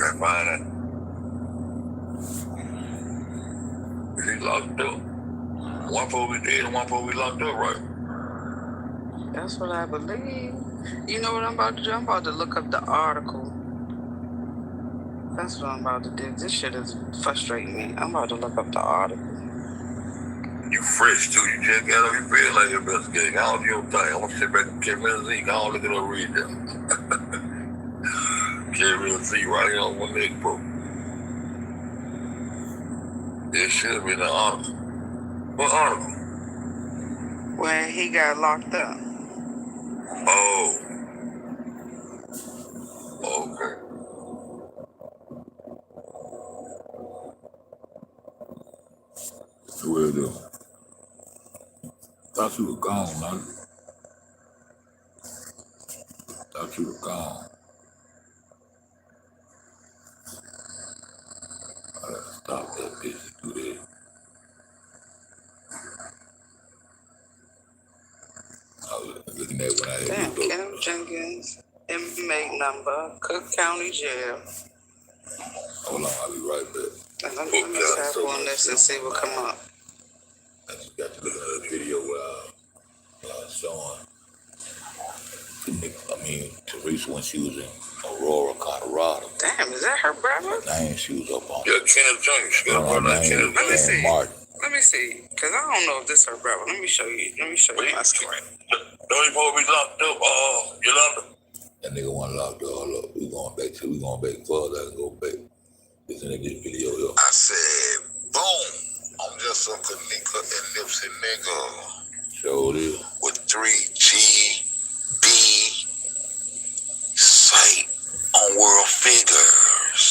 Can't find that. Is he locked up? One for we dead and one for we locked up, right? That's what I believe. You know what I'm about to do? I'm about to look up the article. That's what I'm about to do. This shit is frustrating me. I'm about to look up the article. You fresh too. You just got up. You feel like you're investigating. How do your thing? I'm gonna sit back and Kevin and Z. Go look at her read them. Kevin and Z right here on one leg, bro. It should have been an article. What article? When he got locked up. Oh. Okay. Well done. Thought you were gone, man. Thought you were gone. I gotta stop that bitch to do that. I was looking at when I had Damn, Kenneth Jenkins, inmate number, Cook County Jail. Hold on, I'll be right back. Let me tap on this and see what come up. I just got to look at the video where showing, Teresa when she was in Aurora, Colorado. Damn, is that her brother? Her name she was up on. Yeah, Kenneth Jenkins. Her name Let me see. Martin. Let me see, because I don't know if this is her brother. Let me show you my screen. Don't you supposed to be locked up, Yolanda? That nigga wasn't locked up. Look, we going back further. I can go back. It's in this video here. I said, boom. I'm just a Kanika and Nipsey nigga. Sure is. With 3GB sight on world figures.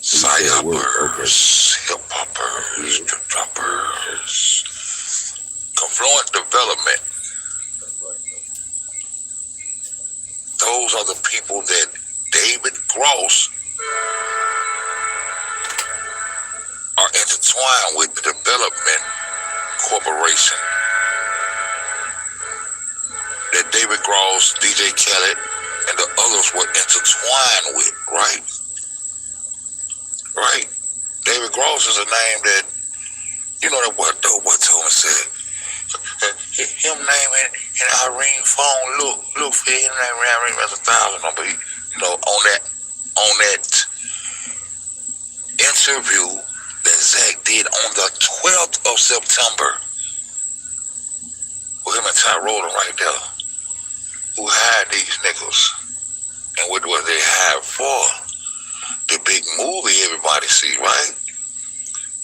Psy-hoppers, hip-hoppers, trip-droppers. Confluent development. Those are the people that David Gross are intertwined with the Development Corporation. That David Gross, DJ Khaled, and the others were intertwined with, right? Right? David Gross is a name that, you know that what Dope Boy told me said. Him naming in Irene phone, look for him naming Irene as 1,000 number. You know, on that interview that Zach did on the 12th of September with him and Tyrola right there, who hired these niggas and what was they hired for? The big movie everybody see, right?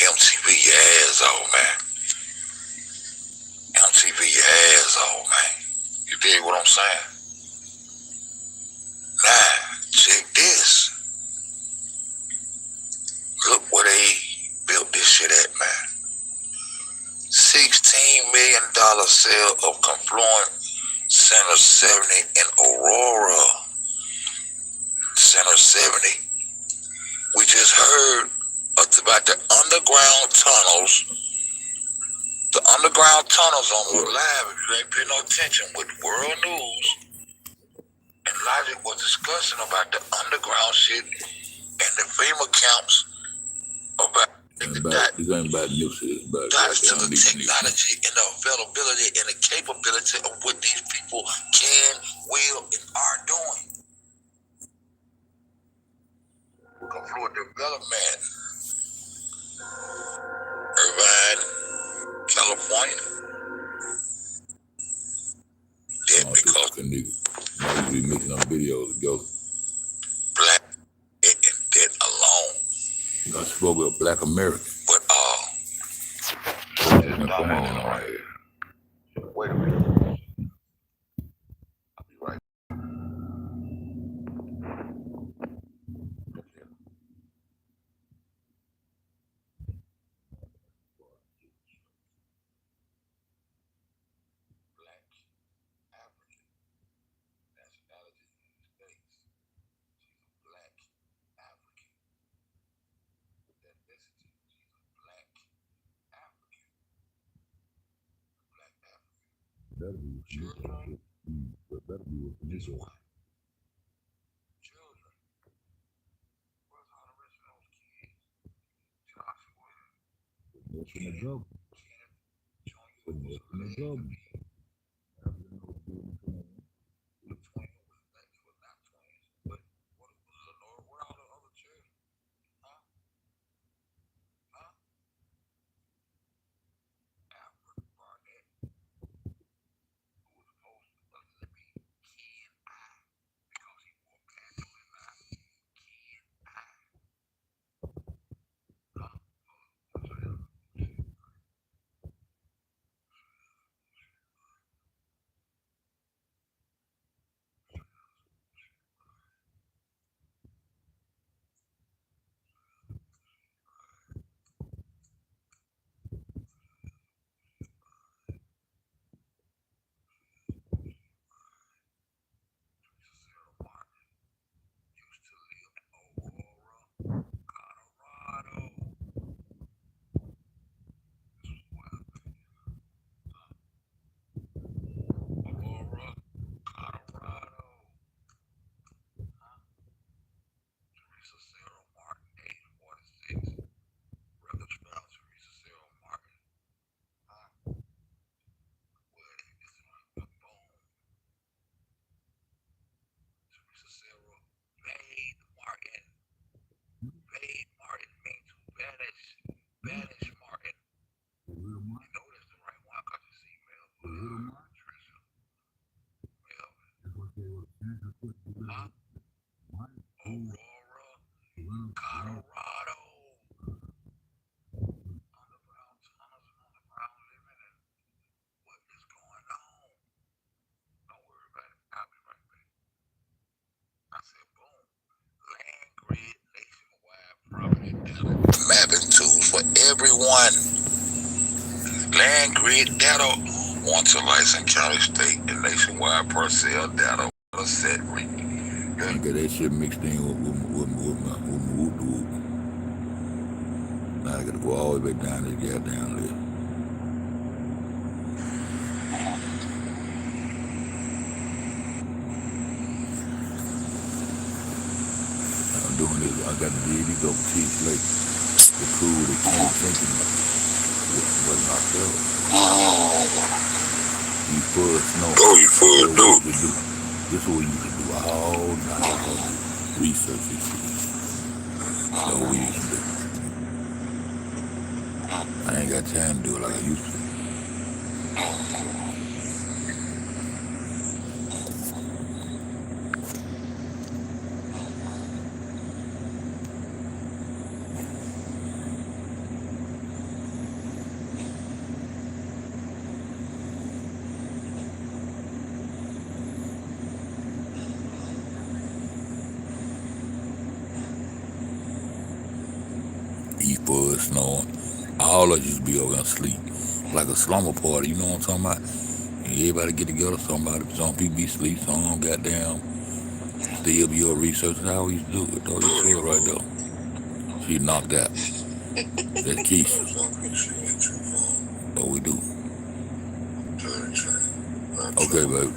MTV your ass off, man. MTV your ass off, man. You dig what I'm saying? Now, check this. Look where they built this shit at, man. $16 million sale of Confluent Center 70 in Aurora. Center 70. We just heard about the underground tunnels. The underground tunnels on the live, if you ain't paying no attention, with World News. And Logic was discussing about the underground shit and the FEMA camps about that to the technology and the availability and the capability of what these people can, will, and are doing. Confluent development. Irvine, California. Dead because you be making them videos to go. Black and dead alone. You got spoke with a black American. But wait a minute. I'll be right. Better be with this one. Children Vademartin means vanish Martin. You know that's the right one because it's email. Aurora, Colorado. Underground tunnels and underground living and what is going on? Don't worry about it. I'll be right back. I said, boom. Land grid nationwide property data. Mapping tools for everyone. Land grid data onto licensed county, state, and nationwide parcel data set. I got that shit mixed in with my whoop. Now I gotta go all the way back down this goddamn list. I'm doing this. I got to dig these over cheap plates to prove they can't thinking was myself. You fudge snow. Oh, you fudge do. This is what you can do all night. Research this shit. That's what we used to do. I ain't got time to do it like I used to. Eat fudge, snoring. All of us used to be over there asleep. Like a slumber party, you know what I'm talking about? And everybody get together, some people be asleep, some goddamn still be your research. That's how we used to do it. Throw your foot right there. She knocked out. That's Keisha. What we do. Okay, baby.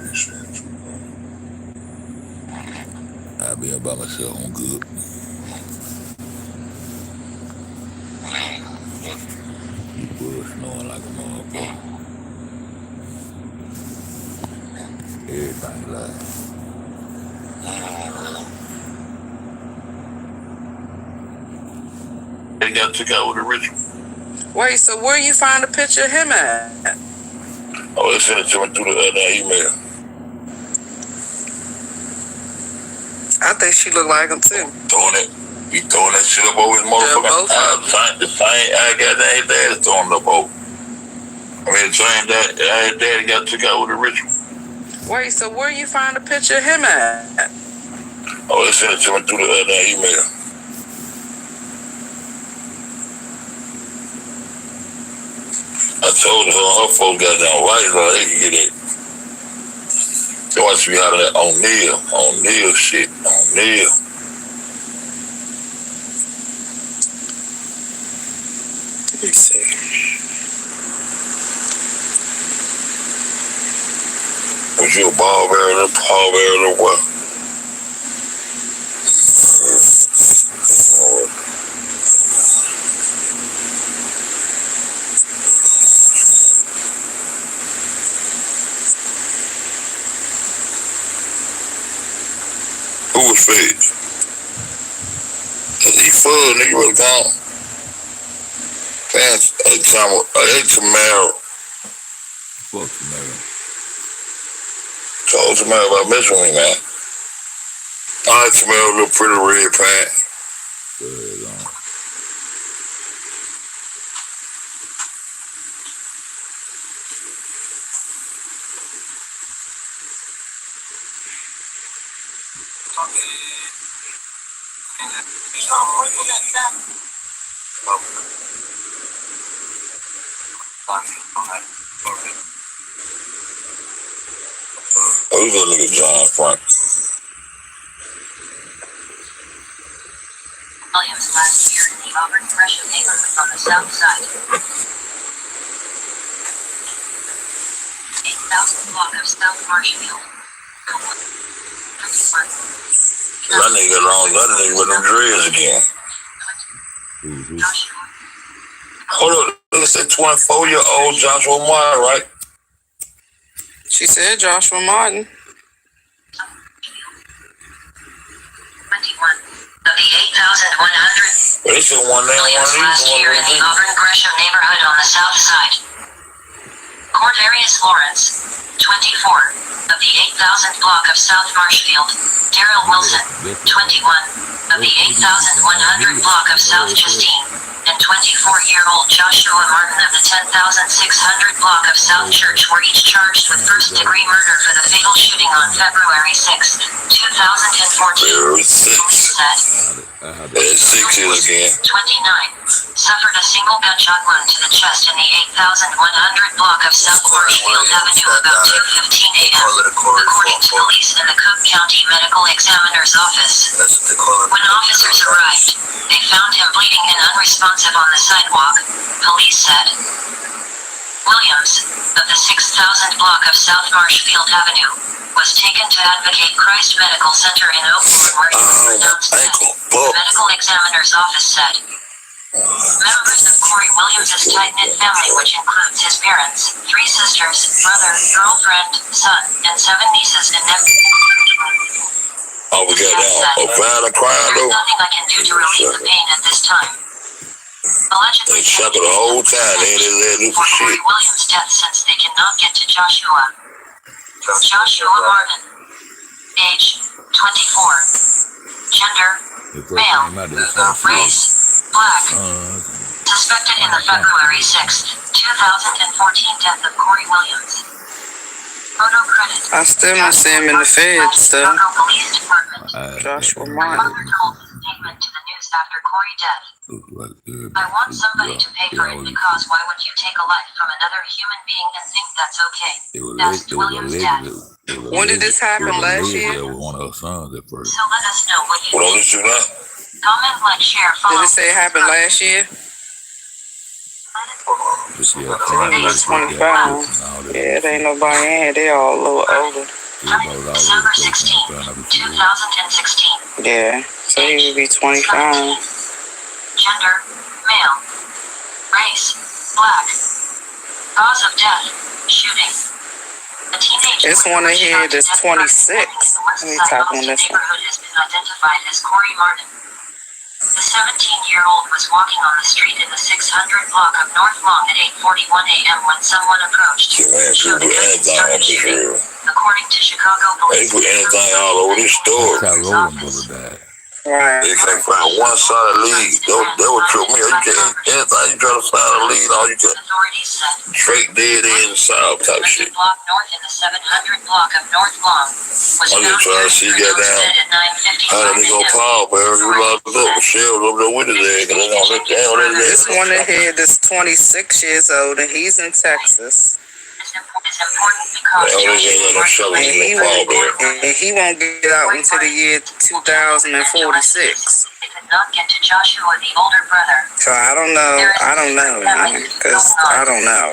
I'll be here by myself. I'm good. You was snoring like a motherfucker. Everything live. They got took out with the ritual. Wait, so where you find a picture of him at? Oh, they sent it to me through the email. I think she looked like him too. He throwing that shit up over his motherfucking eye. The same I got that his dad is throwing it up over. I mean, the same his daddy got took out with the ritual. Wait, so where you find a picture of him at? Oh, they sent it to me through the email. I told her folks got down right, so they can get it. They want to be out of that O'Neal shit, O'Neal. Let me see. Was you a ball bearer or what? Who was fed? He full, nigga, really gone. Pants, Tamara. Fuck Tamara. Told Tamara about messing with me, man. I like Tamara, little pretty red pants. Good on. Oh, you gonna look at John Frank. Williams last year in the Auburn Gresham neighborhood on the south side. 8,000 block of South Marshfield. That nigga long, that nigga with them dreads again. Joshua. Hold on, let's say 24-year-old Joshua Martin, right? She said Joshua Martin. 21 of the 8,100. They said one name, Williams last year in the Auburn Gresham neighborhood on the south side. Cordarius Lawrence, 24 of the 8,000 block of South Marshfield. Daryl Wilson, 21 of the 8,100 block of South Justine. And 24-year-old Joshua Martin of the 10,600 block of South Church were each charged with first-degree murder for the fatal shooting on February 6, 2014. February 6. That's 6 years again. 29, suffered a single gunshot wound to the chest in the 8,100 block of South Marshfield Avenue about 2:15 a.m., according to police in the Cook County Medical Examiner's Office. When officers arrived, they found him bleeding and unresponsive on the sidewalk, police said. Williams, of the 6,000 block of South Marshfield Avenue, was taken to Advocate Christ Medical Center in Oakland where he was pronounced dead, the medical examiner's office said. Members of Corey Williams' tight-knit family, which includes his parents, 3 sisters, brother, girlfriend, son, and 7 nieces and nephews. Oh, we got that. Oh, violent crime, There's though. nothing I can do to relieve the pain at this time. Allegedly, They shot her the whole time. They ain't let do for for Corey shit. Williams' death since they cannot get to Joshua. Joshua Martin, age 24, gender male, race black. Suspected in the February 6, 2014 death of Corey Williams. Photo credit. I still don't see him in the feds, though. Chicago Police Department. Joshua The Martin. mother told the statement to the news after Corey death. I want somebody to pay for it because why would you take a life from another human being and think that's okay? Asked Williams' dad. When did this happen? Last year? That was one of her sons at first. So let us know what you What on think. this shit now? Comment, like, share, follow. Did it say it happened last year? He was 25. Yeah, it ain't nobody in here. They all a little older. December 16, 2016. Yeah, so he would be 25. Gender, male. Race, black. Cause of death, shooting. A teenage This one in here that's 26. Let me talk on this one. neighborhood has been identified as Corey Martin. The 17-year-old was walking on the street in the 600 block of North Long at 8:41 a.m. when someone approached. Shit, man, people do anything on this real. According to Chicago They police. put anything all over this store. Tyrone brother died. Right. They can't find one solid lead. That would trip me. You can't, anything you try to find a lead on, you can Authorities said. straight dead in the south type shit. Block north in the 700 block of North Long was I'm just found trying to see, pronounced goddamn, dead at 9:55 how did he go a.m. Paul, man? You locked it up. Michelle's over there with his ass. Cause they don't let down that This one in here that's 26 years old, and he's in Texas. It's important because They don't let no shovel And in the Paul, man. he won't get out until the year 2046. They could not get to Joshua, the older brother. So I don't know,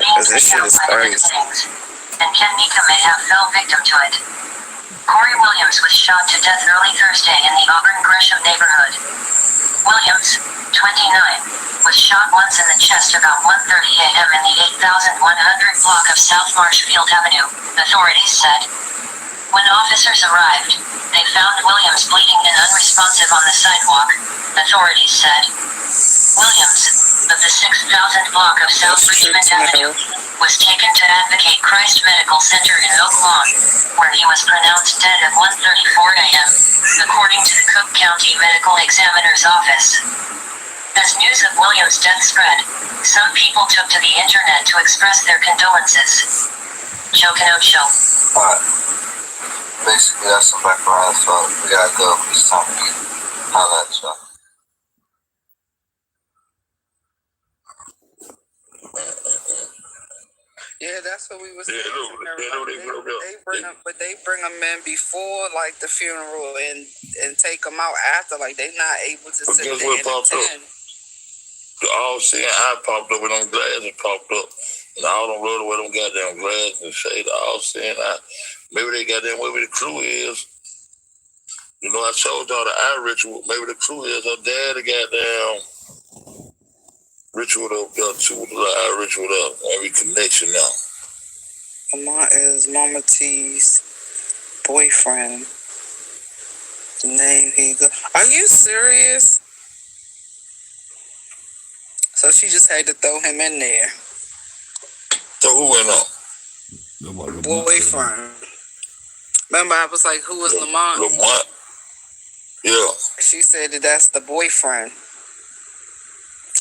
because this shit is crazy. And Ken Mika may have fell victim to it. Corey Williams was shot to death early Thursday in the Auburn Gresham neighborhood. Williams, 29, was shot once in the chest about 1:30 a.m. in the 8,100 block of South Marshfield Avenue, authorities said. When officers arrived, they found Williams bleeding and unresponsive on the sidewalk, authorities said. Williams, of the 6,000 block of South Richmond Avenue, was taken to Advocate Christ Medical Center in Oak Lawn, where he was pronounced dead at 1:34 a.m., according to the Cook County Medical Examiner's Office. As news of Williams' death spread, some people took to the internet to express their condolences. Show. Alright. Basically, that's some background, so we gotta go this time again. Holla at y'all. Yeah, that's what we was saying. They They bring them in before like the funeral and take them out after. Like they not able to sit there and attend. The all-seeing eye popped up with them glasses popped up. And all them love the way them goddamn glasses and shade the all-seeing eye. Maybe they got them, maybe the clue is, you know, I told y'all the eye ritual. Maybe the clue is her daddy goddamn ritual up there too, the eye ritual up. Maybe connection now. Lamont is Mama T's boyfriend. The name he go. Are you serious? So she just had to throw him in there. So who went on? Boyfriend. Remember, I was like, who was Lamont? Lamont? Yeah. She said that that's the boyfriend.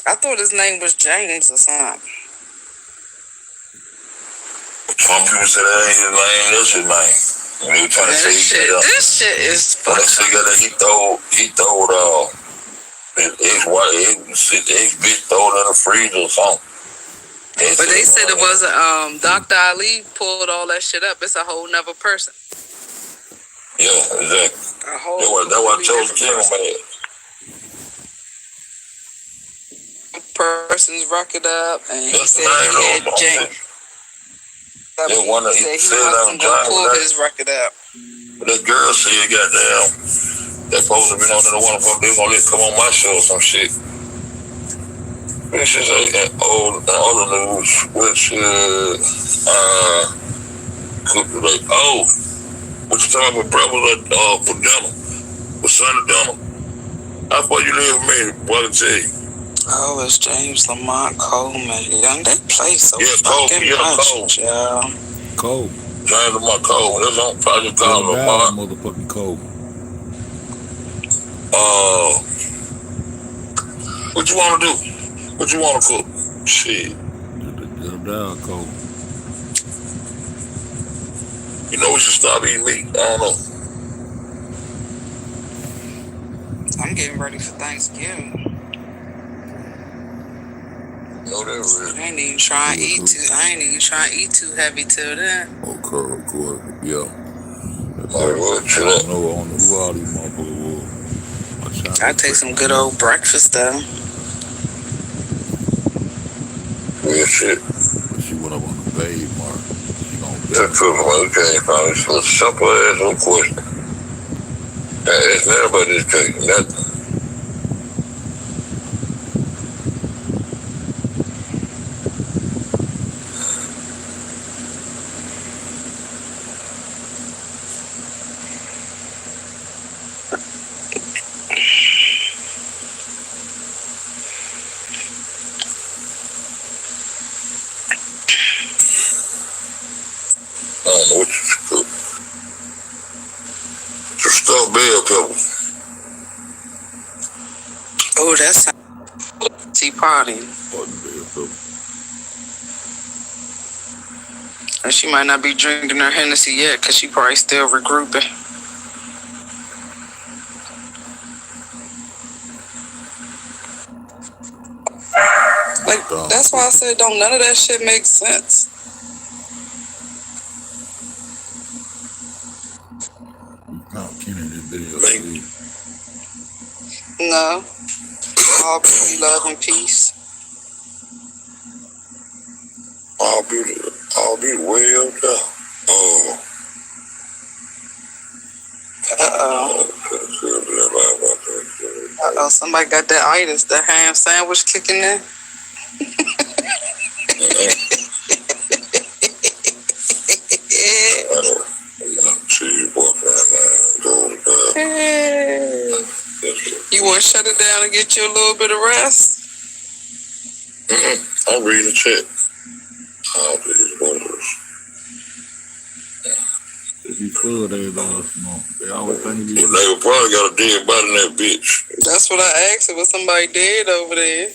I thought his name was James or something. Some people say that ain't his name, that's his name. They were trying to say this shit is fucking. They say that he throwed his bitch throwed in the freezer or something. But they said it wasn't Dr. Ali pulled all that shit up. It's a whole nother person. Yeah, exactly. A whole that's why I chose Kim, man. Person's record up, and he said he had James. He wasn't gonna pull his record up. But that girl said, goddamn, that supposed to be on the one of they gonna let come on my show or some shit. This is other news, which like, what you talking about, brother? For dinner, with son of dinner. How far you live with me? What I tell you? Oh, it's James Lamont Coleman. Young, they play so fucking much, yeah. Cole. James Lamont Coleman. That's on Project Call Lamont. Motherfucking Cole. What you want to do? What you want to cook? Shit. Get him down, Cole. You know we should stop eating meat. I don't know. I'm getting ready for Thanksgiving. No, that really. I ain't even trying to eat too heavy till then. Okay, of course. Yeah. Chill out. I don't know who all these motherfuckers were. I take some good old breakfast though. Real shit. But she went up on the Vademartin. She gonna That took me when we came from. It's a simple ass no question. It's not about this cake. Nothing. I don't know what you should cook. Some stuffed bell peppers. Oh, that's tea party. And she might not be drinking her Hennessy yet because she probably still regrouping. Like, that's why I said none of that shit makes sense. No. All beauty, love, and peace. All beauty way up there. Oh. Uh-oh, somebody got that itis, that ham sandwich kicking in. See you. want to shut it down and get you a little bit of rest? I'm reading the chat. Oh, these butters. If you full, they always think you. Well, they probably got a dead body in that bitch. That's what I asked. If was somebody dead over there?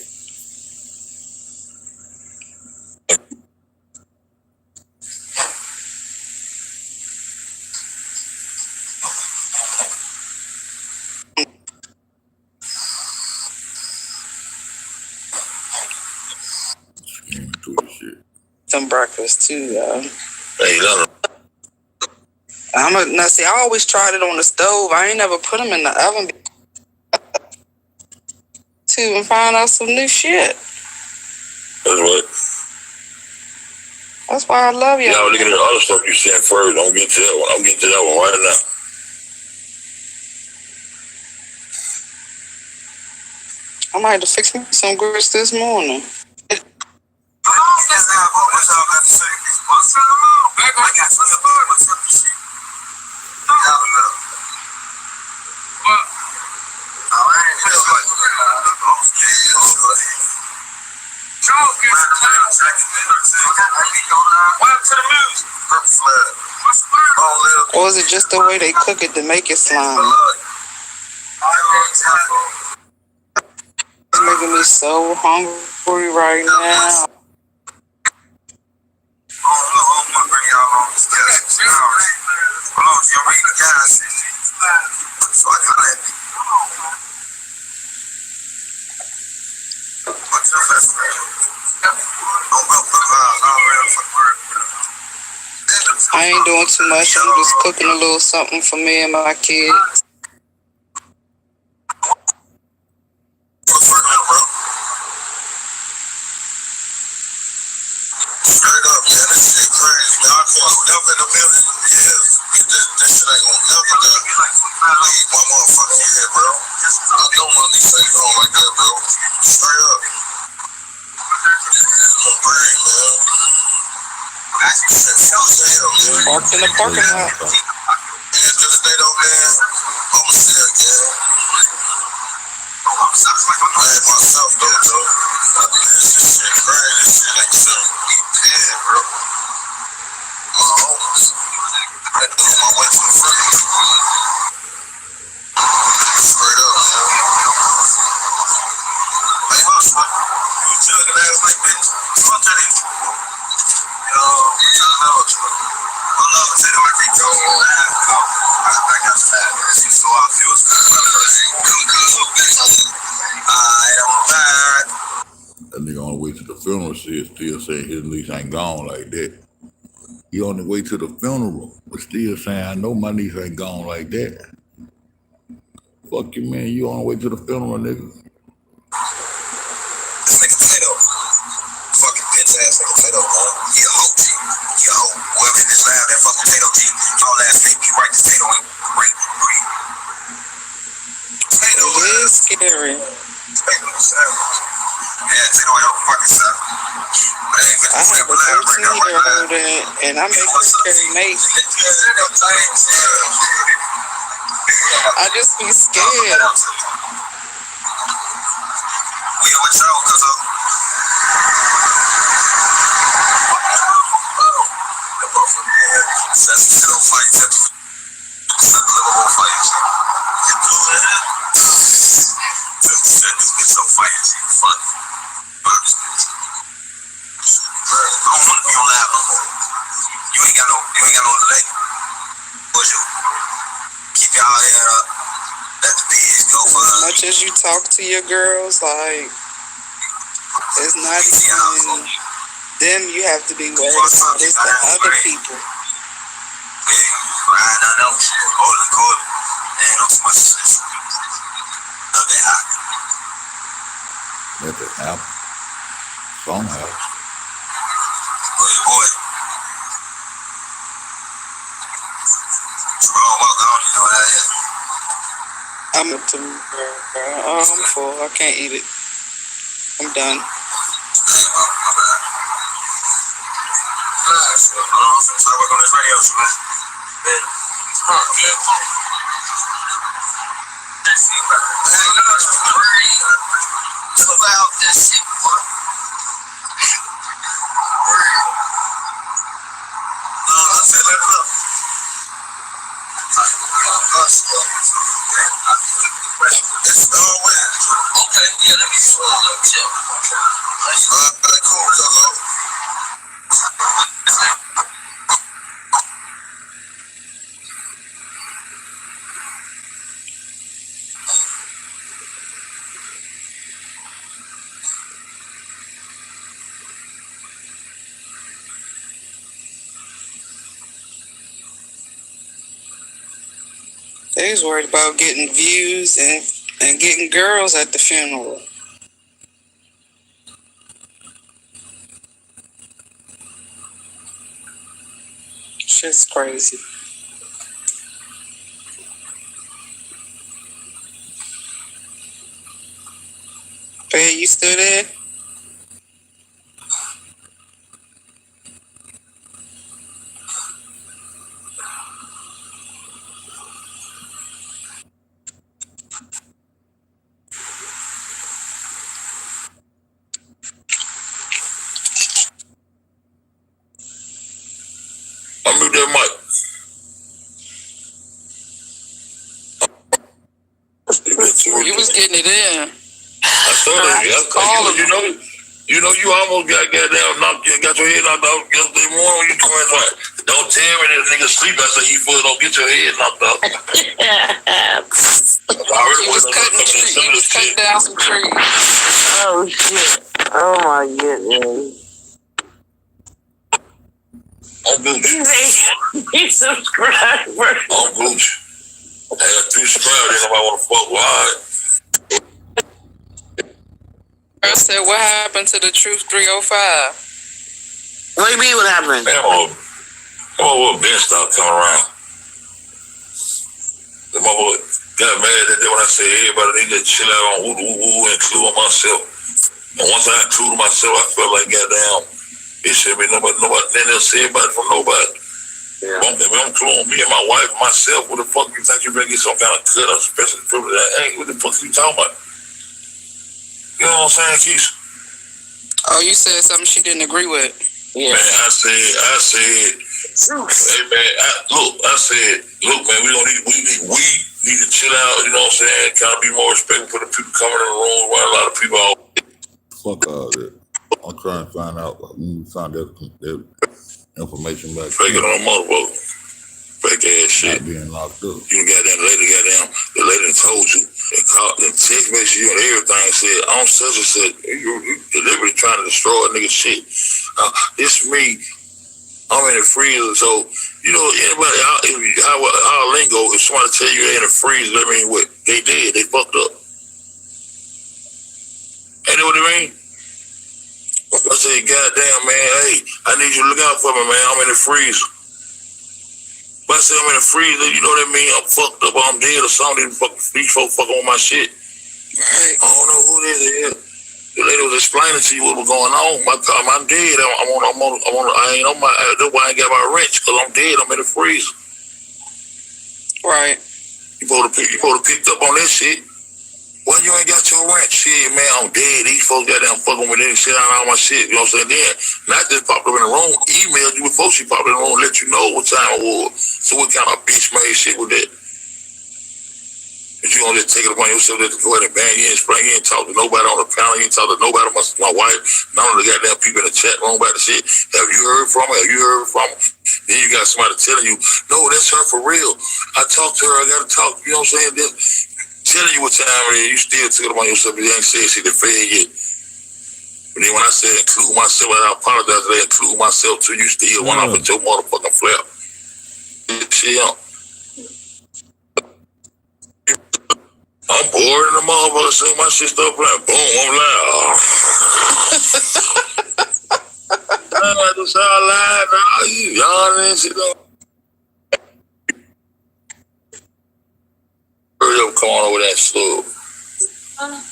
Some breakfast too, y'all. Hey, now see, I always tried it on the stove. I ain't never put them in the oven too and find out some new shit. That's what. That's why I love y'all. Y'all looking at the other stuff you sent first. Don't get to that one. I'm getting to that one right now. I might have to fix me some grits this morning. Or is it just the way they cook it to make it slimy? It's making me so hungry right now. I ain't doing too much. I'm just cooking a little something for me and my kids. Straight up, man, this shit crazy, man. I can't never in a million years get this shit ain't gonna never done. Leave my motherfucking head, bro. I don't want these things on like that, bro. Straight up. My brain, man. Shit full as hell, man. Parked in the parking lot. And just stay though, man. I'm sick, man. I had myself though, though. This shit crazy. This shit ain't something we can, bro. My homies. I had to do my way to the front. Straight up, man. Hey, hustle. You jugging ass like bitch. Fuck that each. Yo, I love it. I think go live. I got sad. She's so obvious. I am bad. That nigga on the way to the funeral still saying his niece ain't gone like that. He on the way to the funeral, but still saying, I know my niece ain't gone like that. Fuck you, man. You on the way to the funeral, nigga. This nigga Tato. Fucking bitch ass nigga Tato, man. He a hoe, G. He a hoe. Whoever in this lab, that fucking Tato, G. Y'all ass fake me right. This Tato ain't great. Tato is scary. Tato is savage. Yeah, Tato ain't fucking savage. I have a 13-year-old and I make her carry mace. I just be scared. We with y'all, cuz that's shit on fights. That's livable fights. This bitch on fights. Fuck. I don't want to be on live no more. You ain't got no leg. What's you? Keep y'all head up. Let the biz go for as much as you talk to your girls, like, it's not even them you have to be worried about. It's the other people. I know. Cold. Ain't no too much shit. Nothing hot. Nothing happened. Somehow. Boy. Wrong walk on, you know that is. I'm full. I can't eat it. I'm done. My bad. I work on this radio show, man. About this shit, I said, let it up. It's okay, yeah, let me slow up, chill. Alright, cool, Coco. They was worried about getting views and getting girls at the funeral. Shit's crazy. Hey, you still there? Unmute that mic. You was getting it in. I started. You almost got goddamn knocked. Got your head knocked out yesterday morning when you come in like, don't tell me that nigga sleep. I said he full. Don't get your head knocked out. I already was cutting down some trees. Oh shit! Oh my goodness! I'm Gucci. He's subscriber. I'm Gucci. I got 2 subscribers. Nobody want to fuck with. All right. I said, what happened to the Truth 305? What do you mean? What happened? Damn, what Ben stopped coming around. The motherfucker got mad that day when I said everybody need to chill out on woo, including myself. And once I included myself, I felt like goddamn, it should be nobody, then they'll say about it from nobody. Yeah. I'm including me and my wife and myself. What the fuck you think you better get some kind of cut up, special privilege? Hey, what the fuck you talking about? You know what I'm saying, Keisha? Oh, you said something she didn't agree with. Yeah. Man, I said, hey man, I said, look, man, we need to chill out. You know what I'm saying? Kind of be more respectful for the people coming in the room. Why a lot of people out. Fuck all that. I'm trying to find out. We found that information back. Fake it on a motorboat. Fake ass shit. Not being locked up. You the lady told you. They called and text message you and everything. Said, I'm such and such. You deliberately trying to destroy a nigga shit. It's me. I'm in the freezer. So, you know, anybody, our lingo, if somebody tell you they're in the freezer, that mean what? They did. They fucked up. Ain't that what I mean? I said, goddamn, man, hey, I need you to look out for me, man. I'm in the freezer. But I said I'm in the freezer, you know what I mean? I'm fucked up, I'm dead or something. These folks fucking on my shit. Right. I don't know who this is. The lady was explaining to you what was going on. I'm dead. I ain't on my. That's why I ain't got my wrench, because I'm dead. I'm in the freezer. Right. You supposed to pick up on that shit. Why you ain't got your wrench? Shit, man, I'm dead. These folks got down fucking with this shit on all my shit. You know what I'm saying? Then, not just popped up in the room, emailed you before she popped in the room, let you know what time it was. So what kind of bitch made shit with that? But you gonna just take it upon yourself to go ahead and bang, you ain't spring, you ain't talk to nobody on the panel, you ain't talk to nobody, my wife, none of the goddamn people in the chat room about the shit. Have you heard from her? Have you heard from her? Then you got somebody telling you, no, that's her for real. I talked to her, I gotta talk, you know what I'm saying? Telling you what time it is, you still took it upon yourself, but you ain't said shit to Fed yet. But then when I said include myself, and I apologize that I include myself too, you still went off with your motherfucking flap. Shit, I'm bored in the motherfucker, so my shit start playing, boom, I'm like, that's all live, now, you yawning and shit, hurry up, come on over that slow.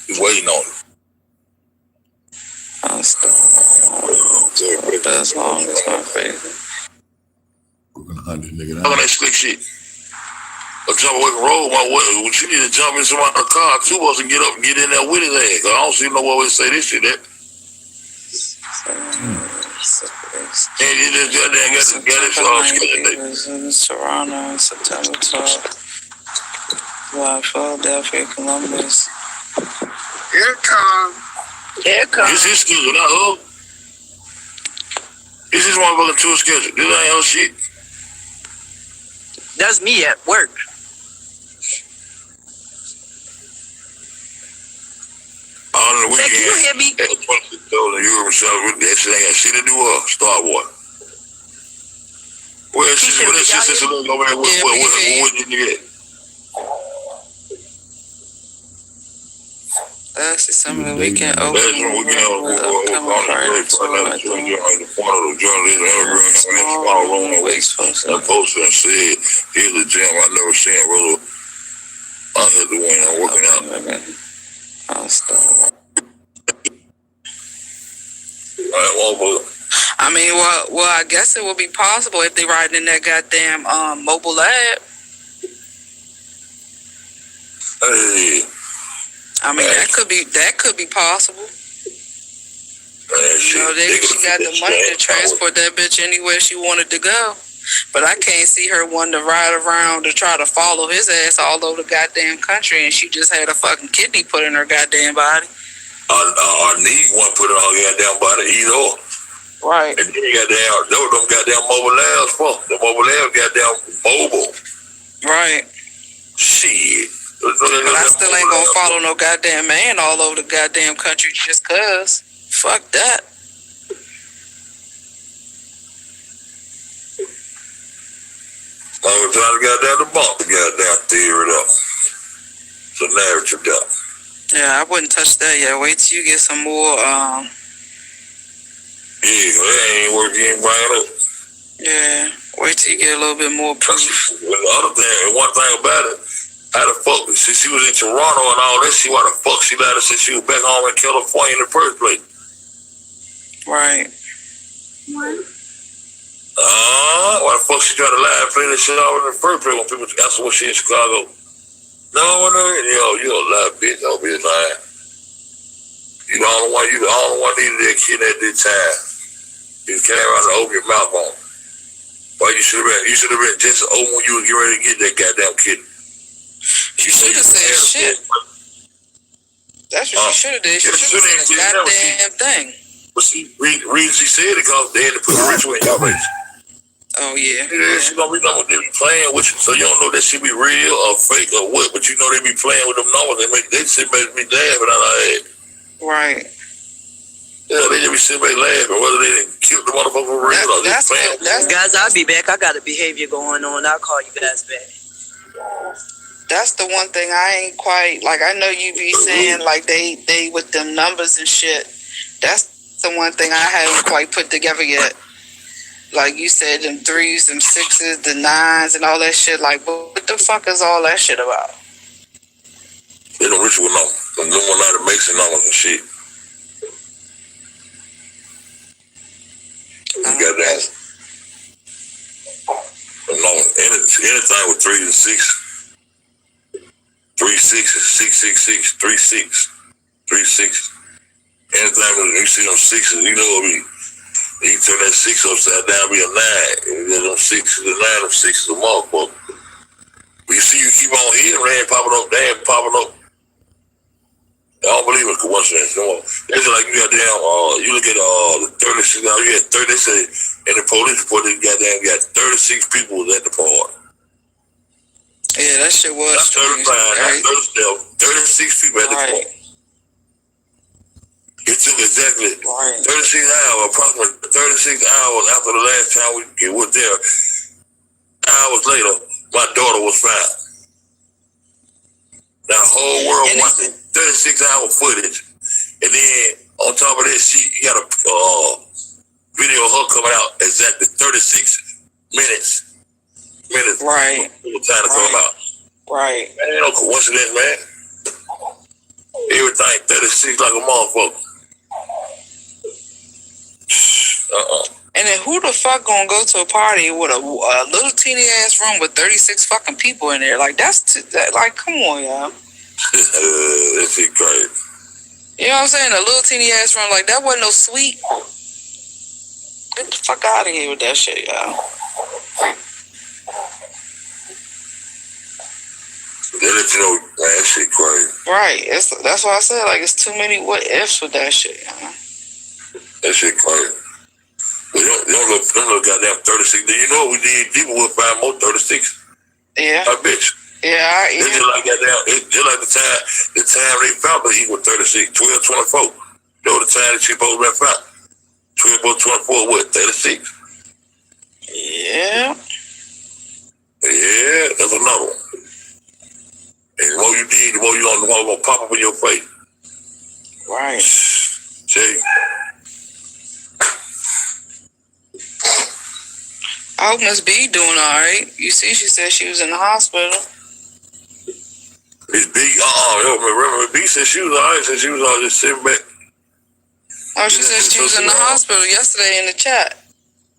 You waiting on it. That's long as my favorite. We're gonna hunt this nigga Look down. at that slick shit. I jump away from road, you need to jump in somebody's car, two of us, and get up and get in there with his ass. Cause I don't see no way to say this shit. That. And you just got in Toronto, September 12th. Philadelphia, Columbus. Here it comes. Here it comes. This is schedule, not her. This is motherfucking tour schedule. This ain't her shit. That's me at work. On the weekend, Can you hear me? that shit ain't got shit to do with her. Star Wars. Well, sister over there. What did you get? That's December weekend open. That's when we get on the poster and said, here's the gym I never seen, brother. I had the one I'm working out. I'll stop. I mean, well, I guess it would be possible if they riding in that goddamn mobile lab. Hey. I mean, that could be possible. She got the money to transport that bitch anywhere she wanted to go. But I can't see her wanting to ride around to try to follow his ass all over the goddamn country, and she just had a fucking kidney put in her goddamn body. Our knee one put in her goddamn body either. Right. And then you got them goddamn mobile labs, fuck. The mobile labs goddamn mobile. Right. Shit. But I still ain't gonna follow no goddamn man all over the goddamn country just cause. Fuck that. I'm trying to goddamn debunk the goddamn theory up. The narrative up. Yeah, I wouldn't touch that yet. Wait till you get some more, Yeah, that ain't worth you ain't bringing up. Yeah, wait till you get a little bit more proof. The other thing, and one thing about it, how the fuck, since she was in Toronto and all that shit, why the fuck she lied since she was back home in California in the first place? Right. Why the fuck she tried to lie and play that shit out in the first place when people ask her what she in Chicago? No, you a lie, bitch. Don't be lying. You the only one needed that kid at that time. You came around and open your mouth on. Why you should have been just open when you was getting ready to get that goddamn kid. She should have said shit. That's what she should have did. She should have said a goddamn thing. But see, reason she said it because they had to put the ritual in your face. Oh yeah. She gonna be playing with you, so you don't know that she be real or fake or what, but you know they be playing with them numbers. They sit back and be laughing out of head. Right. Yeah, they just be sitting back laughing, whether they didn't kill the motherfucker for real or just playing. Guys, I'll be back. I got a behavior going on. I'll call you guys back. That's the one thing I ain't quite like. I know you be saying like they with them numbers and shit. That's the one thing I haven't quite put together yet. Like you said, them 3s, them 6s, the 9s, and all that shit. Like, what the fuck is all that shit about? They don't ritual numbers. Them one out of Mason numbers and shit. You got that. Anything with 3s and 6. 3 6s, 6 3 6, 3 6. Anytime you see them 6s, you know what I mean. You can turn that 6 upside down, be a 9. And then them 6s, the 9, them 6s, a motherfucker. But you see, you keep on hitting, they ain't popping up, they ain't popping up. I don't believe in coincidence no more. It's like you got down, you look at the 36, now you had 30, they say, in the police report, they got 36 people was at the party. Yeah, that shit was not 35, right? Not 36 people at the party. It took exactly 36 hours, approximately 36 hours after the last time we were there. Hours later, my daughter was found. Now the whole world watching 36-hour footage, and then on top of that, she got a video of her coming out exactly 36 minutes. Right. Time to come out. Right. Man, ain't no coincidence, man. Everything 36 like a motherfucker. And And then who the fuck gonna go to a party with a little teeny ass room with 36 fucking people in there? Like like, come on, y'all. That shit crazy. You know what I'm saying? A little teeny ass room, like that wasn't no suite. Get the fuck out of here with that shit, y'all. They let you know, man, that shit crazy. Right. That's why I said, like, it's too many what ifs with that shit, y'all. That shit crazy. But you don't look goddamn 36. Do you know we did? People will find more 36. Yeah. I bet you. Yeah, It's just like goddamn. It's just like the time they found the equal 36, 12, 24. You know the time that she supposed to be found. 12, 24, what? 36. Yeah. Yeah, that's another one. And the more you did, the more you gonna pop up in your face. Right. See. I hope Miss B doing all right. You see, she said she was in the hospital. Miss B, remember Miss B said she was all right. Said she was all just sitting back. Oh, she said she was in the hospital yesterday in the chat.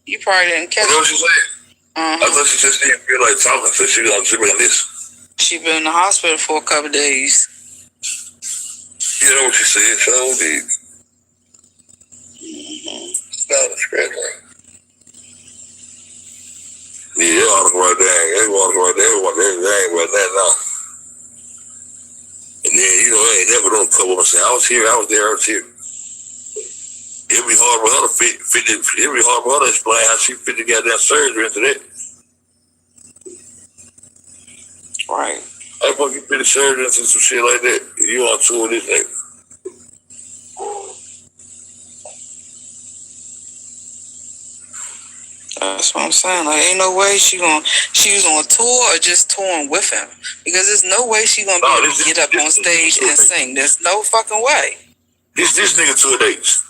You probably didn't catch it. You know what she said? I thought she said she didn't feel like talking, so she was on this. She been in the hospital for a couple of days. You know what she said? So did. Not a scratch, man. Yeah, they ought to go right there. They ought to go right there. They ain't right there now. And then, you know, they ain't never gonna come up and say, I was here, I was there, I was here. It'd be hard for her to it'd be hard for her to explain how she fit the goddamn surgery into that. Right. How the fuck you fit the surgery into some shit like that? You on tour with this nigga. That's what I'm saying. Like, ain't no way she was on tour or just touring with him. Because there's no way she gonna be able to get up on stage and sing. There's no fucking way. This nigga tour dates.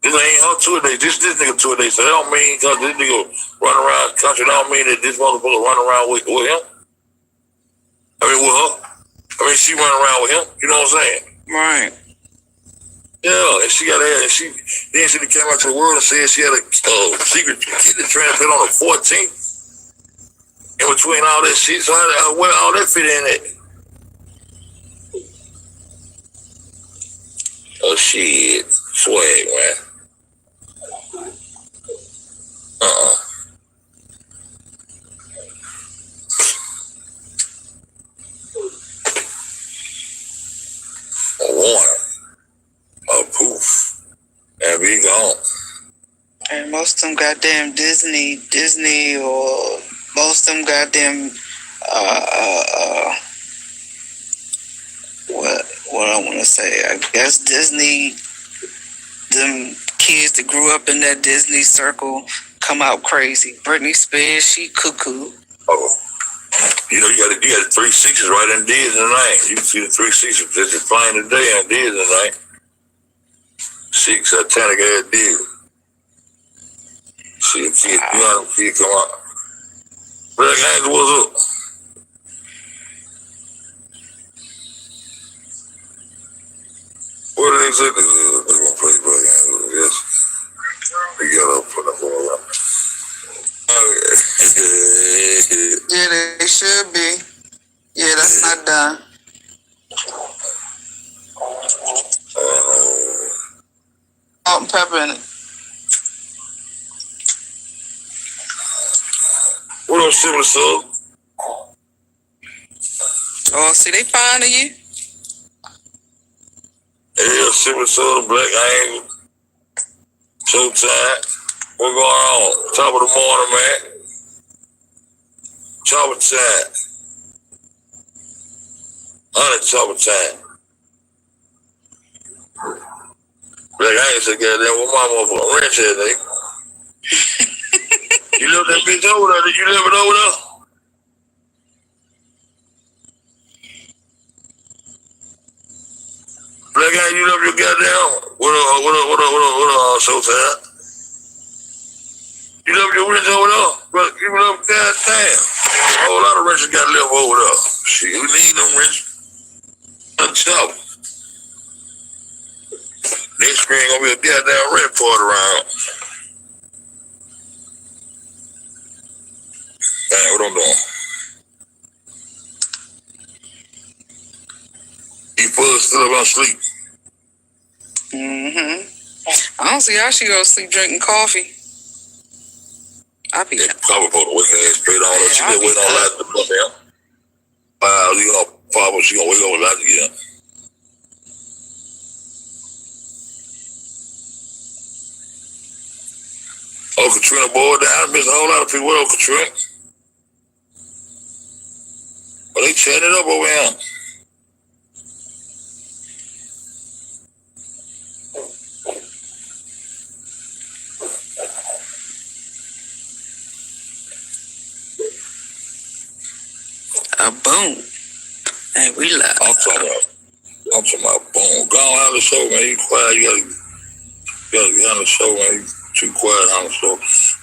This ain't her tour dates. This nigga tour dates. So that don't mean because this nigga run around the country, that don't mean that this motherfucker run around with him. I mean, with her. I mean, she run around with him. You know what I'm saying? Right. Yeah, and she got then she came out to the world and said she had a secret kidney transplant on the 14th. In between all that shit, so where all that fit in at? Oh shit, swag, man. A warning. A poof. And be gone. And most of them goddamn Disney, or most of them goddamn, what I want to say, I guess Disney, them kids that grew up in that Disney circle come out crazy. Britney Spears, she cuckoo. Oh. You know, you got the 360s right in Disney tonight. You can see the 360s just flying today in Disney tonight. 6 Titanic ass deal. See a kid, you know, kid come out. Black Angel, what's up? What did they say? They're gonna play Black Angel. Yes. They got up for the whole lot. Yeah, they should be. Yeah, that's not done. Salt and pepper in it. What up, Silver Soul? Oh, see, they finding you. Yeah, Silver Soul, Black Angel. Showtime. What's going on? Top of the morning, man. Chopper time. 100 chopper time. Black Angel said, goddamn, what my motherfucker ranch at, nigga? You left that bitch over there? Did you leave it over there? Black Angel, you left your goddamn. What up, Showtime? You left your wrench over there? But you left, goddamn. A whole lot of wrenches got left over there. Shit, we need them wrenches. Unchop. Next spring gonna be a goddamn red party around. Man, what I'm doing? You full still up on sleep? I don't see how she go to sleep drinking coffee. I be Cover for the weekend straight on her. She been waiting on light to come down. You gonna pop up, she gonna wake up with light again. Oh, Katrina bored down. Missed a whole lot of people. What up, Katrina? Well, they chatting it up over here. a boom. Hey, we love. I'm talking about boom. Go on, have the show, man. You quiet. You gotta get on the show, man. You too quiet on the show.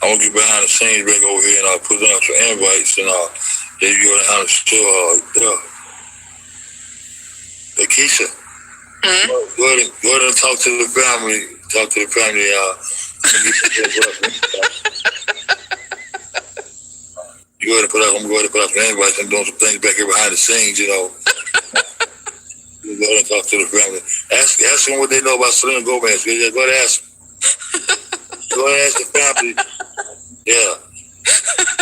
I'm gonna get behind the scenes back over here and I'll put down some invites and then you go down the show. Hey, Keisha. Go ahead and talk to the family. Talk to the family, You go ahead and put out. I'm going to put out some invites. I'm doing some things back here behind the scenes, you know. You go ahead and talk to the family. Ask them what they know about Selena Gomez. Go ahead and ask them. Go ahead and ask the family. Yeah.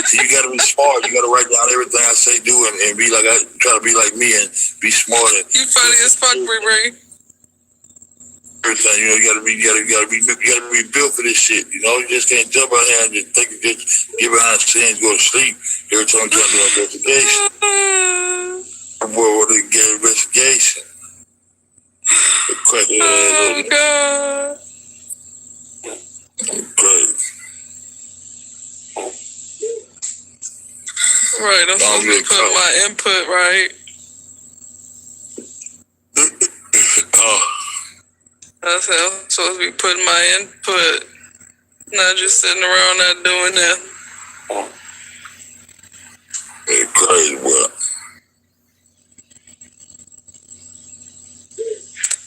So you got to be smart. You got to write down everything I say, do, and be like try to be like me and be smart. You funny as fuck, Ray. Everything, you know, you gotta be built for this shit. You know, you just can't jump out here and just think you just get behind the scenes, go to sleep every time you try to do an investigation. Boy, what they get an investigation? Oh God! Crazy. Right, I'm supposed to be putting my input right. I said I'm supposed to be putting my input, not just sitting around not doing that. It's crazy, boy.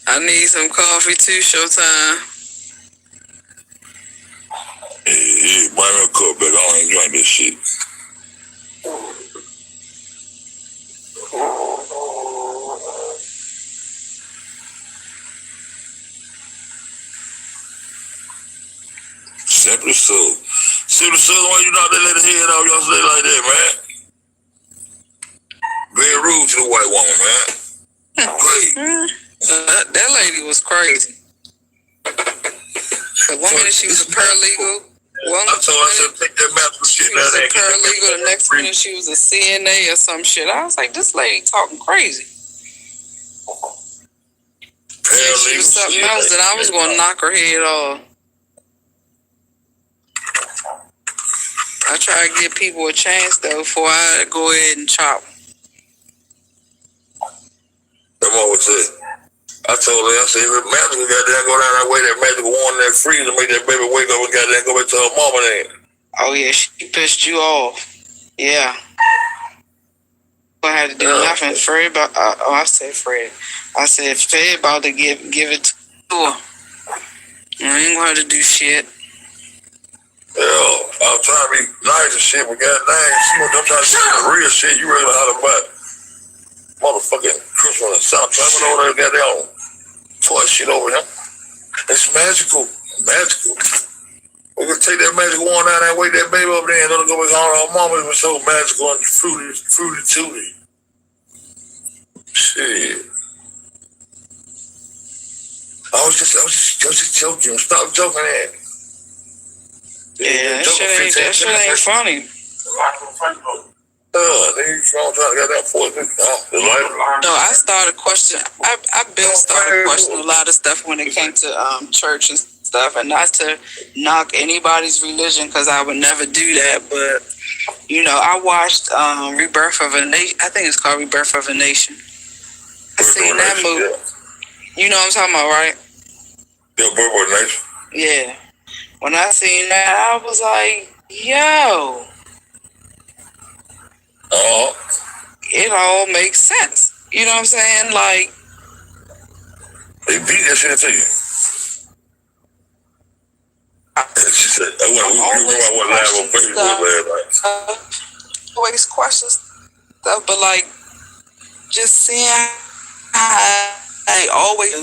I need some coffee too, Showtime. Yeah, buy me a cup back. I don't even drink this shit. Simply so. Why you not let the head off yesterday like that, man? Very rude to the white woman, man. Great. That lady was crazy. The one minute she was a paralegal. I told her to take that medical shit She was down a there. paralegal. The next minute she was a CNA or some shit. I was like, this lady talking crazy. She was something else, and I was going to knock her head off. I try to give people a chance, though, before I go ahead and chop. Come on, what's it? I told her, I said, if magical goddamn go down that way, that magical one that freeze and make that baby wake up and goddamn go back to her mama then. Oh, yeah, she pissed you off. Yeah. I had to do nothing. Fred, I said Fred. I said, Fred about to give it to her. I ain't going to do shit. Yeah, I was trying to be nice and shit, but goddamn, I'm trying to say the real shit. You ready to holler about motherfucking Christmas and South Traveling over there, goddamn toy shit over there. It's magical. We're gonna take that magical one down there and wake that baby up there and let her go back home to her mama. It was so magical and fruity tooty. Shit. I was just joking. Stop joking, man. Yeah, that shit ain't funny. No, I started questioning. I've been started questioning a lot of stuff when it came to church and stuff, and not to knock anybody's religion because I would never do that. But you know, I watched Rebirth of a Nation. I think it's called Rebirth of a Nation. I seen that movie. You know what I'm talking about, right? Yeah, Rebirth of a Nation. Yeah. When I seen that, I was like, yo. It all makes sense. You know what I'm saying? Like, they beat that shit into you. She said, I went live on Facebook last night. always question stuff, but like just seeing how they always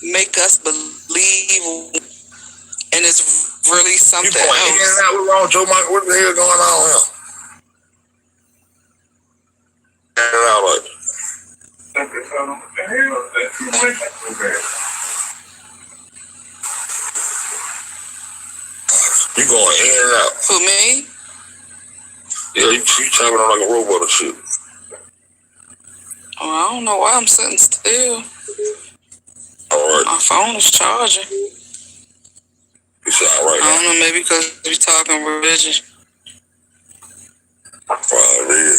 make us believe, and it's really something You going in and out? What's wrong, Joe Michael? What the hell going on here? In and out like. You going in and out? For me? Yeah, you chopping on like a robot or shit. Oh, I don't know why I'm sitting still. All right. My phone is charging. You sound right I don't know, maybe because we talking religion. Probably.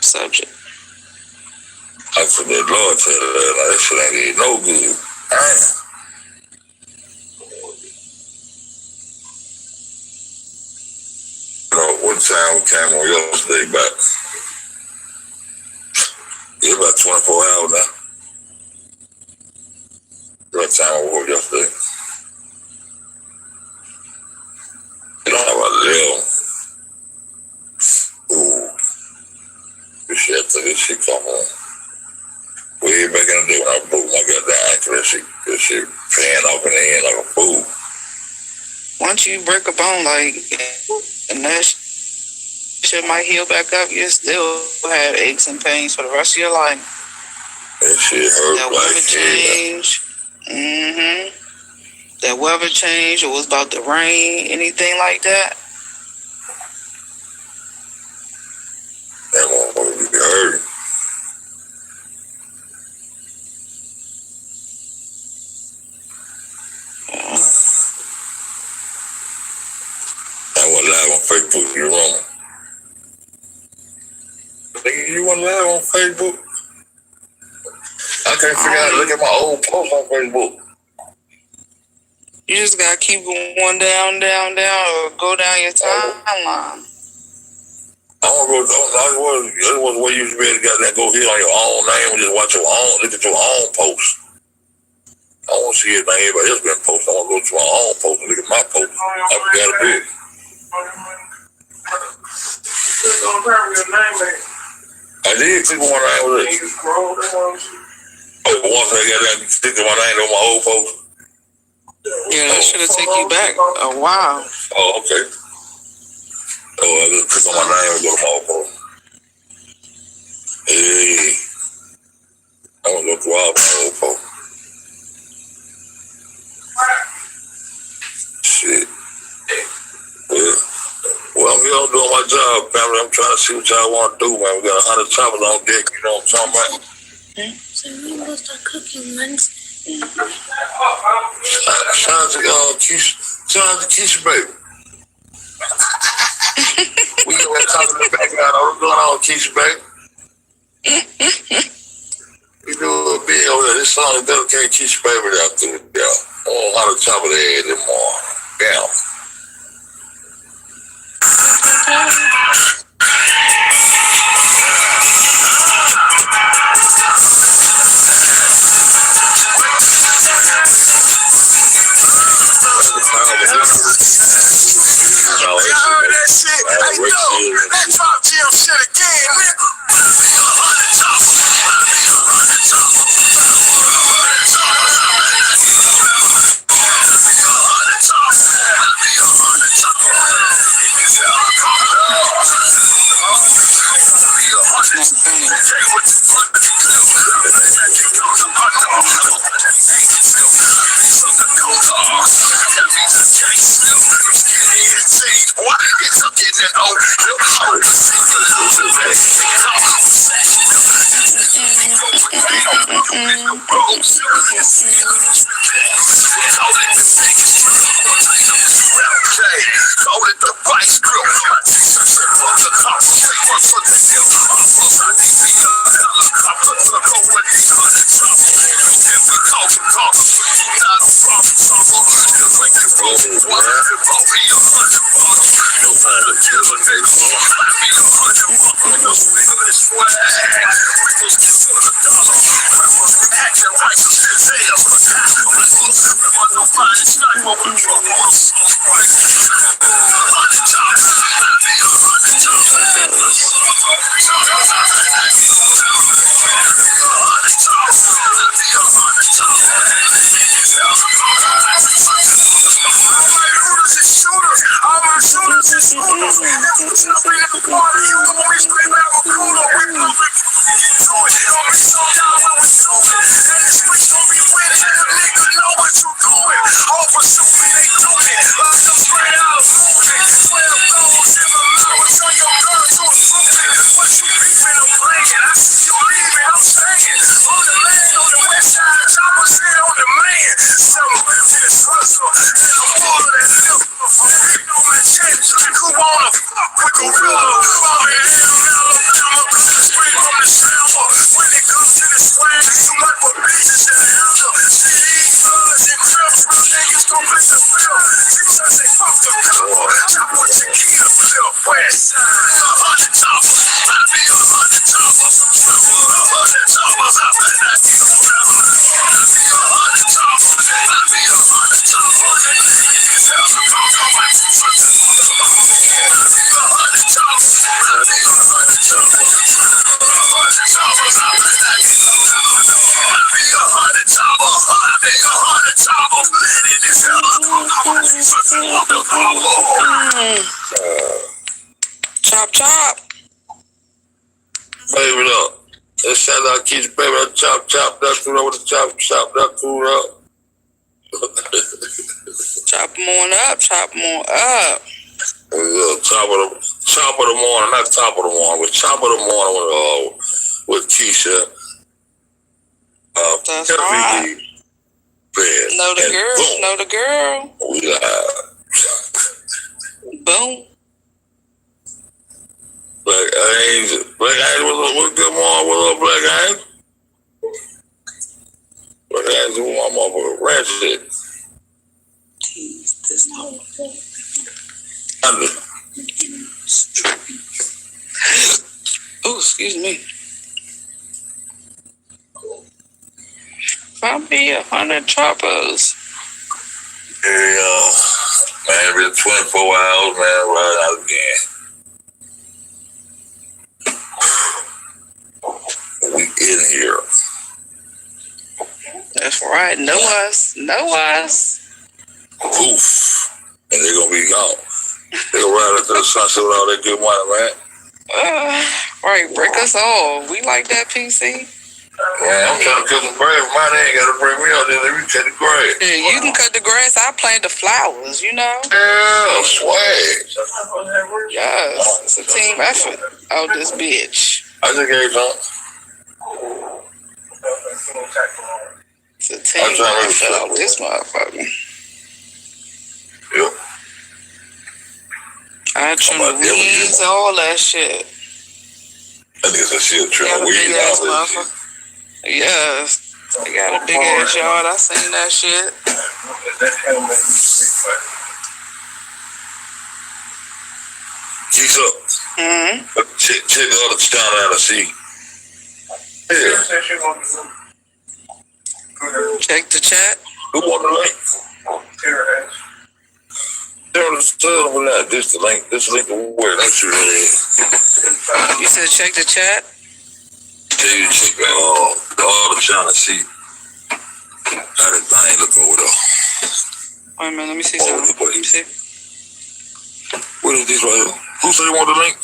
Subject. I said that Lord said that shit ain't getting no good. Damn. You know, one time we came on yesterday back. It's about 24 hours now. That time I woke up yesterday. You know how I live. Ooh. This shit, after this shit come home. Way back in the day when I broke my goddamn ankle, that shit paying off in the end like a fool. Once you break a bone, like, and that shit might heal back up, you still have aches and pains for the rest of your life. That shit hurt that like weather change. That weather change, or was about to rain, anything like that. That motherfucker be hurt. I went live on Facebook, you're wrong. Nigga, you went live on Facebook? I can't figure out how to look at my old post on Facebook. You just gotta keep going down, or go down your timeline. I don't go. That was the way you used to be able to go here on your own name and just watch your own, look at your own post. I don't see it like everybody else been posting. I want to go to my own post and look at my post. I forgot a bit. I did click on my name with it. Oh, once I got that, stick to my name on my old post. Yeah, that should have taken you back a while. Oh, okay. Oh, I just click on my name and go to my old post. Hey, I'm gonna go through all my old post. Shit. Well, I'm here doing my job, family. I'm trying to see what y'all want to do, man. We got 100 choppers on deck, you know what I'm talking about? Okay, so we're going to start cooking Wednesday. Shout out to Keisha, baby. We were talking in the background. What's going on, Keisha, baby? We do a big over there. This song is dedicated to Keisha, baby, out there. Yeah. Oh, 100 choppers there this morning. Yeah. That top gym shit again, man. you beefing, I'm playing. I see you leaving, I'm staying. On the land, on the west side, choppers in on the man. Some live in this hustle, and I'm full of that lift. I'm reading on my chest, like who wanna fuck with gorilla? I'm in Alabama, coming straight from the shower. When it comes to the swag, too much for bitches to handle. CDs, bloods, and crips, real niggas don't play the field. Jesus ain't fuck the cover. Chop what you keep up, flip, west side. 100 choppers, I be 100 choppers. 100 choppers, I bet I be 100 choppers. I be 100 choppers. Chop, chop. Baby up. Let's shout out Keith, baby up, chop, chop, that food up with the chop, chop, that food up. Chop them on up, chop them on up. Top of the morning, not top of the morning, but top of the morning with Keisha. That's right. Know the girl, boom. know the girl. We live. Boom. Black Angel, what's good morning? What's up, Black Angel? Black Angel, my motherfucker ratchet. Oh, excuse me. If I be 100 choppers. Yeah, man, been 24 hours, man, right out again. We in here. That's right. Know us. Know us. Poof. And they're gonna be gone. They're gonna ride into the sunset with all that good money, man. Right, break us all. We like that, PC. Yeah, I'm trying to cut some grass. Mine ain't gotta bring me out there. Let me cut the grass. Yeah, you can cut the grass. I plant the flowers, you know? Yeah, swag. Yes, it's a team effort out this bitch. I just gave some. It's a team effort out this motherfucker. Yep. I trim the weeds, all that shit. I think it's a shit trim weeds, all that shit. Yes. They got a big ass yard. I seen that shit. Keys up. Check the other channel out and see. Yeah. Check the chat. Who want the link? Tell them that. This the link. This link to where? Don't shoot it. You said check the chat? Tell you to check the other channel and see how that thing look over there. Wait a minute, let me see something. Let me see. What is this right here? Who said they want the link?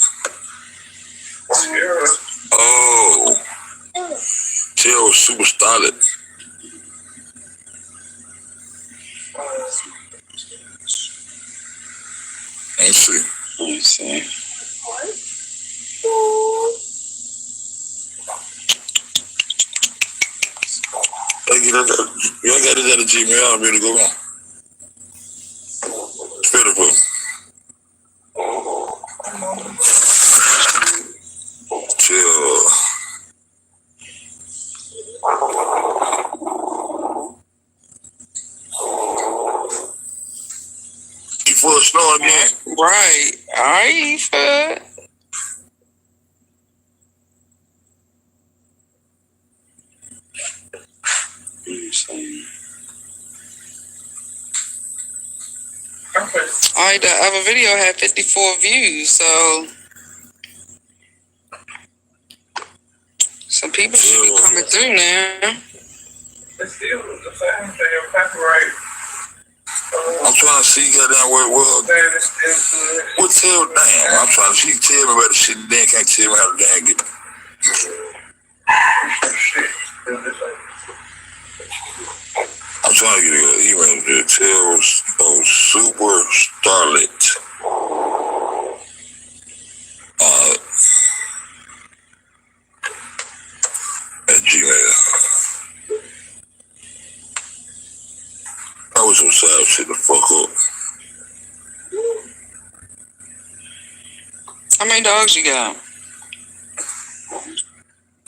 Oh. Tell was super solid. Let's see. Let me see. You ain't got this at a Gmail. I'm ready to go on. It's beautiful. Chill. You full of snow again? Right. Are you fed? Alright, the other video had 54 views, so some people should be coming through now. It's still the same thing, copyright. I'm trying to see goddamn what tell damn. I'm trying to see tell me about the shit and then can't tell me how to damn get I'm trying to get an email to tell Super Starlet. Gmail. I was some side shit the fuck up. How many dogs you got?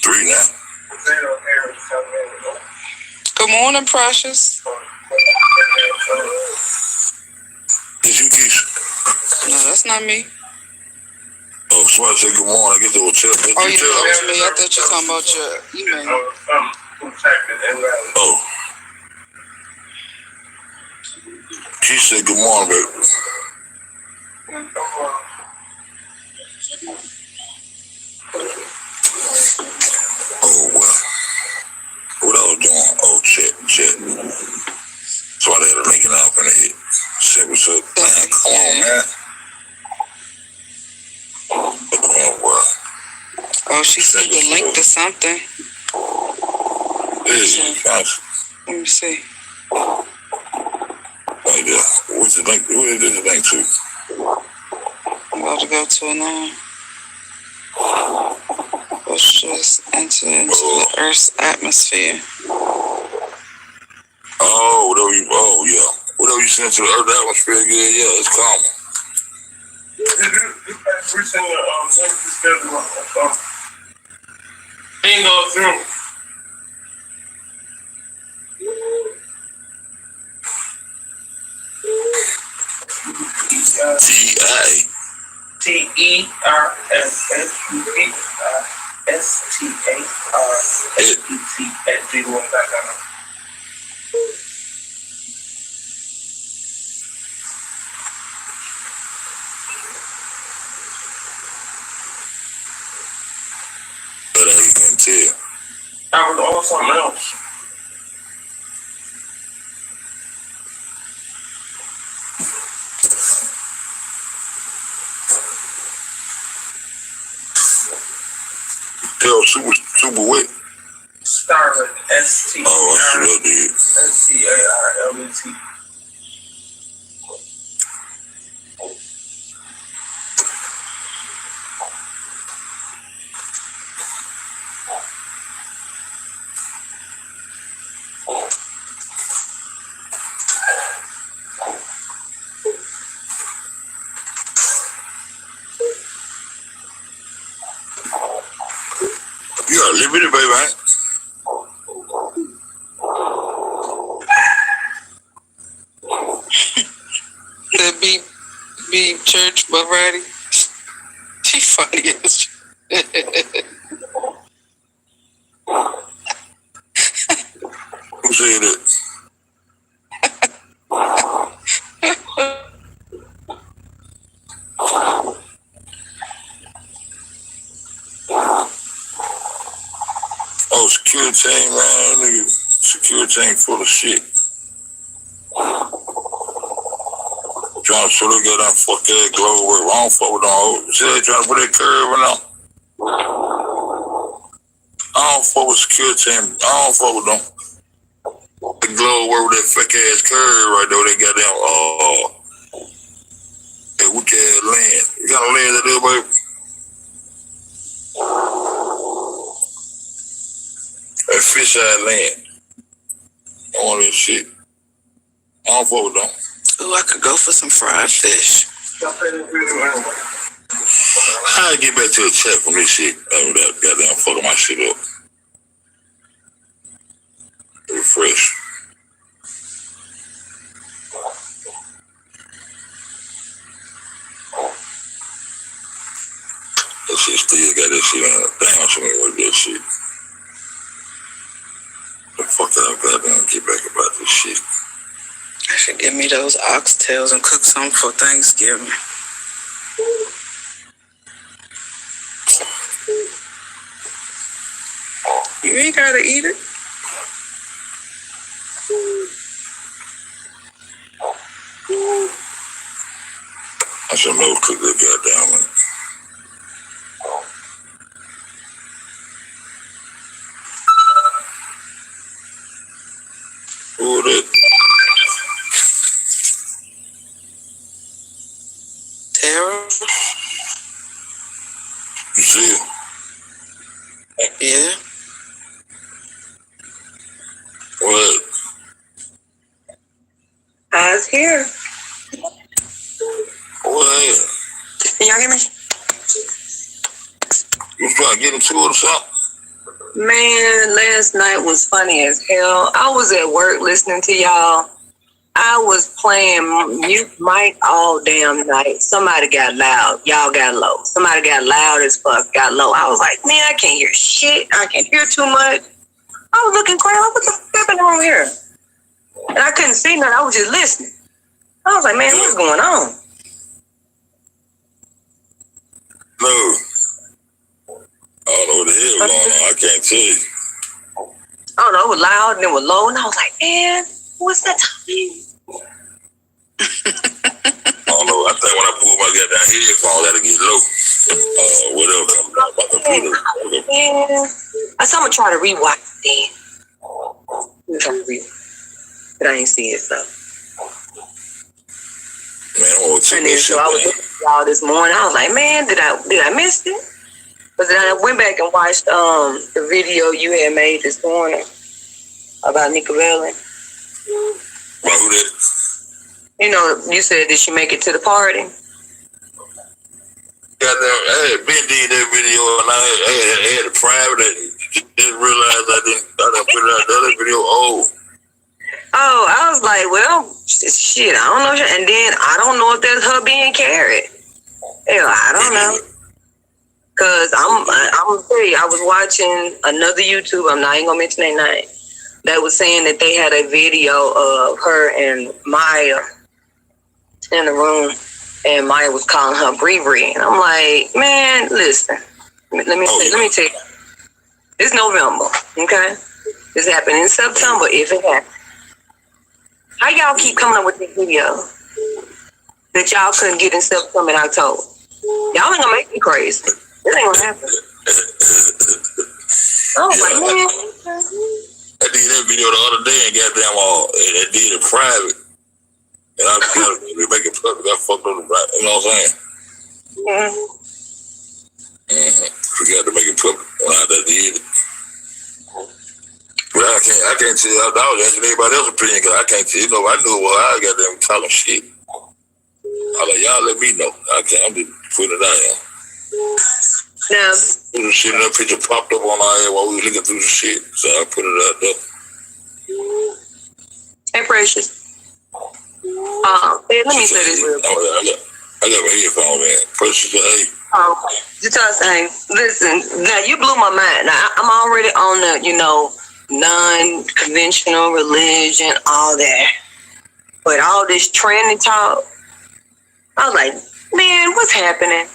3 now. Good morning, Precious. Is you Keisha? No, that's not me. Oh, somebody said good morning. I guess they will tell me. Oh, yeah, that was me. I thought you were talking about your email. Oh. Keisha said good morning, baby. Oh, well. What I was doing? Oh, check. So I had a Lincoln up in the head. Said, what's up? Man, come on, man. Come on, boy. Oh, she sent the link to something. Yes. Let me see. Right there. What's the link? What is the link to? I'm about to go to it now. Let's just enter into the Earth's atmosphere. Oh, yeah. Whatever you sent to the Earth atmosphere, yeah, it's common. Ain't go through. TERSSTARSET@gmail.com. But I can tell. I was on something else. Tell super wet. Starlet. STARLET. Oh, I sure did. STARLET. You got liberty, baby, right? The beep church, but ready. She funny as shit. Who said that? Oh, security team, man, nigga. Security team full of shit. Trying to show they got that fuck that glow work. I don't fuck with them. See, they trying to put that curve in them. I don't fuck with security team. I don't fuck with them. The glow work with that fake ass curve right there. They got them, that weak ass land. You got a land that there, baby? That fish eye land. All this shit. I don't fuck with them. Ooh, I could go for some fried fish. How I get back to the chat from this shit without goddamn fucking my shit up? Refresh. That shit still got that shit on it. Damn, show me what that shit. The fuck I goddamn get back about this shit. I should give me those oxtails and cook some for Thanksgiving. You ain't gotta eat it. I should never cook that goddamn one. Who that? Tara? You see it? Yeah. here. Well, Can y'all hear me? you trying to get into it or something? Man, last night was funny as hell. I was at work listening to y'all. I was playing mute mic all damn night. Somebody got loud. Y'all got low. Somebody got loud as fuck, got low. I was like, man, I can't hear shit. I can't hear too much. I was looking crazy. What the fuck in the room here? And I couldn't see nothing. I was just listening. I was like, man, what's going on? No. I don't know what the hell going on. I can't tell you. I don't know. It was loud and it was low. And I was like, man, what's that time? I don't know. I think when I pull my goddamn headphone, that'll get low. Whatever comes out my computer. Yeah. I said, I'm going to try to rewatch it then. But I ain't see it, so. Man, I want to check And then, this shit, so I was looking at y'all this morning. I was like, man, did I miss it? But then I went back and watched the video you had made this morning about Nika Belly. About who that? You know, you said, did she make it to the party? Goddamn, I had been did that video and I had a private and didn't realize I didn't put it out the other video. Oh, I was like, well, shit, I don't know. And then I don't know if that's her being carried. Hell, I don't know. Cause I'm gonna tell you, I was watching another YouTube. I'm not even gonna mention their name. That was saying that they had a video of her and Maya in the room, and Maya was calling her Bree Bree. And I'm like, man, listen, let me tell you, it's November, okay? This happened in September. If it happened, how y'all keep coming up with this video that y'all couldn't get in September and October? Y'all ain't gonna make me crazy. This ain't gonna happen. Oh my man. I did that video the other day and goddamn I did it private. And I got to make it public. I fucked up the right. You know what I'm saying? Forgot to make it public when I did it. But I can't tell you. I was asking everybody else's opinion because I can't tell you. I knew I got them talking shit. I was like, y'all let me know. I can't. I'm just putting it out here. Now, the shit in that picture popped up on our head while we were looking through the shit. So I put it out there. hey, Precious. Hey, let me say this real quick. I got my headphone in. Precious, hey. Just tell us, hey, listen, now you blew my mind. Now, I'm already on the, non-conventional religion, all that. But all this trending talk, I was like, man, what's happening?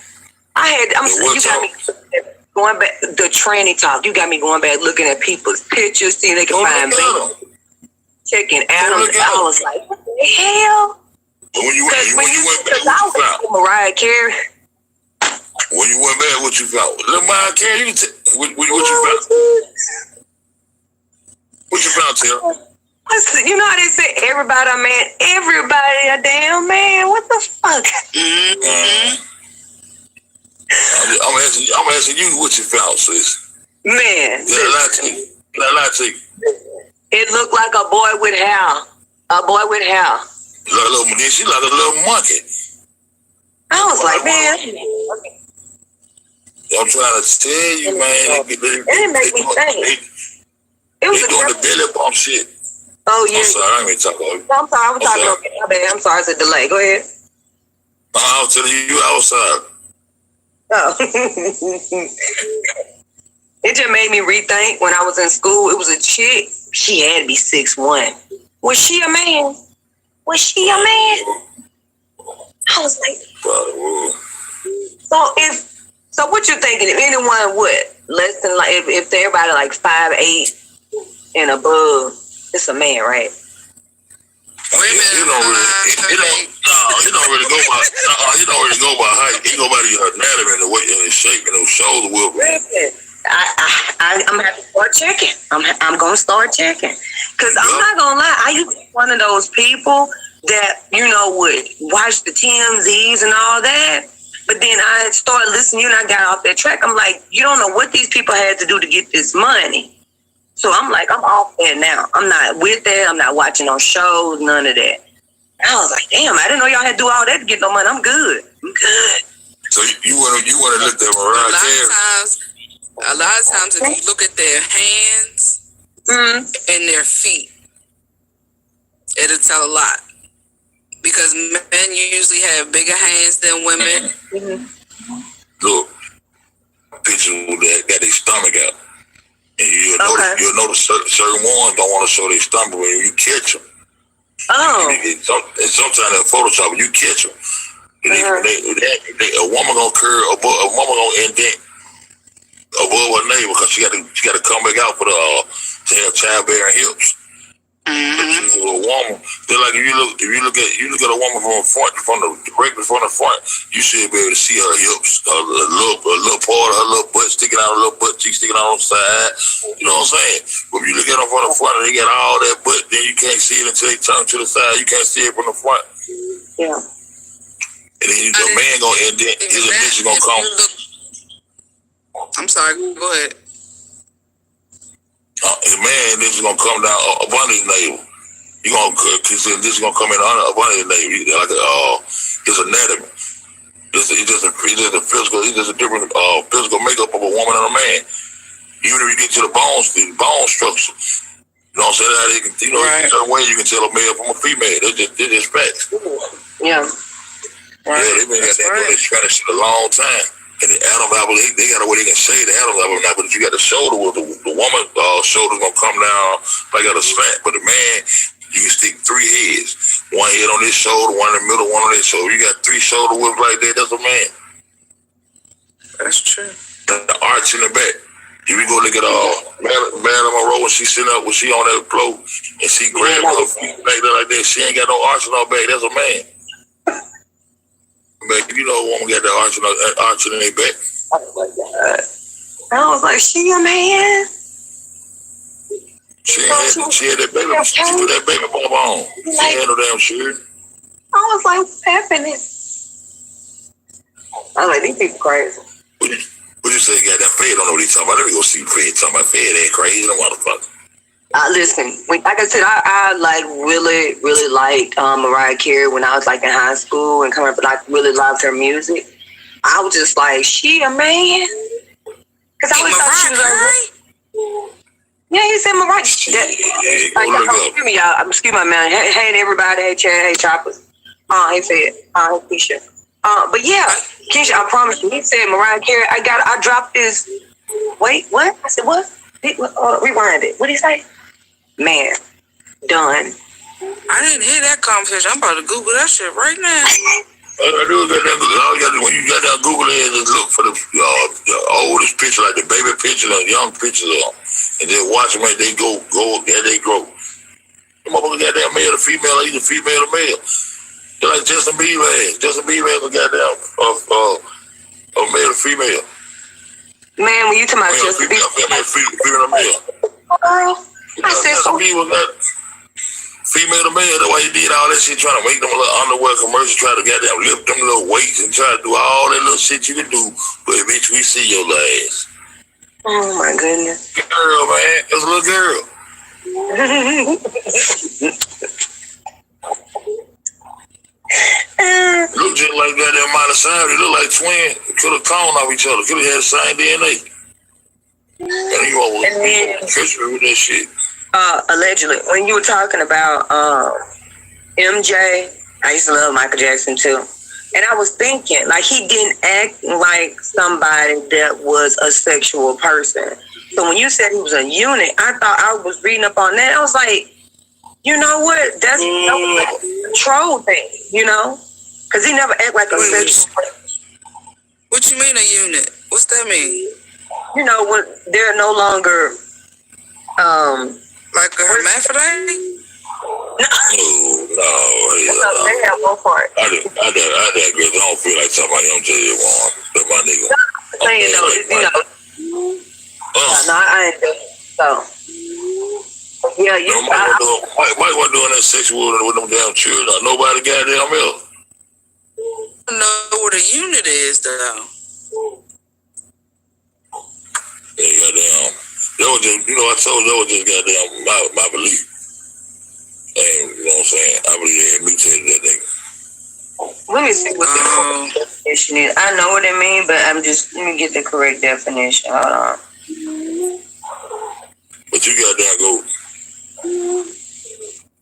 You got me going back, the tranny talk. You got me going back looking at people's pictures, seeing they can find babies, checking Adams. I was like, what the hell? When you went back, what you found? Mariah Carey. When you went back, what you found? Look, Mariah Carey, what you found? What you found, Tim? You know how they say everybody a damn man. What the fuck? I'm asking you what you found, sis. Man, lie to you. It looked like a boy with hair. She like a little monkey. I was like, man. I'm trying to tell you, man. It didn't make me think. It was doing the belly bump shit. Oh, yeah. I'm sorry, I ain't even talking about it. I'm sorry, I was talking about it. My bad. I'm sorry, it's a delay. Go ahead. I was telling you outside. Oh. It just made me rethink when I was in school. It was a chick. She had to be 6'1". Was she a man? I was like, so what you thinking? If anyone would less than if everybody like 5'8" and above, it's a man, right? He don't really go by height. He go by the anatomy and the weight and his shape and those shoulder will. I'm gonna have to start checking. I'm gonna start checking because I'm not gonna lie. I used to be one of those people that would watch the TMZs and all that. But then I started listening and I got off that track. I'm like, you don't know what these people had to do to get this money. So I'm like, I'm off there now. I'm not with that. I'm not watching no shows, none of that. I was like, damn, I didn't know y'all had to do all that to get no money. I'm good. So you want to look at Mariah Carey? A lot of times, if you look at their hands and their feet, it'll tell a lot. Because men usually have bigger hands than women. Look, pictures that got their stomach out. And you'll notice certain ones don't want to show their stomach when you catch them. Oh. And sometimes in Photoshop, when you catch them, a woman gonna curl, a woman gonna indent above her navel because she got to come back out for the to have childbearing hips. Mm-hmm. A woman, they're like if you look at a woman from the directly from the front, you should be able to see her hips, a little part of her little butt sticking out, a little butt cheek sticking out on the side. You know what I'm saying? But if you look at them from the front and they got all that butt, then you can't see it until they turn to the side. You can't see it from the front. Yeah. And then the man gonna indent. His bitch gonna come. I'm sorry. Go ahead. The man, this is gonna come down up under his navel. You gonna this is gonna come in up under his navel. Like his anatomy. It's just a physical. It's just a different physical makeup of a woman and a man. Even if you get to the bone structure, you know what I'm saying? How they can, certain ways you can tell a male from a female. They're just facts. Yeah. Right. Yeah, they've been got that trying to shit a long time. And the Adam apple, they got a way they can say the Adam apple now, but you got the shoulder with the woman shoulder's gonna come down like at a slant. But the man, you can stick 3 heads. One head on this shoulder, one in the middle, one on this shoulder. You got 3 shoulder whips like that, that's a man. That's true. The arch in the back. If you go look at Marilyn Monroe when she sitting up, when she on that float and she grabbing her feet back there like that, she ain't got no arch in her back, that's a man. But you know, a woman got that arch in their back. Oh my God. I was like, she a man? She had that baby. She put that baby bump on. She had no damn shirt. I was like, what's happening? I was like, these people crazy. What you say, goddamn Fed don't know what he's talking about. Let me go see Fed talking about. Fed ain't crazy, no motherfucker. Listen, like I said, I like really liked Mariah Carey when I was like in high school and coming up, like really loved her music. I was just like, she a man? Because I always thought she was a yeah, he said Mariah. Excuse me, y'all. Excuse my man. Hey, everybody. Hey, Chad. Hey, Choppers. He said, hey, Keisha. But yeah, Keisha, I promise you, he said Mariah Carey. I dropped this. Wait, what? I said, what? Rewind it. What did he say? Man, done. I didn't hear that conversation. I'm about to Google that shit right now. All you got to do when you got that Google it is look for the oldest picture, like the baby picture, the young pictures of them, and then watch them as they go, as they grow. The motherfucker got that male to female, or either female to male. They're like Justin Bieber has. Justin Bieber has a goddamn male to female. Man, when you talking about Justin Bieber, female to male. I said so. Female to male, that's why he did all that shit, trying to make them little underwear commercials, try to goddamn lift them little weights and try to do all that little shit you can do, but bitch, we see your ass. Oh my goodness. Girl, man, it's a little girl. Look just like goddamn Miley Cyrus, they look like twins. Could have cloned off each other, could have had the same DNA. And you always catch me with that shit. Allegedly, when you were talking about MJ, I used to love Michael Jackson too. And I was thinking, like, he didn't act like somebody that was a sexual person. So when you said he was a unit, I thought I was reading up on that. I was like, you know what? That was a troll thing, you know? Because he never acted like a sexual person. What you mean a unit? What's that mean? You know, when they're no longer... like a hermaphrodite? No. They have one part. I digress. I don't feel like talking about MJ one. That's my nigga. Saying though, you know. No, I ain't doing it. So. Yeah, Mike wasn't doing that sexual with them damn children. Nobody goddamn else. I know what a unit is, though. Yeah, goddamn. That was just, I told you that was just goddamn my belief. And You know what I'm saying? I believe they mutated that nigga. Let me see what the correct definition is. I know what it means, but let me get the correct definition. Hold on. But you goddamn go.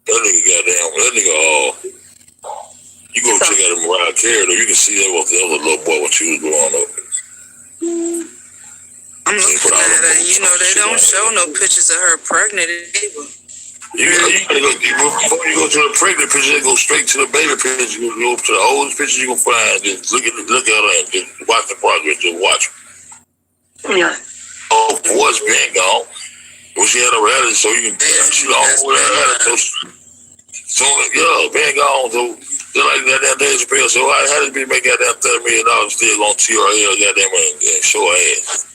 That nigga, you go check out the Mariah Carey, though. You can see that was the other little boy when she was growing up. I'm looking at her. You know, they don't show no pictures of her pregnant either. You gotta go, before you go to the pregnant picture, go straight to the baby picture. You go to the oldest picture you can find. Just look at her and just watch the progress. Just watch her. Yeah. Oh, what's been gone? When she had a reality, so you can she long with her reality. So yeah, been gone. So just like goddamn Dave Chappelle. So how did be make goddamn $30 million still on TRL goddamn and show her ass?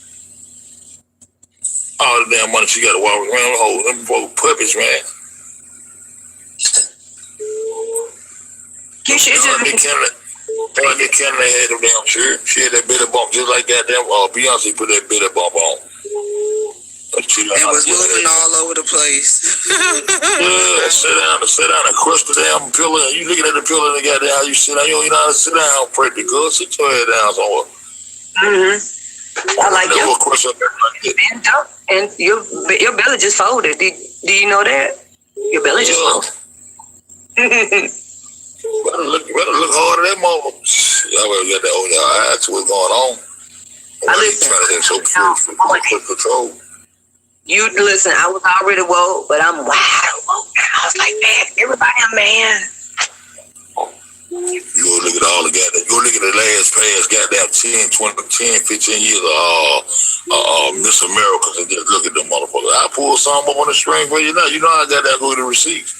All the damn money she got to walk around them puppies, man. Canada had them damn shirt. She had that bitty bump just like goddamn Beyonce put that bitty bump on. It was moving all over the place. Yeah, sit down and crush the damn pillow. You looking at the pillow and goddamn how you sit down. You don't even know how to sit down, pretty good. Sit your head down somewhere. I like it. Bent up and your belly just folded. Do you know that? Your belly just folded. Better look hard at that moment. Y'all better get that on your eyes to what's going on. Why you trying to get so control? You listen, I was already woke, but I'm wide woke. I was like, man, everybody a man. You go look at all the goddamn, go look at the last past goddamn 10, 15 years of Miss America and just look at them motherfuckers. I pulled some up on the string for you now. You know I got that go to the receipts.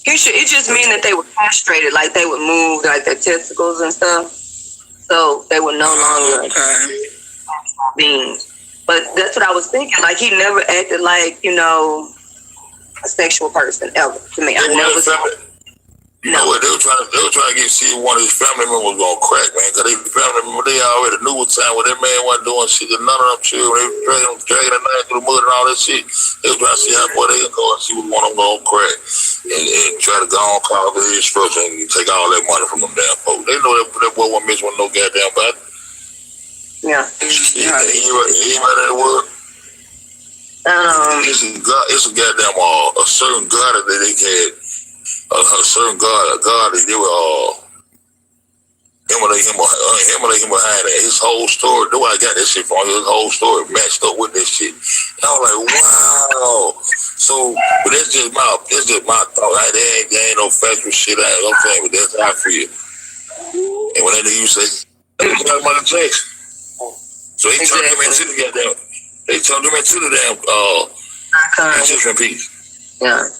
It just mean that they were castrated, like they would move like their testicles and stuff. So they were no longer beings. But that's what I was thinking. Like he never acted like, you know, a sexual person ever to me. I never saw it. You know what? They were trying to get see one of his family members was gonna crack, man. Cause they already knew what time when that man wasn't doing shit. None of them children, they were dragging the knife through the mud and all that shit. They were trying to see how far they can go and see what one of them gonna crack and try to go on call for his instruction and take all that money from them damn folks. They know that boy wasn't missing with no goddamn body. Yeah. He ain't right at the word. It's a goddamn a certain God that they had. A certain God that they were emulate him behind that. His whole story, the way I got that shit from, his whole story matched up with this shit. And I was like, wow. So, but that's just my thought. Like, there ain't no factual shit. I'm saying, but that's how I feel. And when that nigga say, that's Michael Jackson. So he turned him into the goddamn. They turned him into the damn just in peace. Yeah.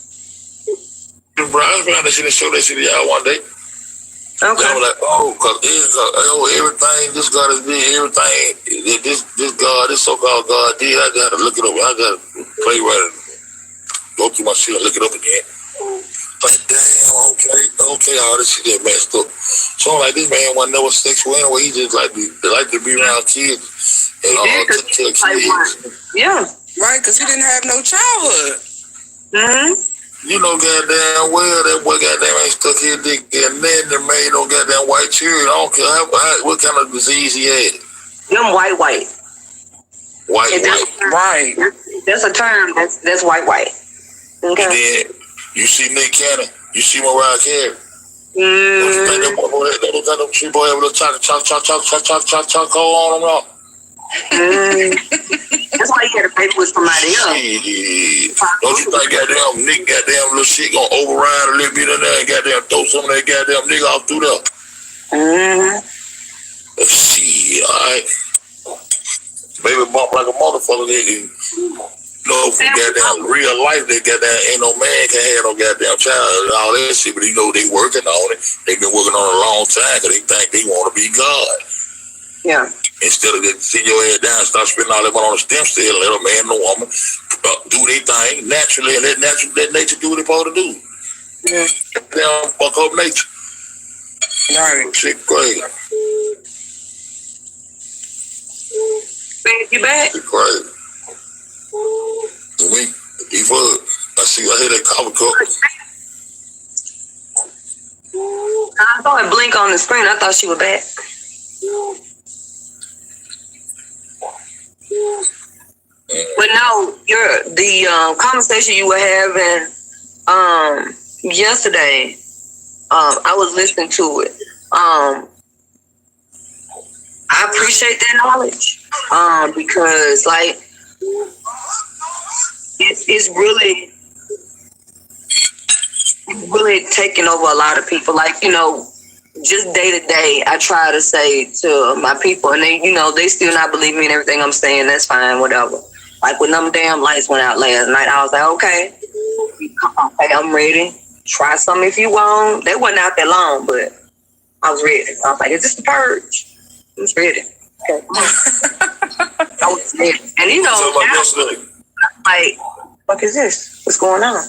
Bro, I was trying to see the show that shit to y'all one day. Okay. Y'all were like, everything this God is did, everything this God, this so-called God did, I gotta look it up. I gotta play right and go through my shit and look it up again. Like, damn, okay, all this shit get messed up. So I'm like, this man wasn't never sexual anyway. He just like to be around kids and to kids. Yeah. Right, because he didn't have no childhood. You know goddamn well that boy goddamn ain't stuck his dick in there and made no goddamn white children. I don't care what kind of disease he had. Them white. White. Right. That's a term. That's white. Okay. And then you see Nick Cannon, you see Mariah Carey. Don't you think that boy have a little chocolate on him now? That's why he had a baby with somebody else. Don't you think goddamn Nick goddamn little shit gonna override a little bit in there and goddamn throw some of that goddamn nigga off through there? Shit, alright. Baby bump like a motherfucker, nigga. No, for goddamn real life, they goddamn ain't no man can have no goddamn child and all that shit, but you know they working on it. They been working on it a long time because they think they want to be God. Yeah. Instead of just sitting your head down, stop spending all that money on a stem cell, let a man and a woman do their thing naturally and let nature do what they're supposed to do. Yeah. Damn, fuck up nature. Right. Shit crazy. You back? Shit crazy. Me, he fuck. see, I hear that coffee cup. I saw it blink on the screen. I thought she was back. But no, the conversation you were having yesterday, I was listening to it. I appreciate that knowledge because, like, it's really taking over a lot of people. Like, you know, just day to day, I try to say to my people, and they, you know, they still not believe me in everything I'm saying. That's fine, whatever. Like when them damn lights went out last night, I was like, okay, I'm ready. Try something if you want. They wasn't out that long, but I was ready. I was like, is this the purge? I was ready. Okay. I was ready. And you know, like, what is this? What's going on?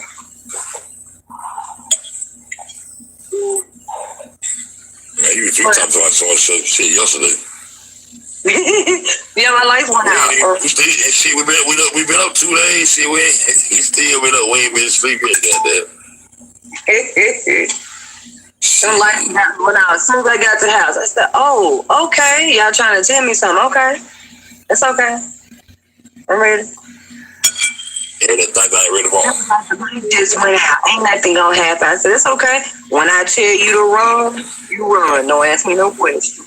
Man, you talking about so much shit yesterday. Yeah, my lights went out. Shit, we been up 2 days. Shit, we still been up. We ain't been sleeping. Goddamn. Some lights went out. As soon as I got to the house, I said, "Oh, okay. Y'all trying to tell me something? Okay, it's okay. I'm ready." Yeah, that thing I ain't ready for. The just went out. Ain't nothing gonna happen. I said, "It's okay. When I tell you to run, you run. Don't ask me no questions."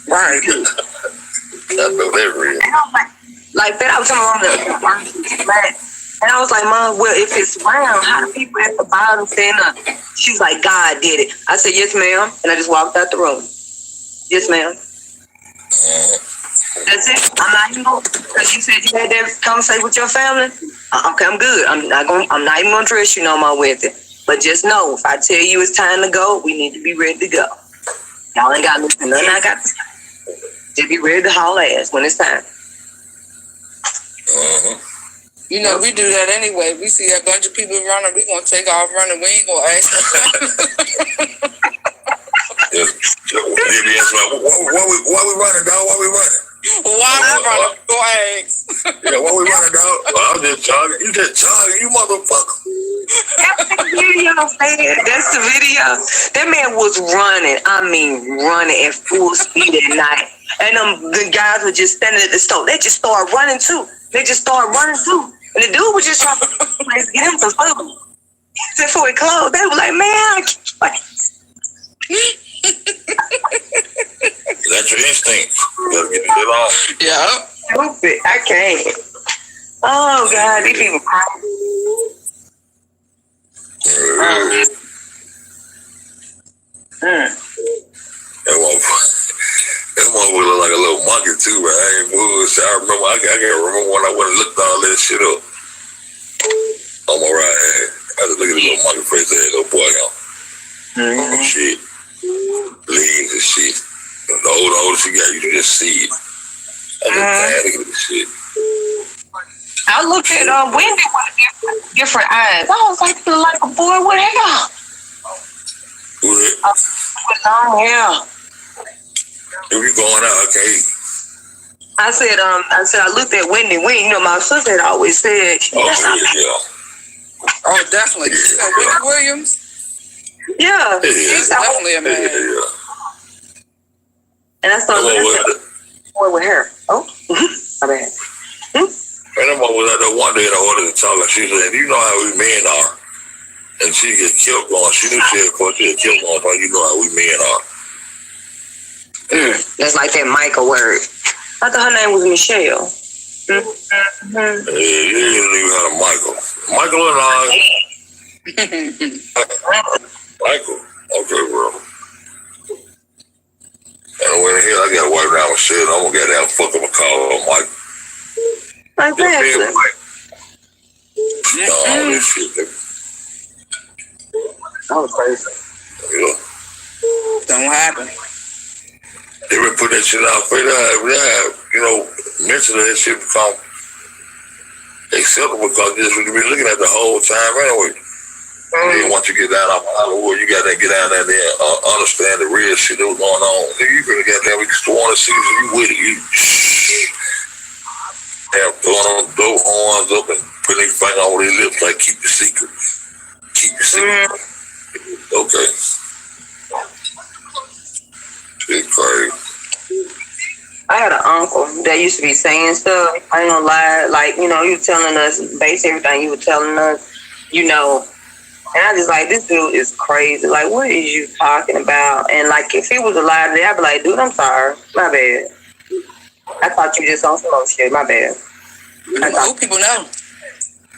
Right. I know that real. And I was like that. I was telling Mom and I was like, Mom, well, if it's round, how do people at the bottom stand up? She was like, God did it. I said, yes, ma'am. And I just walked out the room. Yes, ma'am. That's it. I'm not even going, because you said you had that conversation with your family. Okay, I'm good. I'm not even going to trust you no more with it. But just know, if I tell you it's time to go, we need to be ready to go. Y'all ain't got nothing I got to say. Just be ready to haul ass when it's time. You know, we do that anyway. We see a bunch of people running, we gonna take off running. We ain't gonna ask them. They be asking, why we running, dog? Why we running? Why we running? Go ask. Yeah, why we running, dog? I'm just jogging. You just jogging, you motherfucker. That's the video, man. That's the video. That man was running. I mean, running at full speed at night. And the guys were just standing at the store. They just started running too. And the dude was just trying to get him some food. Before he closed, they were like, man, I can't wait. That's your instinct. You gotta get it off. Yeah. Stupid. I can't. Oh, God, these people crying. That motherfucker look like a little monkey too, man. I ain't moved. I remember, I can't remember when I went and looked all that shit up on my right hand. I had to look at the little monkey face there, little boy, oh shit. Leaves and shit. And the older she got, you can just see it. I just had to look at the shit. I looked at Wendy with different eyes. I was like, feel like a boy with hair. Who that? With long hair. If you going out, okay. I said, I looked at Wendy. You know, my sister had always said, yeah. Oh, definitely. You said Wendy Williams? Yeah. He's definitely a man. Yeah. And I started looking at boy with hair. Oh, my bad. And that mother was out there one day and I wanted to talk, and she said, you know how we men are. And she get killed on. She knew she had killed on, so you know how we men are. That's like that Michael word. I thought her name was Michelle. Yeah, you didn't even have a Michael. Michael and I. Michael. Okay, bro. And I went in here, I got to wipe down my shit. I'm going to get down and fuck up a call on Mike. Like that. All this shit. That was crazy. Yeah. Don't happen. They been putting that shit out for you know, mentally that shit become acceptable because this what you be looking at the whole time anyway. And then once you get down off Hollywood, you gotta get down there and understand the real shit that was going on. You really got that, we just want to see you with it. You have throwing on dope horns up and put their finger on their lips, like keep the secret. Keep the secret. Okay. Shit crazy. I had an uncle that used to be saying stuff. I ain't gonna lie. Like, you know, he was telling us, base everything he was telling us, you know. And I just like, this dude is crazy. Like, what is you talking about? And like, if he was alive today, I'd be like, dude, I'm sorry. My bad. I thought you just on some other shit. My bad. Old people know.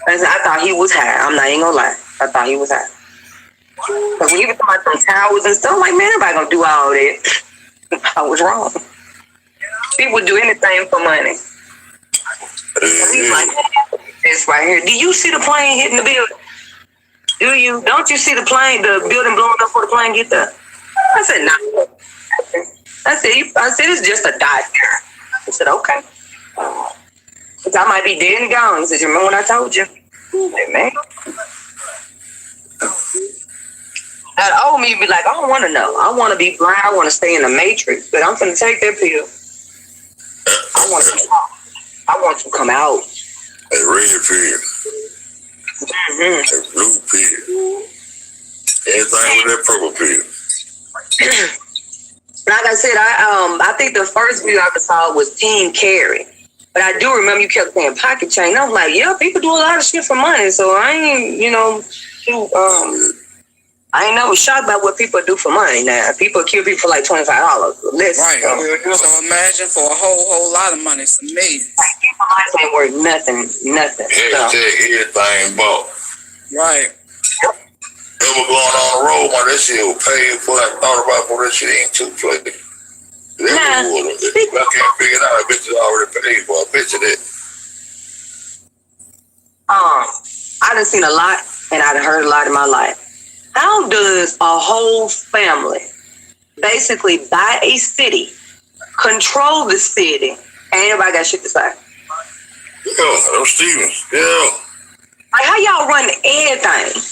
I thought he was high. I'm not even gonna lie. I thought he was high. Because when he was talking about some towers and stuff, I'm like, man, everybody gonna do all that. I was wrong. People do anything for money. He's like, this right here. Do you see the plane hitting the building? Do you? Don't you see the plane, the building blowing up before the plane get there? I said, no. I said, it's just a dot there. I said, okay. Because I might be dead and gone. He said, you remember when I told you? I said, man. That old me be like, I don't want to know. I want to be blind. I want to stay in the matrix. But I'm going to take that pill. I want to come out. A red pill. Mm-hmm. A blue pill. Anything with that purple pill. Like I said, I think the first video I ever saw was Team Carry. But I do remember you kept saying pocket change. I was like, yeah, people do a lot of shit for money. So I ain't, you know, I ain't never shocked about what people do for money now. People kill people for like $25. Listen, right. So imagine for a whole lot of money, some millions. Like, people's life ain't worth nothing. Everything bought. Right. Ever going on the road, man, that shit was paid for. I thought about for that shit ain't too play. I can't figure it out. I bet you already paid for. I bet you that. I done seen a lot and I done heard a lot in my life. How does a whole family basically buy a city, control the city, and everybody got shit to say? Yeah, those Stevens. Yeah. Like, how y'all run everything?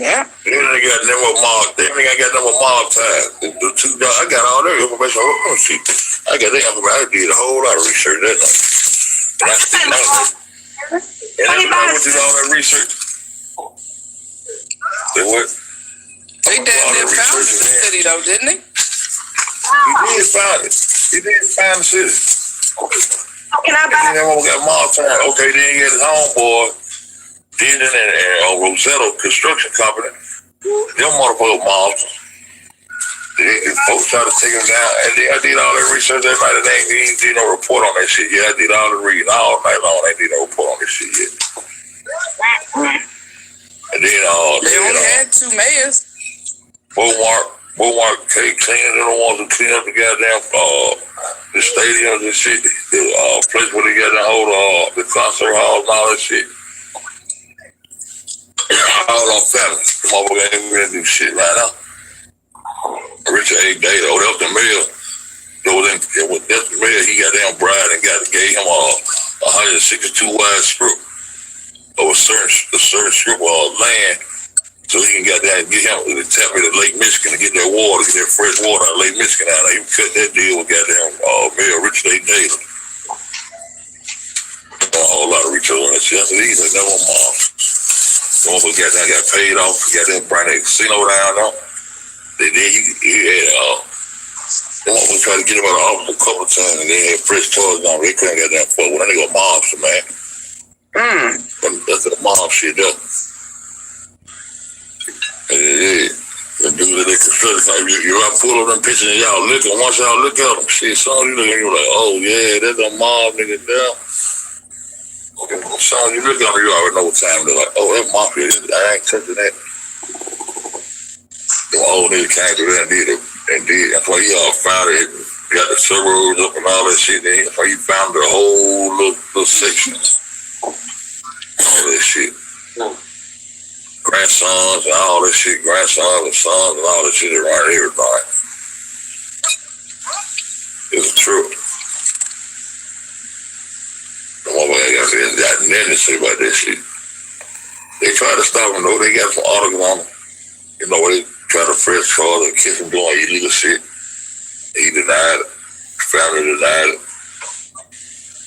Yeah. They got never marked. They ain't got never marked time. The two dogs, I got all their information. I got their information. I did a whole lot of research that night. And I went through all that research. They what? They damn near found the city though, didn't they? He did find it. He did find the city. Can I buy? And then when we got marked time, okay, then he got his homeboy. Then Rosetta Construction Company, them motherfuckers monsters. Folks try to take him down. And then I did all that research that night, and they ain't did no report on that shit yet. I did all the reading all night long. They did no report on this shit yet. And then they only had 2 mayors. Beaumont cleaned the ones who cleaned up the goddamn the stadiums and shit. The place where they got to hold the concert halls and all that shit. All on family. Motherfucker ain't gonna do shit right now. Richard A. Data, that was the mayor. That's the mayor. He got down bride and gave him a 162 wide strip of a certain strip of land, so he can get him to tap into Lake Michigan to get that water, get that fresh water out of Lake Michigan out. He cut that deal with goddamn Mayor Richard A. Data. A whole lot of research on that shit. I said, these are never monsters. Motherfucker got paid off, got that brand new casino down there. Then he had the motherfucker tried to get him out of the office a couple of times, and they had fresh toys on. They couldn't get that fuck. When they go mobster, man. That's the mob shit up. Yeah. The dude that they constructed, like, you out full of them pictures and y'all look, and once y'all look at them, shit, son, you look at you're like, oh yeah, that's a mob nigga there. Okay, son, you look at them, you already know what time they're like, oh, that mafia, I ain't touching that. The old nigga came through there and did it. That's why he all found it, got the suburbs up and all that shit. That's why he found the whole little section. All that shit. Grandsons and all that shit, grandsons and sons and all that shit around everybody. It's true. The motherfucker got nothing to say about that shit. They tried to stop him though, they got some articles on him. You know, they tried to press charge and kiss him doing illegal shit. He denied it. Family denied it.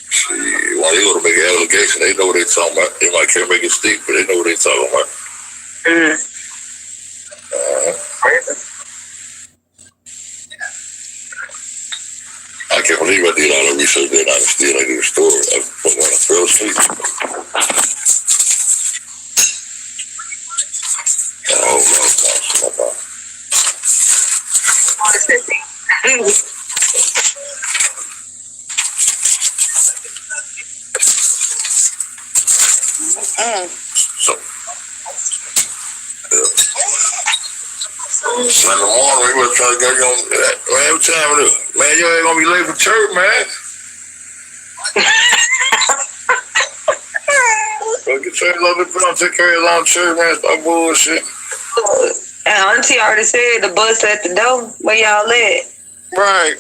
See, one of they go to make an allegation. They know what they're talking about. They might can't make it stick, but they know what they're talking about. I can't believe I did all the research that I still I did the story. I fell asleep. Oh, So, Sunday morning, we were trying to get you on. Man, what time it is? Man, you ain't gonna be late for church, man. So get your take care of long church, man. Stop bullshit. Auntie already said the bus at the door. Where y'all at? Right.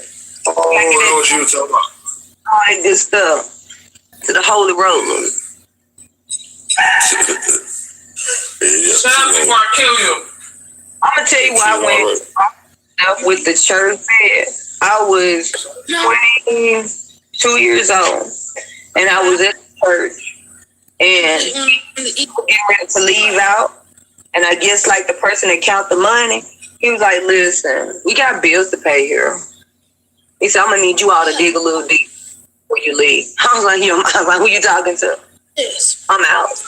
Oh, that was you talking about. All that good stuff. To the Holy Road. Shut up before I kill you. I'm gonna tell you why I went with the church. I was 22 years old, and I was at the church, and people getting ready to leave out. And I guess like the person that count the money, he was like, "Listen, we got bills to pay here." He said, "I'm gonna need you all to dig a little deep before you leave." I was like, who you talking to? Yes. I'm out.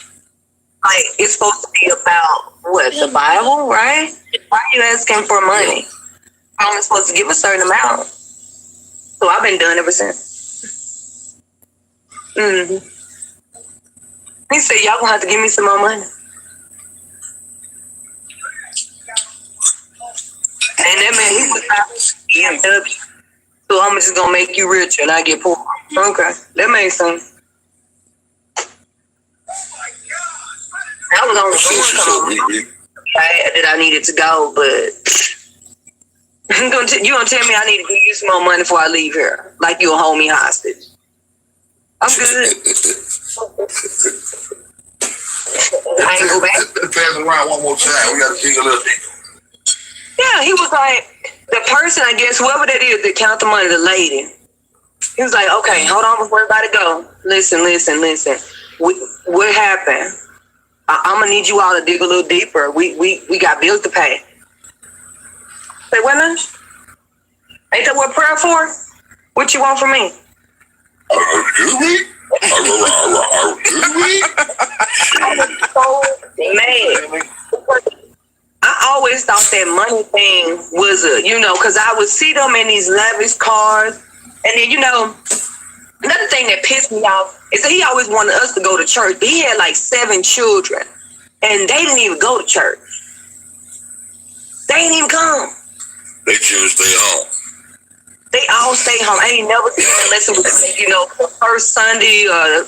Like, it's supposed to be about what, the Bible, right? Why are you asking for money? I'm only supposed to give a certain amount. So I've been done ever since. He said, y'all gonna have to give me some more money. And that man, he was not BMW. So I'm just gonna make you rich and I get poor. Okay, that makes sense. I was on the that I needed to go, but you gonna tell me I need to give you some more money before I leave here, like you'll hold me hostage. I'm good. I ain't go back. Pass it around one more time. We got to dig a little deeper. Yeah, he was like, the person, I guess, whoever that is that count the money, the lady. He was like, okay, hold on before everybody go. Listen. What happened? I'm gonna need you all to dig a little deeper. We got bills to pay. Say what now? Ain't that what prayer for? What you want from me? Do we? I was so mad. I always thought that money thing was because I would see them in these lavish cars, and then another thing that pissed me off is that he always wanted us to go to church. But he had like 7 children, and they didn't even go to church. They didn't even come. They choose to stay home. They all stay home. I ain't never seen them unless it was, the first Sunday or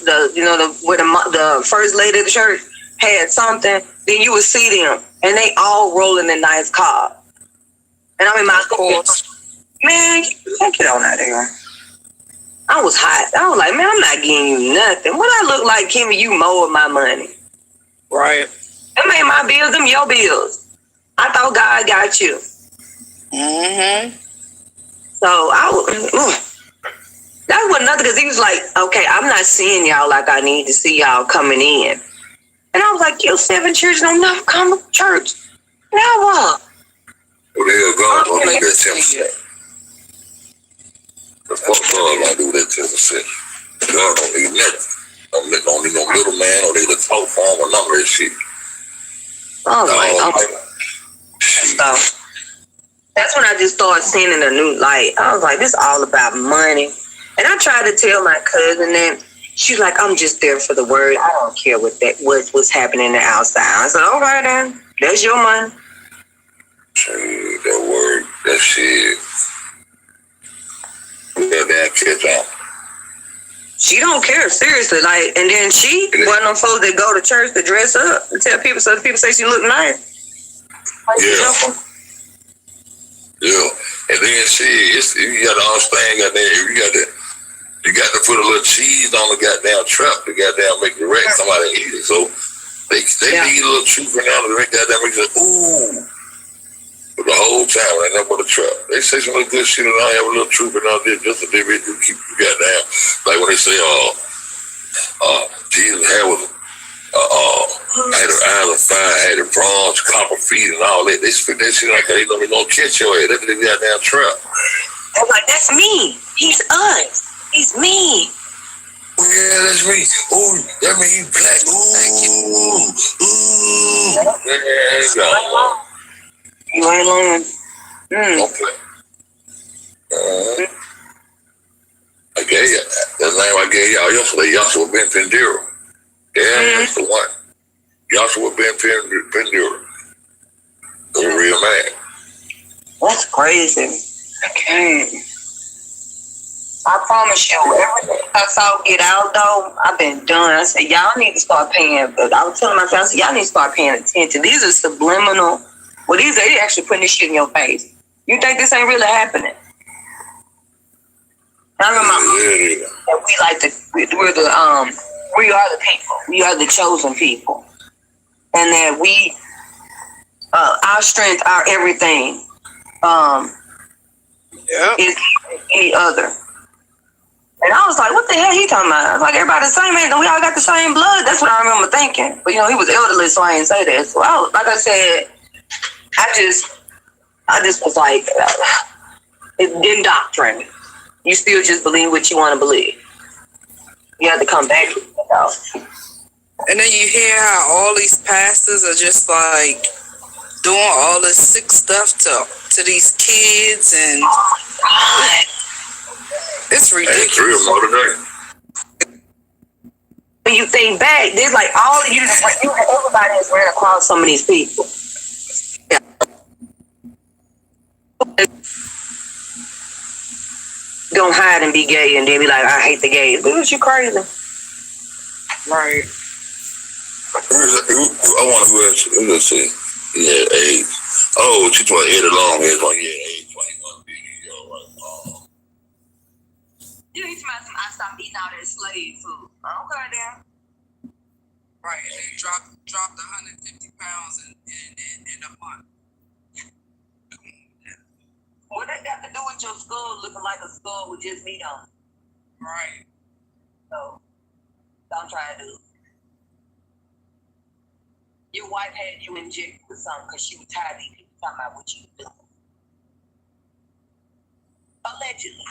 where the first lady of the church had something. Then you would see them, and they all rolling in nice cars. And I'm in my car. Man, can't get on out there. I was hot. I was like, man, I'm not giving you nothing. What I look like giving you more of my money? Right. That made my bills, them your bills. I thought God got you. Mm-hmm. So that wasn't nothing, because he was like, okay, I'm not seeing y'all like I need to see y'all coming in. And I was like, your 7 children don't never come to church. Now what? Well, they're God gonna do that 10%. The fuck God gonna do that 10%. God don't need nothing. Don't need no little man or they the talk form or none of that shit. Oh my God. So that's when I just started seeing in a new light. I was like, this is all about money. And I tried to tell my cousin that. She's like, I'm just there for the word. I don't care what's happening in the outside. I said, all right then, that's your money. That word, that shit. That damn catch on. She don't care, seriously. Like, and then she one of them folks that go to church to dress up and tell people, so the people say she look nice. Yeah. And then you gotta understand, goddamn, you got to put a little cheese on the goddamn trap to goddamn make the wreck somebody eat it. So they need a little truth in there to make goddamn make it ooh. But the whole time they never put a trap. They say some little good shit and I have a little truth in there just a little bit to keep you goddamn. Like when they say, Jesus had the eyes of fire, had the bronze, copper feet, and all that. They spit that shit like they gonna catch your ass. That's the goddamn trap. I was like, that's me. He's us. He's me. Oh, yeah, that's me. Oh, that means he's black. Ooh. You ain't lying. Don't play. I gave you the name I gave y'all yesterday. Joshua Ben Pendura. Yeah, that's the one. Joshua Ben Pendura. A real man. That's crazy. I can't. I promise you, everything I saw get out though, I've been done. I said, y'all need to start paying. But I was telling my friends, y'all need to start paying attention. These are subliminal. Well, these are actually putting this shit in your face. You think this ain't really happening? I remember that we are the people. We are the chosen people, and that we, our strength, our everything, is any other. And I was like, what the hell he talking about? I was like, everybody the same, man. We all got the same blood. That's what I remember thinking. But, he was elderly, so I didn't say that. So, like I said, I just was like, in doctrine, you still just believe what you want to believe. You have to come back. And then you hear how all these pastors are just like doing all this sick stuff to these kids, and it's ridiculous. When you think back, there's like everybody has ran across some of these people. Don't hide and be gay and then be like, I hate the gays. But you crazy. Right. I wonder who else. Let's see. He had AIDS. Oh, she told Eddie Long is on AIDS. You need to mind some. I stopped eating all that slave food. Okay, then. Right, and they dropped 150 pounds in a month. What that got to do with your skull looking like a skull with just meat on it? Right. So, don't try to do it. Your wife had you injected with something because she was tired of these people talking about what you do. Allegedly.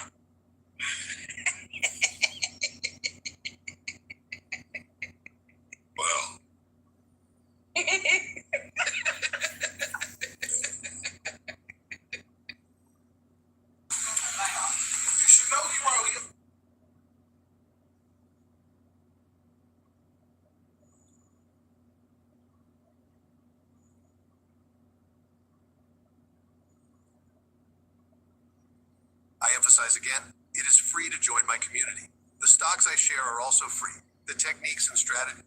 Well. I emphasize again, it is free to join my community. The stocks I share are also free. The techniques and strategies.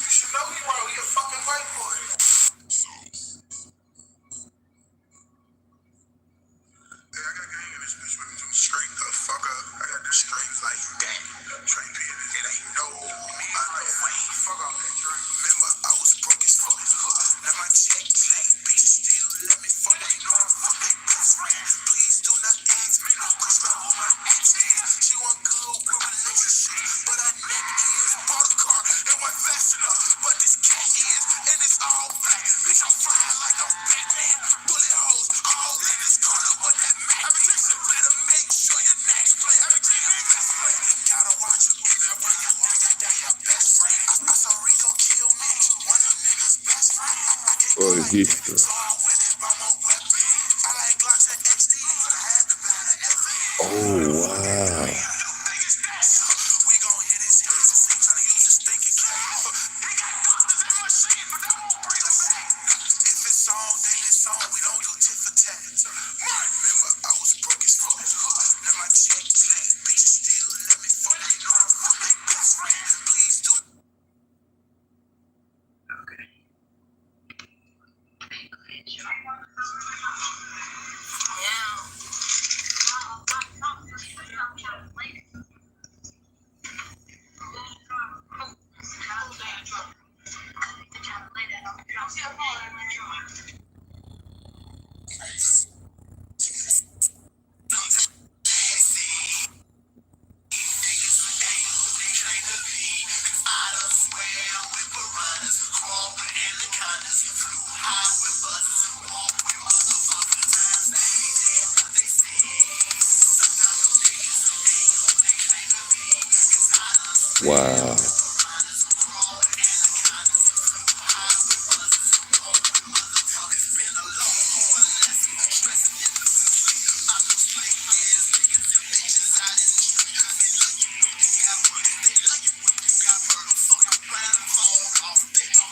You should know you are. You're a fucking white boy. Hey, I got gang in this bitch with some straight the fuck up. I got the strings like that. Trey P, it ain't no way. Fuck off that drink. Remember, I was broke as fuck. Now my check clean. Bitch still let me fuck. You know I'm fucking best friend. Please do not ask me no question about who my ex is. She want good with relationship, but her neck is bought a car and went fast enough. But this cat is, and it's all black. Bitch, I'm flying like I'm Batman. Bullet holes all in this corner, but that man. Everything you better make sure your next play. Everything you best play. Gotta watch it. Even when you walk that day, your best friend. I saw Rico kill Mitch. One of niggas best friend. I can't go like that, so I went and bought my weapon. I like Glocks and XD, but I had to buy the FN. Oh, wow. We gon' hit his head since he tryna use his thinking cap. He got doctors in my shit, but that won't bring him back. If it's on, then it's on. We don't do tit for tat. Remember, I was broke as fuck. Now my check clean. Bitch still let me fuck. You know I'm fucking best friend. Please do. Wow.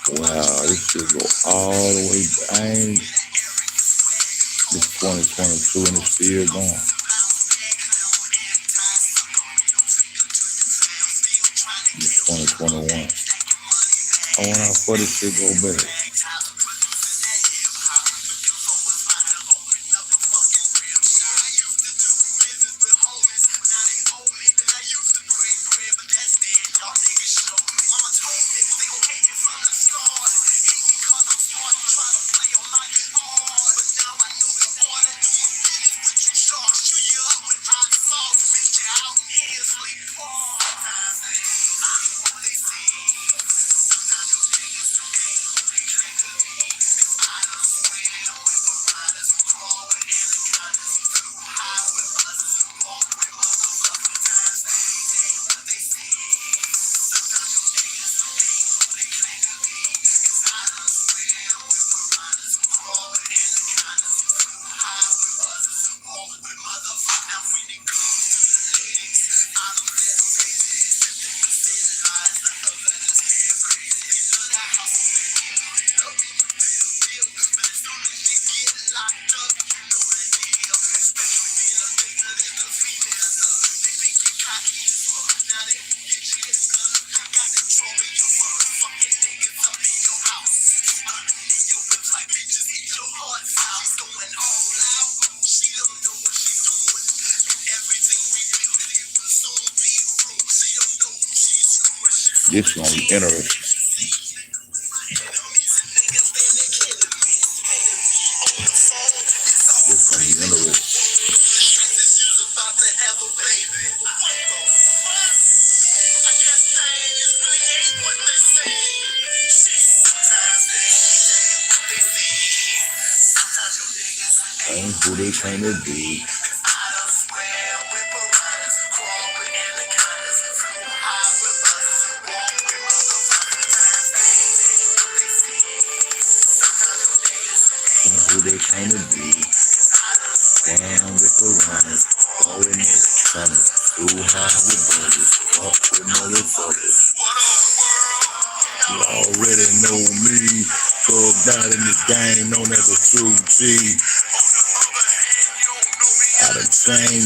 Wow, this should go all the way. It's 2022 and it's still going. It's 2021. I wonder how far this shit go back. This is gonna be interesting. This is gonna be interesting. Ain't who they claim to be. Who they claim to be. Round with the running, always coming. Through high with brothers, up with motherfuckers. You already know me. Thugged out in this game, known as a true G. Out of chain,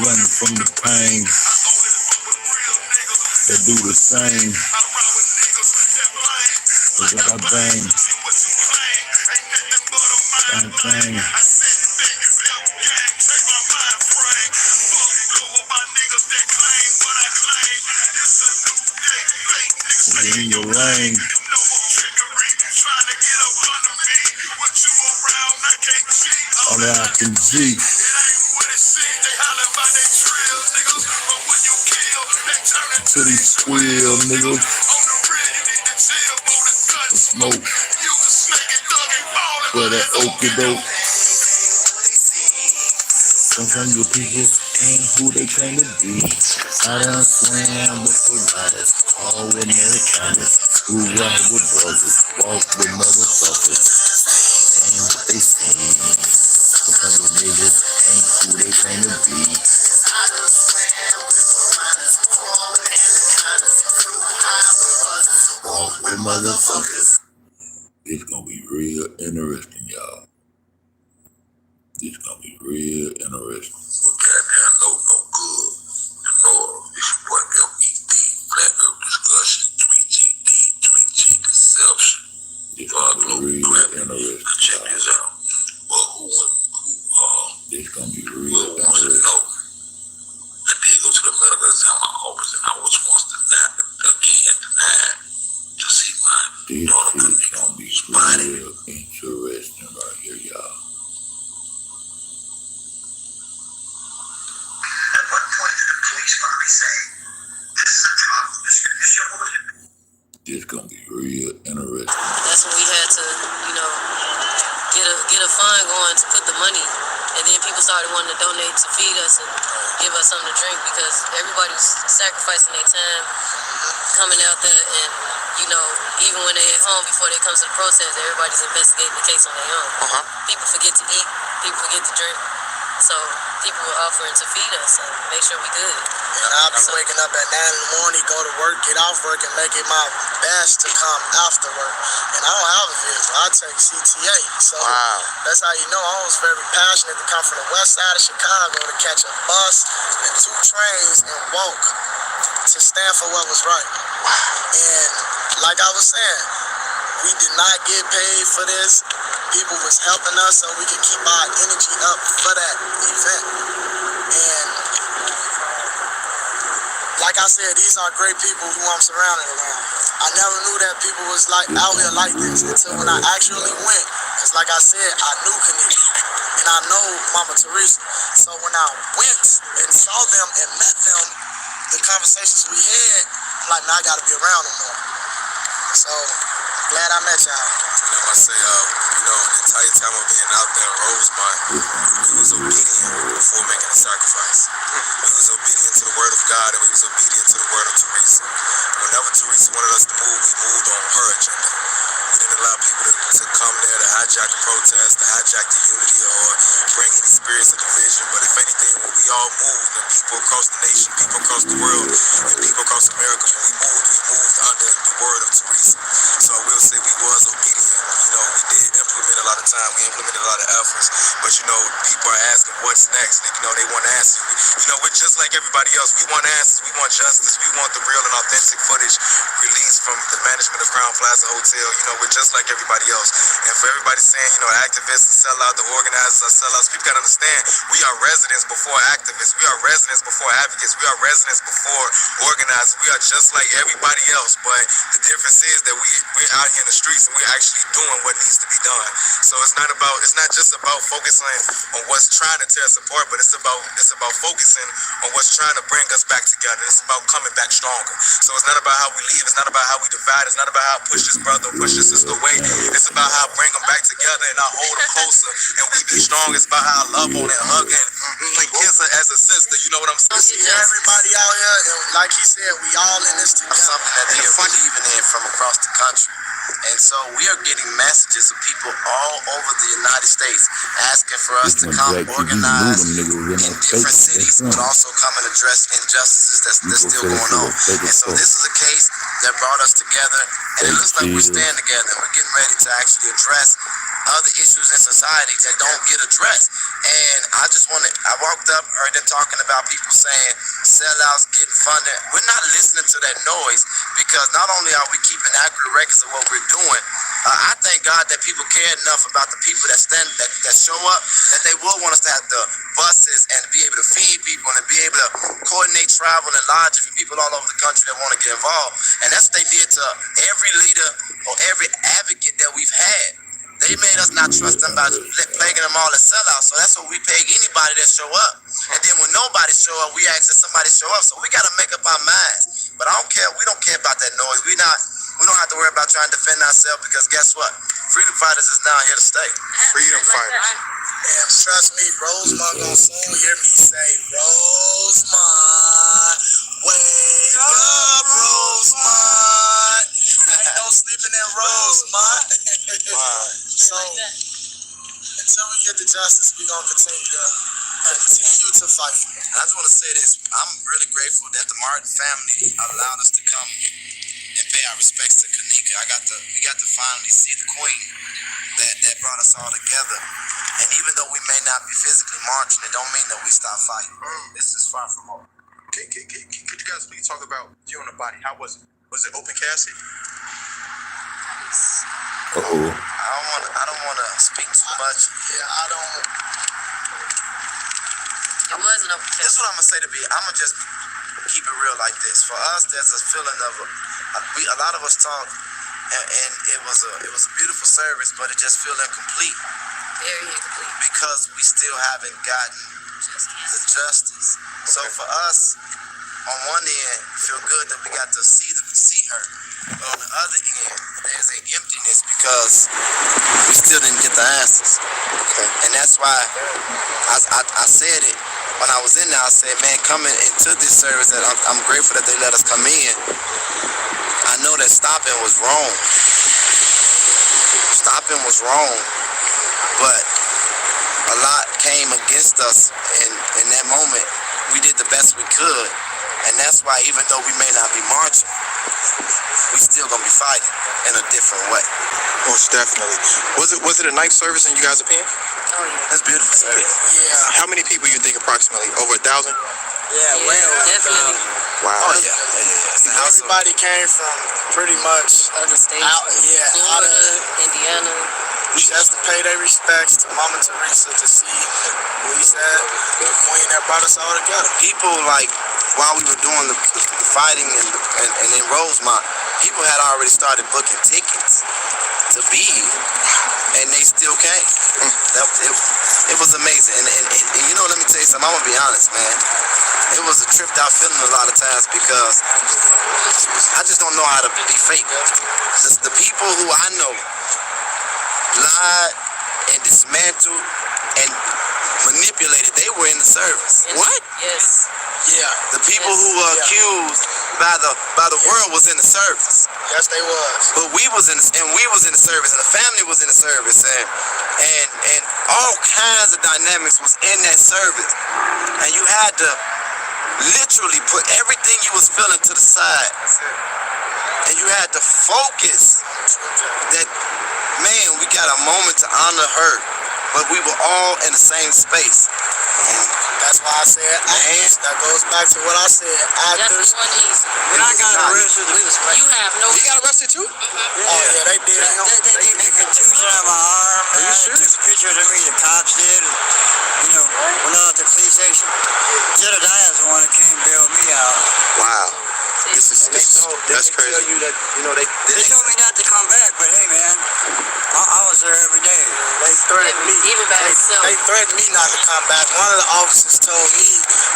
running from the pain. They do the same. It's like I bang. Bang. In your lane. All that I can see. To these squeal niggas. The smoke. For that okie doke. Sometimes your people ain't who they claim to be. I done swam with the riders, all with Americaners, who ride with brothers, walk with motherfuckers. Ain't what they say. Sometimes your niggas ain't who they claim to be. I done swam with the riders, all with Americaners, who ride with brothers, walk with motherfuckers. It's gonna be real interesting, y'all. It's gonna be real interesting. Well, goddamn, no good. It's your boy FED, Black Earth Discussion, 3GD, 3G Deception. It's gonna be real interesting. Check this out. Well, it's gonna be real who wants to interesting. know? I did go to the medical exam my office, and I was once denied. To see my daughter. This is gonna be real interesting right here, y'all. At what point did the police finally say, "This is a problem, Mr. Bishop"? It's gonna be real interesting. That's when we had to, you know, get a fund going to put the money, and then people started wanting to donate to feed us and give us something to drink because everybody was sacrificing their time coming out there, and you know, even when they're at home before they come to the protest, everybody's investigating the case on their own. People forget to eat, people forget to drink, so people were offering to feed us and make sure we good. And I'll be waking up at 9 in the morning, go to work, get off work, and make it my best to come after work. And I don't have a vehicle. I take CTA. So that's how you know I was very passionate to come from the west side of Chicago to catch a bus and 2 trains and walk to stand for what was right. And like I was saying, we did not get paid for this. People was helping us so we could keep our energy up for that event. And like I said, these are great people who I'm surrounded around. I never knew that people was like out here like this until when I actually went. Because like I said, I knew Kanika and I know Mama Teresa. So when I went and saw them and met them, the conversations we had, I'm like, man, I gotta be around them more. So glad I met y'all. And I must say, you know, the entire time of being out there in Rosemont, we was obedient before making a sacrifice. We was obedient to the word of God, and we was obedient to the word of Teresa. Whenever Teresa wanted us to move, we moved on her agenda. We didn't allow people to come there to hijack the protest, to hijack the unity, or bring any spirits of division. But if anything, when we all moved, and people across the nation, people across the world, and people across America, when we moved under the word of Teresa. So I will say we was obedient. You know, we did implement a lot of time. We implemented a lot of efforts. But, you know, people are asking what's next. You know, they want answers. You know, we're just like everybody else. We want answers. We want justice. We want the real and authentic footage released from the management of Crown Plaza Hotel. You know, we're just like everybody else. And for everybody saying, you know, activists are sell out, the organizers are sellouts, people got to understand we are residents before activists. We are residents before advocates. We are residents before organizers. We are just like everybody else. But the difference is that we're out here in the streets and we're actually doing what needs to be done. So it's not just about focusing on what's trying to tear us apart, but it's about focusing on what's trying to bring us back together. It's about coming back stronger. So it's not about how we leave. It's not about how we divide. It's not about how I push this brother or push this sister away. It's about how I bring them back together and I hold them closer and we be strong. It's about how I love on and hug and kiss her as a sister. You know what I'm saying? See everybody out here, and like he said, we all in this together. Something that they are believing in from across the country. And so we are getting messages of people all over the United States asking for us to come organize in different cities, but also come and address injustices that's still going on. And so this is a case that brought us together, and it looks like we're staying together. We're getting ready to actually address other issues in society that don't get addressed. And I walked up, heard them talking about people saying sellouts getting funded. We're not listening to that noise because not only are we keeping accurate records of what we're doing, I thank God that people care enough about the people that show up that they will want us to have the buses and to be able to feed people and to be able to coordinate travel and lodging for people all over the country that want to get involved. And that's what they did to every leader or every advocate that we've had. They made us not trust them by plaguing them all as sellouts. So that's what we peg anybody that show up. And then when nobody show up, we ask that somebody show up. So we got to make up our minds. But I don't care. We don't care about that noise. We don't have to worry about trying to defend ourselves because guess what? Freedom fighters is now here to stay. Freedom fighters. And trust me, Rosemont gonna soon hear me say, Rosemont, wake up, Rosemont. Ain't no sleeping in Rosemont. So until we get the justice, we gonna continue to fight for it. I just want to say this. I'm really grateful that the Martin family allowed us to come and pay our respects to Kanika. We got to finally see the queen that brought us all together. And even though we may not be physically marching, it don't mean that we stop fighting. This is far from over. Could you guys please talk about you and the body? How was it? Was it open casket? Uh-oh. I don't want to speak too much. Yeah, I don't. It wasn't open casket. This is what I'm gonna say to be. I'm gonna just keep it real like this. For us, there's a feeling of a lot of us talk, and it was a beautiful service, but it just feels incomplete. Very incomplete. Because we still haven't gotten the justice. So for us, on one end, feel good that we got to see her. But on the other end, there's an emptiness because we still didn't get the answers. Okay. And that's why I said it when I was in there. I said, man, coming into this service, that I'm grateful that they let us come in. I know that stopping was wrong. Stopping was wrong, but a lot came against us in that moment. We did the best we could, and that's why even though we may not be marching, we still gonna be fighting in a different way. Most definitely. Was it a nice service in you guys' opinion? Oh yeah. That's beautiful service. Yeah. How many people you think approximately? Over 1,000? Yeah, well, definitely. Wow. Oh yeah. Everybody came from pretty much Other states, out Florida, of Indiana. just to pay their respects to Mama Teresa, to see what he said, the queen that brought us all together. People, like, while we were doing the fighting and in Rosemont, people had already started booking tickets to be here, and they still came. It was amazing. And you know, let me tell you something. I'm gonna be honest, man. It was a tripped out feeling a lot of times because I just don't know how to be fake. Just the people who I know lied and dismantled and manipulated, they were in the service. What? Yes. Yeah. The people who were accused by the world was in the service. Yes, they was. But we was in the service, and the family was in the service, and all kinds of dynamics was in that service. And you had to literally put everything you was feeling to the side. And you had to focus that, man, we got a moment to honor her, but we were all in the same space. That's why I said actors. That goes back to what I said. Actors. When I got arrested, You have no. He got arrested too? Oh yeah, they did. they gave me contusion on my arm. Are you sure? Took pictures of me, the cops did. And, when I was at the police station, Jedediah is the one that came and bailed me out. Wow. That's crazy. They told me not to come back, but hey, man, I was there every day. They threatened me. Even by itself. They threatened me not to come back. One of the officers told me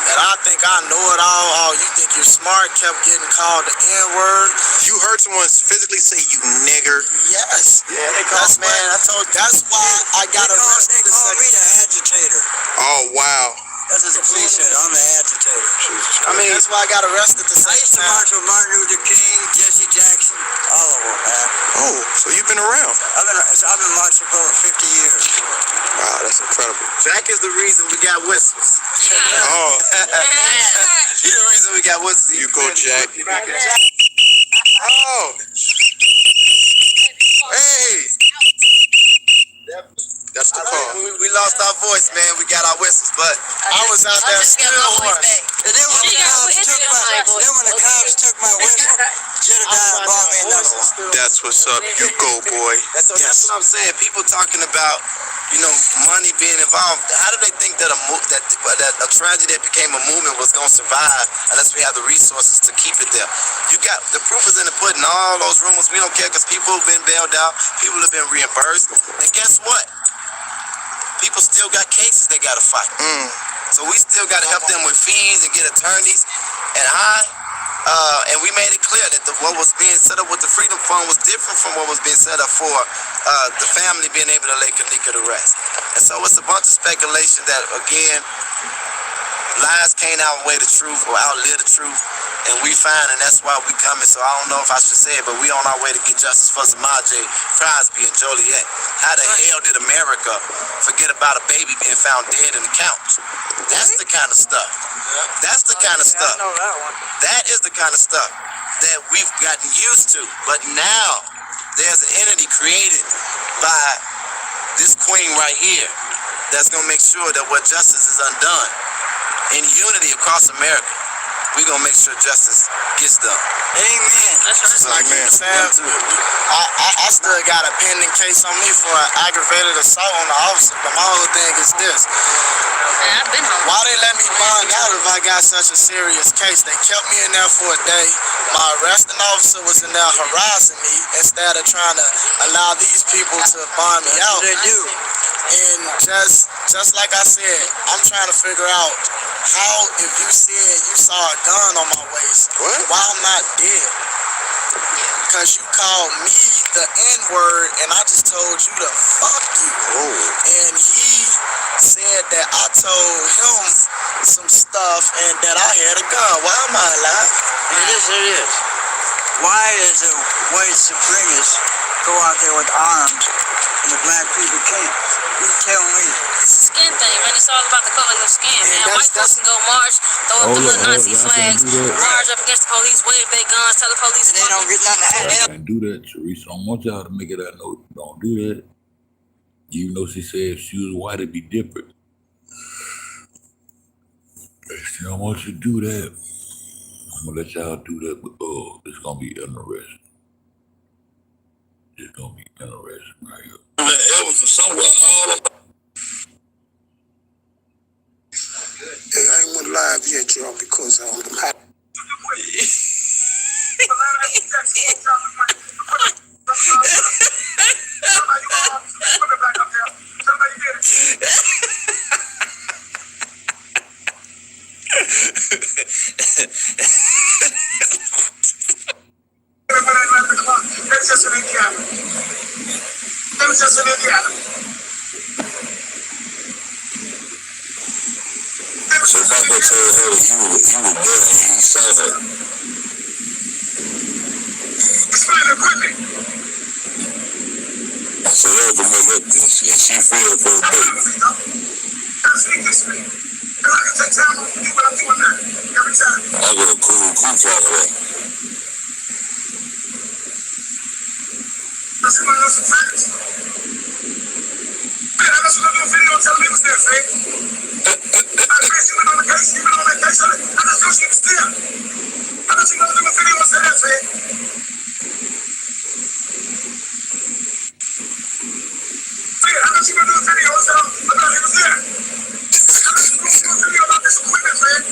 that I think I know it all. Oh, you think you're smart? Kept getting called the N-word. You heard someone physically say you nigger? Yes. Yeah, they called, man. That's why I got arrested. They called me the agitator. Oh, wow. That's what the police said. I'm the agitator. I mean, that's why I got arrested the I second used to time. march with Martin Luther King, Jesse Jackson, all of them, man. Oh, so you've been around. I've been marching for over 50 years. Wow, that's incredible. Jack is the reason we got whistles. Oh. He's the reason we got whistles. You go, Jack. Oh. Hey. That's the call. We lost our voice, man. We got our whistles, but I was out there still horse. And then when the cops took my whistle, Jedediah bought me another one. That's what's up. You go, boy. That's what I'm saying. People talking about, money being involved. How do they think that a tragedy that became a movement was going to survive unless we have the resources to keep it there? You got the proof is in the pudding. All those rumors, we don't care because people have been bailed out. People have been reimbursed. And guess what? People still got cases they got to fight. So we still got to help them with fees and get attorneys. And we made it clear that what was being set up with the Freedom Fund was different from what was being set up for the family being able to lay Kanika to rest. And so it's a bunch of speculation that, again, lies can't outweigh the truth or outlive the truth. And we find, and that's why we coming. So I don't know if I should say it, but we on our way to get justice for Samaje, Crosby, and Joliet. How the hell did America forget about a baby being found dead in the couch? That's the kind of stuff. That's the kind of stuff. I know that one. That is the kind of stuff that we've gotten used to. But now there's an entity created by this queen right here that's going to make sure that what justice is undone in unity across America. We're going to make sure justice gets done. Amen. That's like you were saying. I still got a pending case on me for an aggravated assault on the officer. But my whole thing is this. Why they let me bond out if I got such a serious case? They kept me in there for a day. My arresting officer was in there harassing me instead of trying to allow these people to bond me out. They do. And just like I said, I'm trying to figure out how, if you said you saw a gun on my waist. What? Why I'm not dead? Because you called me the N-word and I just told you to fuck you. Oh. And he said that I told him some stuff and that I had a gun. Why am I alive? And this it is. Why does the white supremacists go out there with arms and the black people can't? You tell me. It's a skin thing, man. It's all about the color of your skin, man. White folks can go march, throw up the little Nazi flags, march up against the police, wave their guns, tell the police they don't get nothing to I can't do that, Teresa. I want y'all to make it out. No, don't do that. Even though she said if she was white, it'd be different. She don't want you to do that. I'm gonna let y'all do that, but it's gonna be interesting. It's gonna be interesting right here. It was somewhere all about. Hey, I ain't went live yet, y'all, because I'm happy. That's just an Indiana. That's just an Indiana. So Michael told her that he was there and he saw her. Explain it quickly. So that was the mother, and she fell for a break. Speak this to me. Because I can take time off you when I'm doing that. Every time. I got a cool formula. Let's see what else is facts. Man, I got you another video telling me it was there, Faith. You been on the case, you been on that case. I just know she was there. I got you another video and said that, Faith. I got you another video and said he was there. I got you another video about this equipment, Faith.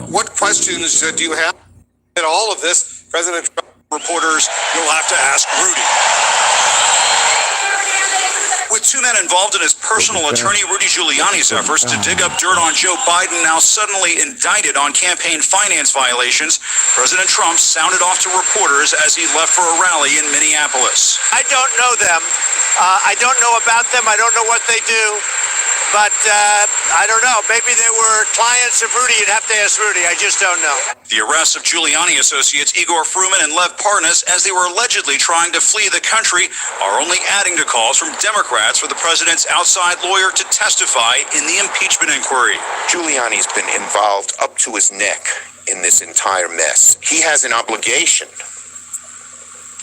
What questions do you have? In all of this, President Trump reporters, you'll have to ask Rudy. With two men involved in his personal attorney Rudy Giuliani's efforts to dig up dirt on Joe Biden now suddenly indicted on campaign finance violations, President Trump sounded off to reporters as he left for a rally in Minneapolis. I don't know them. I don't know about them. I don't know what they do. But I don't know. Maybe they were clients of Rudy. You'd have to ask Rudy. I just don't know. The arrests of Giuliani associates Igor Fruman and Lev Parnas as they were allegedly trying to flee the country are only adding to calls from Democrats for the president's outside lawyer to testify in the impeachment inquiry. Giuliani's been involved up to his neck in this entire mess. He has an obligation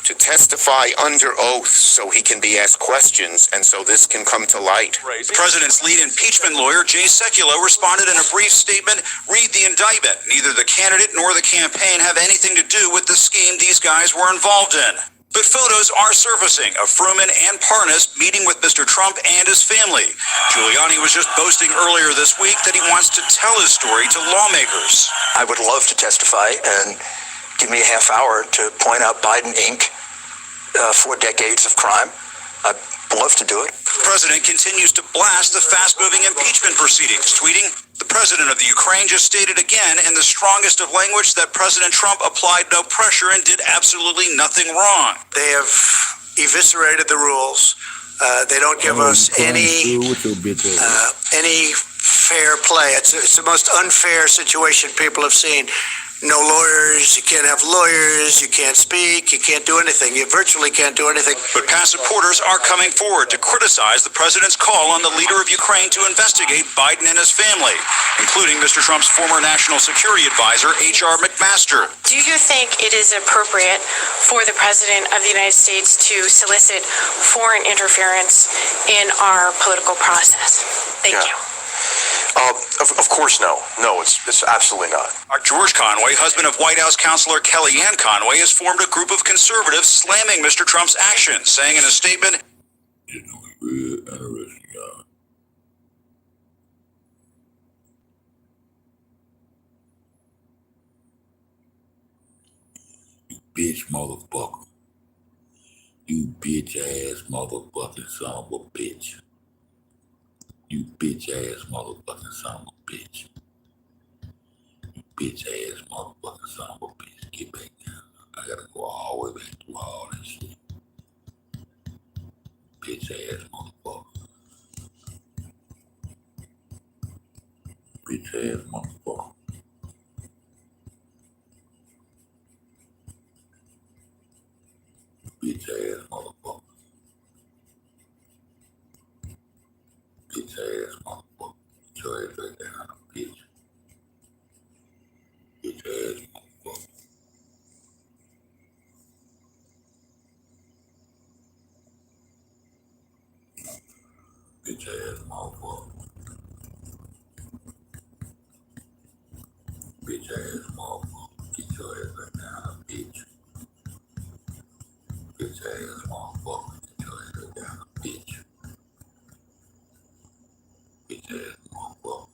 to testify under oath so he can be asked questions and so this can come to light. The president's lead impeachment lawyer, Jay Sekulow, responded in a brief statement, read the indictment. Neither the candidate nor the campaign have anything to do with the scheme these guys were involved in. But photos are surfacing of Fruman and Parnas meeting with Mr. Trump and his family. Giuliani was just boasting earlier this week that he wants to tell his story to lawmakers. I would love to testify and give me a half hour to point out Biden Inc. 4 decades of crime. I'd love to do it. The president continues to blast the fast-moving impeachment proceedings, tweeting, the president of the Ukraine just stated again in the strongest of language that President Trump applied no pressure and did absolutely nothing wrong. They have eviscerated the rules. They don't give us any fair play. It's the most unfair situation people have seen. No lawyers, you can't have lawyers, you can't speak, you can't do anything. You virtually can't do anything. But past supporters are coming forward to criticize the president's call on the leader of Ukraine to investigate Biden and his family, including Mr. Trump's former national security advisor, H.R. McMaster. Do you think it is appropriate for the President of the United States to solicit foreign interference in our political process? Thank you. Of course, no. No, it's absolutely not. George Conway, husband of White House counselor Kellyanne Conway, has formed a group of conservatives slamming Mr. Trump's actions, saying in a statement, it's going to be real interesting, y'all. You bitch motherfucker. You bitch ass motherfucking son of a bitch. You bitch ass motherfucking son of a bitch. You bitch ass motherfucking son of a bitch. Get back down. I gotta go all the way back through all that shit. Bitch ass motherfucker. Bitch ass motherfucker. Bitch ass motherfucker. Bitch ass motherfucker. Get your ass back down, bitch. Bitch ass motherfucker. Bitch ass motherfucker. Bitch ass motherfucker. Get your ass back down, bitch. Bitch ass motherfucker. Get your ass back down, bitch. Bitch ass motherfucker.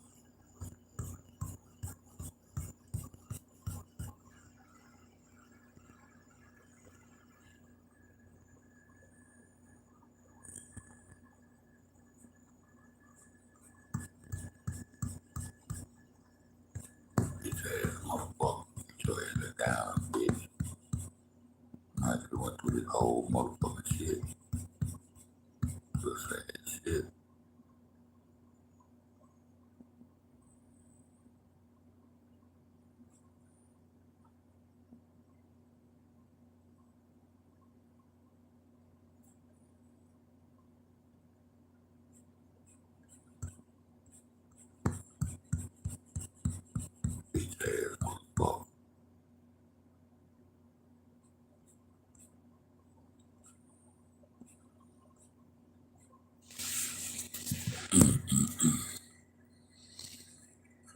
Bitch ass motherfucker. Get your ass back down, bitch. I just went through this whole motherfucking shit. Just sad shit. Bitch ass motherfucker.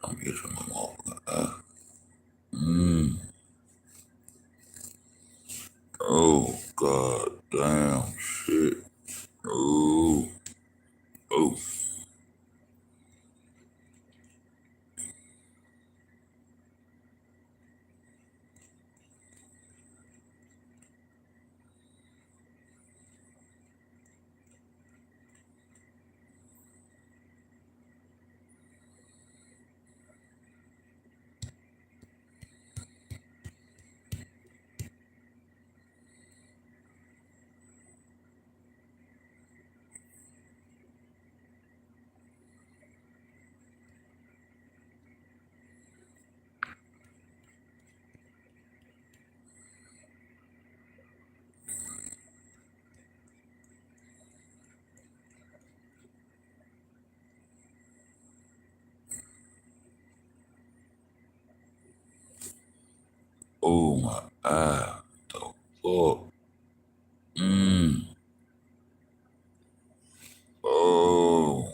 I'm getting some motherfucker. Oh, god damn shit. Oh. Oh. Oh my eye. The fuck? Oh.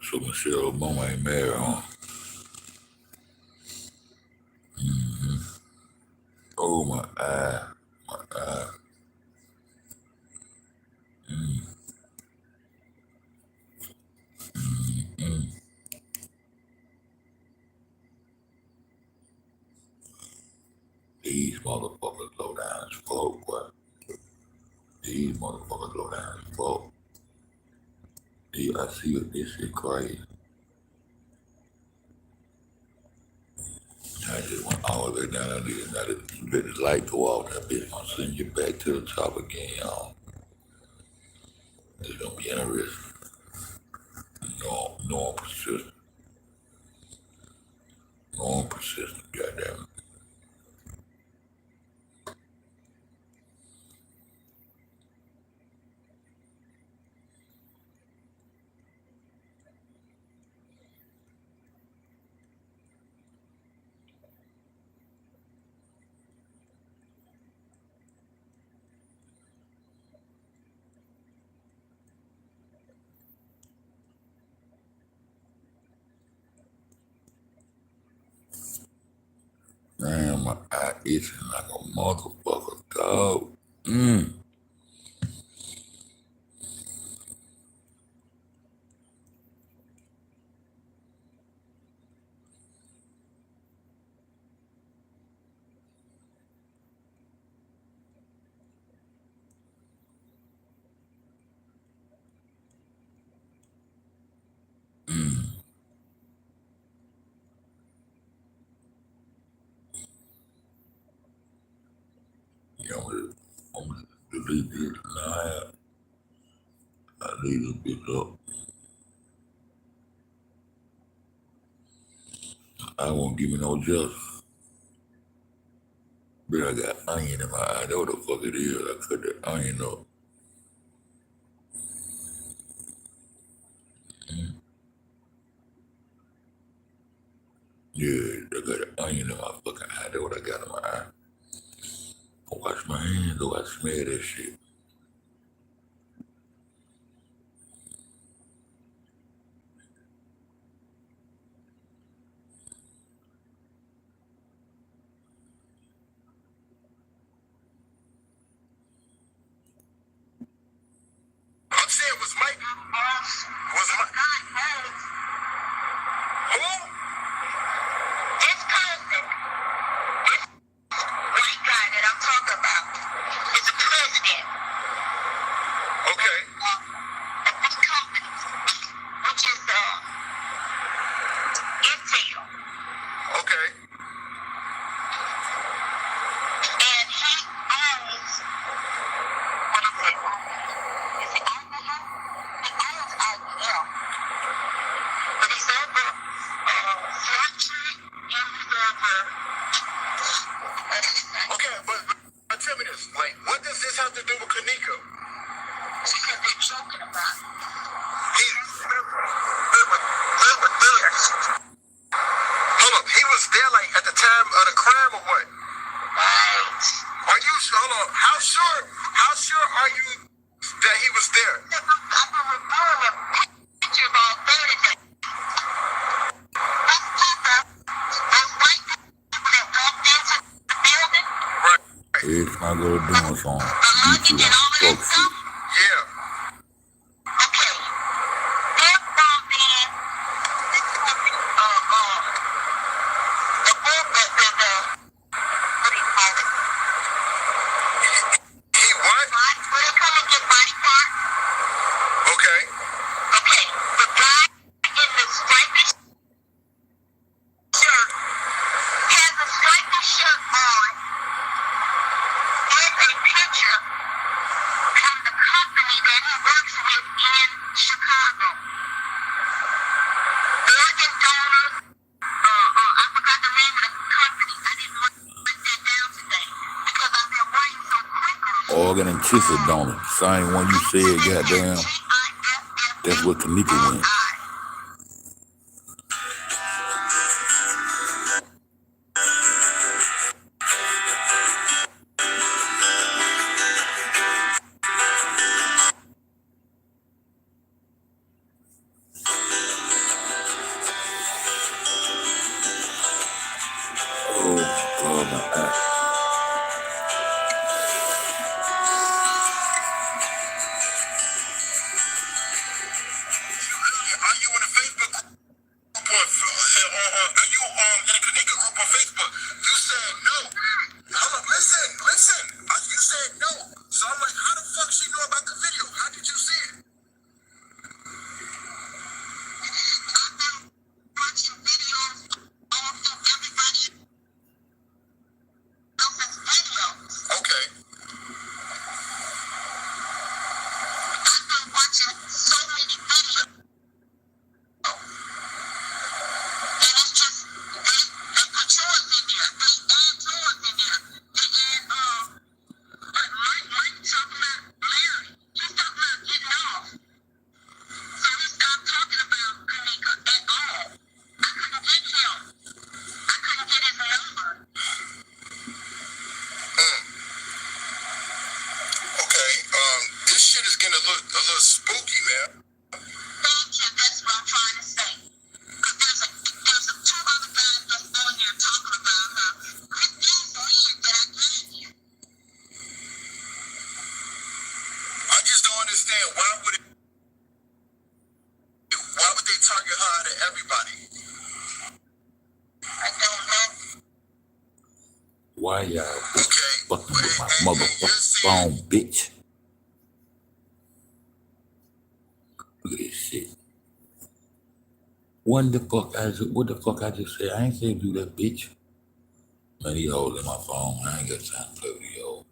So Michelle Obama ain't married, huh? Oh my eye. My eye. These motherfuckers low down as fuck, boy. These motherfuckers low down as fuck. I see what this shit crazy. I just went all the way down there. Now let the light go off. That bitch gonna send you back to the top again, y'all. It's gonna be interesting. No, I'm persistent. No, I'm persistent, goddamn it. my eye itching like a motherfucker, dog. Yeah, I'm gonna delete this now. I leave this bitch up. I won't give me no justice. But I got onion in my eye. That's what the fuck it is. I cut that onion up. Yeah, I got an onion in my fucking eye. That's what I got in my eye. I wash my hands, though. I smell that shit. I'm saying, was Mike? Was Mike? Who? This cousin. This white guy that I'm talking about is the president. Okay. Of this company, which is Intel. Okay. And he owns, what is it? Is it IBM? He owns IBM. But he's over Snapchat and he's over. Okay, but tell me this, like, what does this have to do with Kanika? Because they're joking about it. They were there. Hold up, he was there like at the time of the crime or what? Right. Are you hold on? How sure are you that he was there? I've been reviewing the pictures all day today. Those people, those white people that walked into the building. Right. It's not gonna do us on. The luggage and all of that stuff. Yeah. Okay. They're from what do you call it? He what? Will they come and get body parts? Okay. Okay. The guy in the stripy shirt has a stripy shirt on and a picture from the company that he works with in Chicago. Organ donors. I forgot the name of the company. I didn't want to put that down today because I've been writing so quickly. Organ and tissue donor. Same one you said, goddamn. That's what Kanika went. Oh my God, my eye. Are you in a Facebook group? Are you in a Kanika group on Facebook? You said no. Hold up, listen. You said no. So I'm like, how the fuck she know about the video? How did you see it? I've been watching videos off of everybody else's videos. Okay. I've been watching so many videos. And it's just, they put yours in there. They add yours in there. They add, Mike talking about Larry. He's talking about getting off. So he stopped talking about Kanika at all. I couldn't get him. I couldn't get his number. Okay, this shit is getting a little spooky, man. Thank you, that's what I'm trying to say. Because there's two other guys that's on here talking about her. Chris understand why would they target her out of everybody? I don't know. Why y'all fucking with my motherfucking phone, bitch? Look at this shit. What the fuck I just said? I ain't say do that, bitch. Man, these hoes in my phone. I ain't got time to play with these hoes.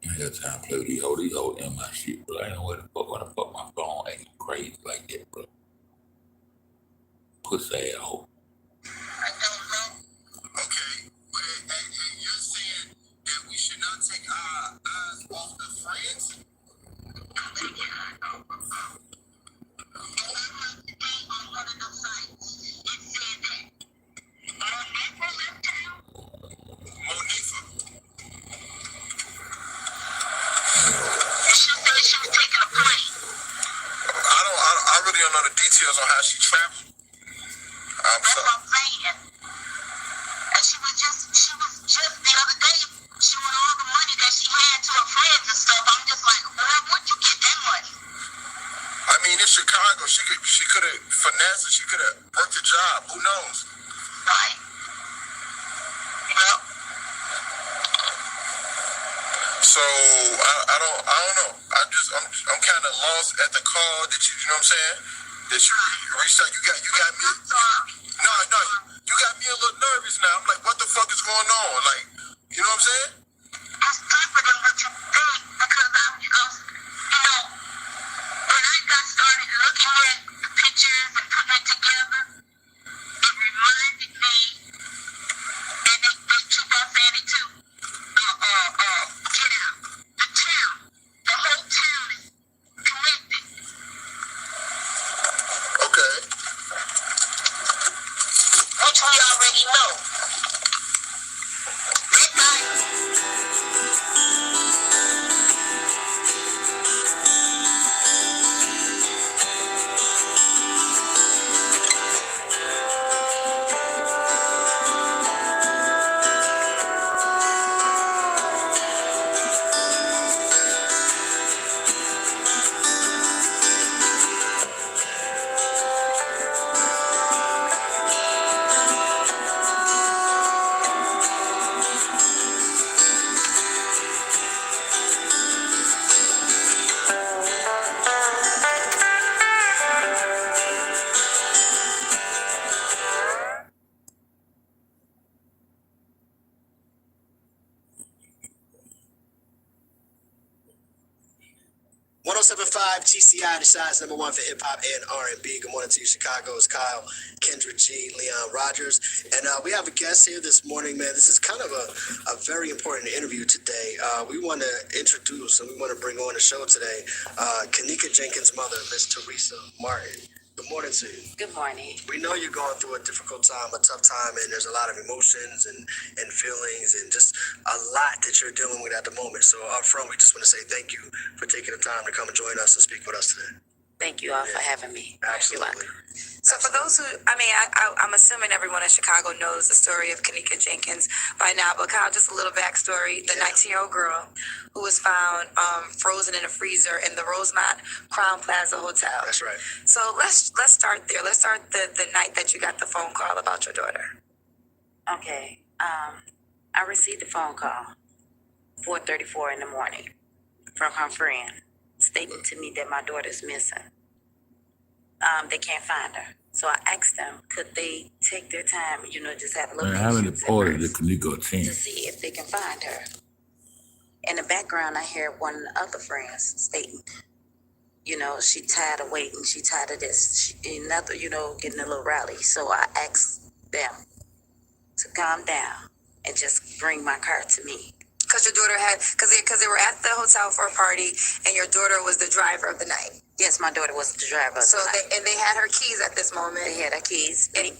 I ain't got time to play with these hoes. These hoes in my shit, bro. I ain't know why the fuck my phone acting crazy like that, bro. Pussy ass hoe. I don't know. Okay, but and you're saying that we should not take our eyes off the friends? I really don't know the details on how she traveled. I'm sorry. And she was just the other day showing all the money that she had to her friends and stuff. I'm just like, where would you get that money? I mean, in Chicago, she could have finessed it. She could have worked a job. Who knows? Right. Well, so I don't know. I'm kind of lost at the call that you know what I'm saying? That you reached out. You got me. No, you got me a little nervous now. I'm like, what the fuck is going on? Like, you know what I'm saying? It's deeper than what you think because when I got started looking at the pictures and putting it together, it reminded me, and they keep on saying it too. Get out. The whole town is connected. Okay. Which we already know. TCI decides number one for hip hop and R&B. Good morning to you, Chicago. It's Kyle, Kendra G, Leon Rogers, and we have a guest here this morning, man. This is kind of a very important interview today. We want to introduce and we want to bring on the show today Kanika Jenkins' mother, Miss Teresa Martin. Good morning to you. Good morning. We know you're going through a difficult time, a tough time, and there's a lot of emotions and feelings and just a lot that you're dealing with at the moment. So up front, we just want to say thank you for taking the time to come and join us and speak with us today. Thank you all for having me. Absolutely. So for those who, I'm assuming everyone in Chicago knows the story of Kanika Jenkins by now, but Kyle, just a little backstory. The 19-year-old girl who was found frozen in a freezer in the Rosemont Crown Plaza Hotel. That's right. So let's start there. Let's start the night that you got the phone call about your daughter. Okay. I received a phone call, 4:34 in the morning, from her friend, stating to me that my daughter's missing. They can't find her. So I asked them, could they take their time, just have a little how many patience parties did Kanika attend? to see if they can find her. In the background, I hear one of the other friends stating, she tired of waiting, she tired of this, getting a little rowdy. So I asked them to calm down and just bring my car to me. Because your daughter because they were at the hotel for a party, and your daughter was the driver of the night. Yes, my daughter was the driver of the night. They had her keys at this moment. They had her keys. And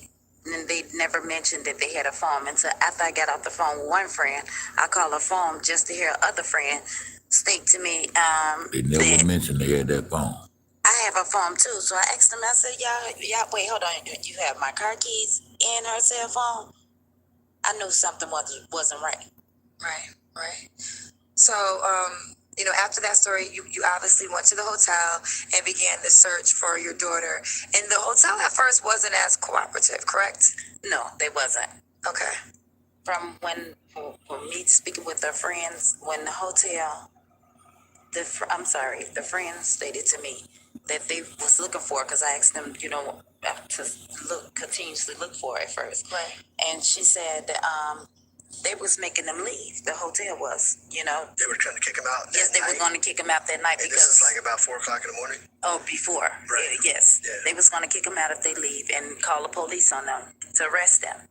they never mentioned that they had a phone until after I got off the phone with one friend. I called her phone just to hear other friend state to me. They never mentioned they had that phone. I have a phone too. So I asked them, I said, y'all, wait, hold on. You have my car keys and her cell phone? I knew something wasn't right. Right. So, You know, after that story, you obviously went to the hotel and began the search for your daughter. And the hotel at first wasn't as cooperative, correct? No, they wasn't. Okay. From me speaking with their friends, when the hotel, the friends stated to me that they was looking for, because I asked them, you know, to continuously look for it first. Right. And she said that they was making them leave. The hotel was, you know. They were trying to kick him out. Yes, they were going to kick him out that night. And because this is like about 4 o'clock in the morning? Oh, before. Right. Yes. Yeah. They was going to kick him out if they leave and call the police on them to arrest them.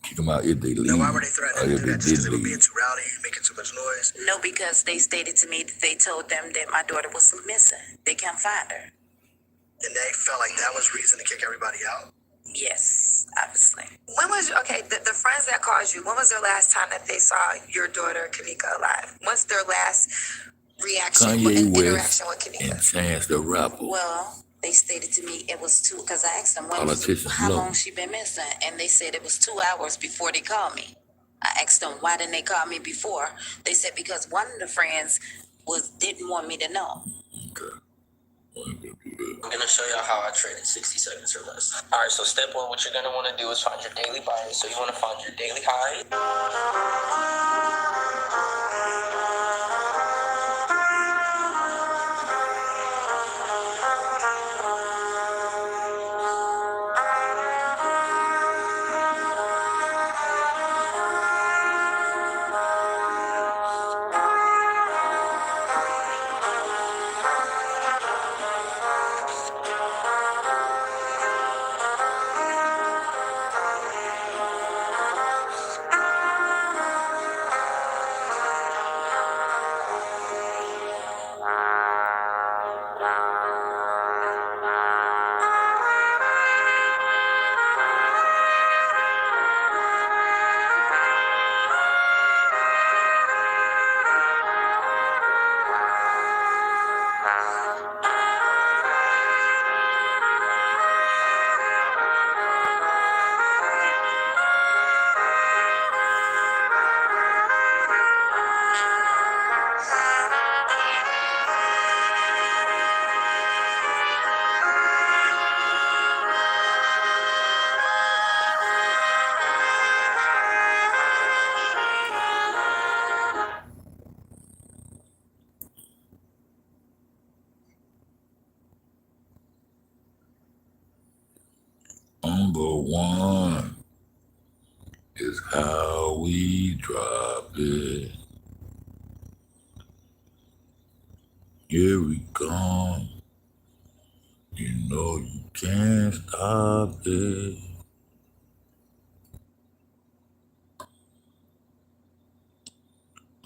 Kick them out if they leave. Now, why were they threatening to do that? Just because they were being leave. too rowdy, making too much noise? No, because they stated to me that they told them that my daughter was missing. They can't find her. And they felt like that was reason to kick everybody out? Yes, obviously. When was, the friends that called you, when was their last time that they saw your daughter, Kanika, alive? What's their last reaction, Kanye interaction West with Kanika? and Chance the Rapper. Well, they stated to me it was 2, because I asked them Politicians how love long them. she been missing, and they said it was 2 hours before they called me. I asked them why didn't they call me before. They said because one of the friends didn't want me to know. I'm gonna show y'all how I trade in 60 seconds or less. All right, so step 1, what you're gonna want to do is find your daily buys. So you want to find your daily high. Number one is how we drop it. Here we come. You know you can't stop it.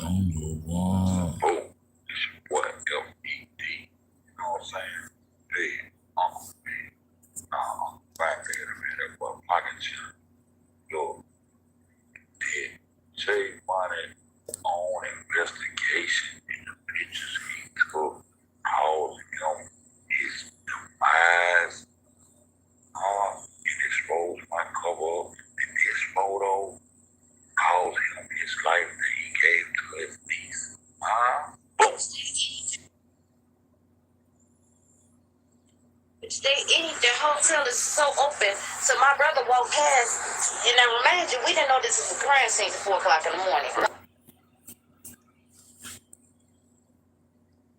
Number one. Oh, it's your boy FED. You know what I'm saying? Hey, Uncle B. Back there, man. That boy pocket shot. Yo, did save money on investigation in the pictures he took, causing him his demise. It exposed my cover up in this photo, causing him his life that he gave to his niece. Boom. The hotel is so open, so my brother walked past, and I remind you, we didn't know this was a crime scene at 4 o'clock in the morning.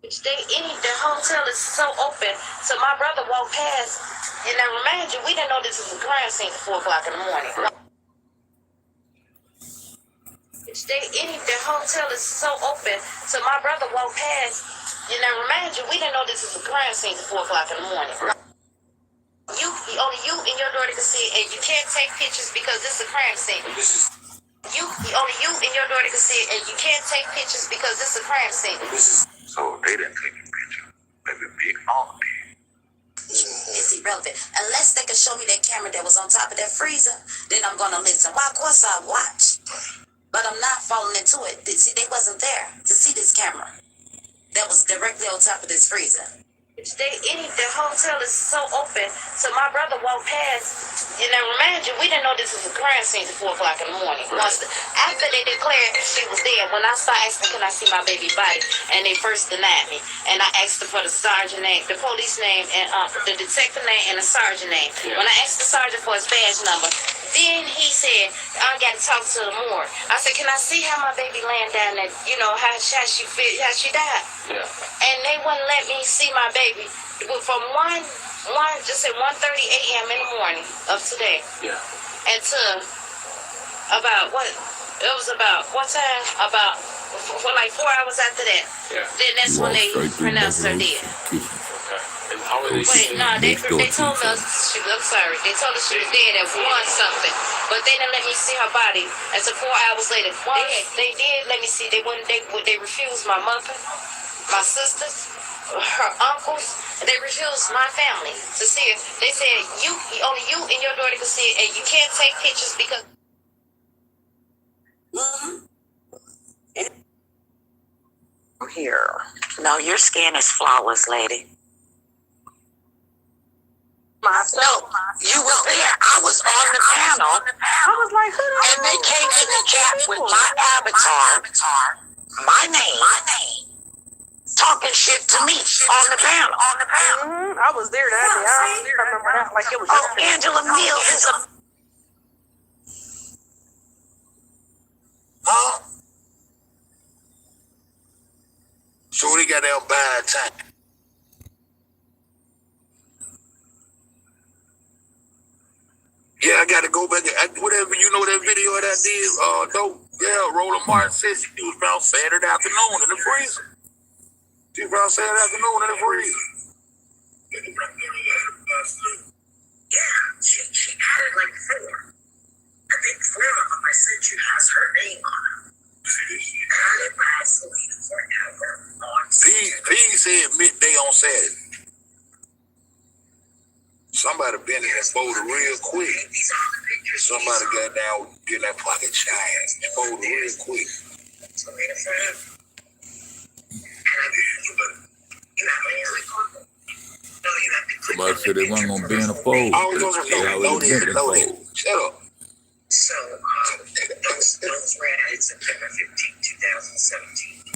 The hotel is so open, so my brother walked past, and I remind you, we didn't know this was a crime scene at 4 o'clock in the morning. The hotel is so open, so my brother walked past, and I remind you, we didn't know this was a crime scene at 4 o'clock in the morning. Only you and your daughter can see it, and you can't take pictures because this is a crime scene. Only you and your daughter can see it, and you can't take pictures because this is a crime scene. So they didn't take the picture. Maybe Big Uncle did. It's irrelevant. Unless they can show me that camera that was on top of that freezer, then I'm gonna listen. Well, of course I watch, but I'm not falling into it. See, they wasn't there to see this camera that was directly on top of this freezer. The hotel is so open, so my brother walked past. And I remind you, we didn't know this was a crime scene at 4 o'clock in the morning. After they declared she was dead, when I started asking, can I see my baby body? And they first denied me. And I asked her for the sergeant name, the police name, and the detective name, and the sergeant name. Yeah. When I asked the sergeant for his badge number, then he said, I got to talk to the morgue. I said, can I see how my baby laying down there? You know, how she died? Yeah. And they wouldn't let me see my baby from 1:30 a.m. in the morning of today. Yeah. And to about what time? About for like 4 hours after that. Yeah. Then that's when they pronounced her dead. And how are they? Wait, no, they told us. I'm sorry. They told us she was dead at 1-something, but they didn't let me see her body until 4 hours later. They did let me see. They refused my mother, my sisters, her uncles. They refused my family to see it. They said only you and your daughter can see it, and you can't take pictures because. Here, no, your skin is flawless, lady. No, you were there. I was on the panel. I was like, who? And they came in the chat with my avatar, my name, talking shit to me on the panel. I was there that day. I remember that like it was. Oh, Angela Mills is a. Huh? So they got that bad time. Yeah, I gotta go back. Whatever, you know that video that I did, dope. Yeah, Roland Martin said she was found Saturday afternoon in the freezer. She was found Saturday afternoon in the freezer. Yeah, she had it like 4. I think 4 of them I sent you has her name on them. And it lasted forever on P said midday on Saturday. Somebody been in that folder real quick. Somebody got down getting that pocket change. Folder real quick. Somebody said they weren't gonna be in a fold. They already been in a fold. Shut up. So, those ran out September 15, 2017. I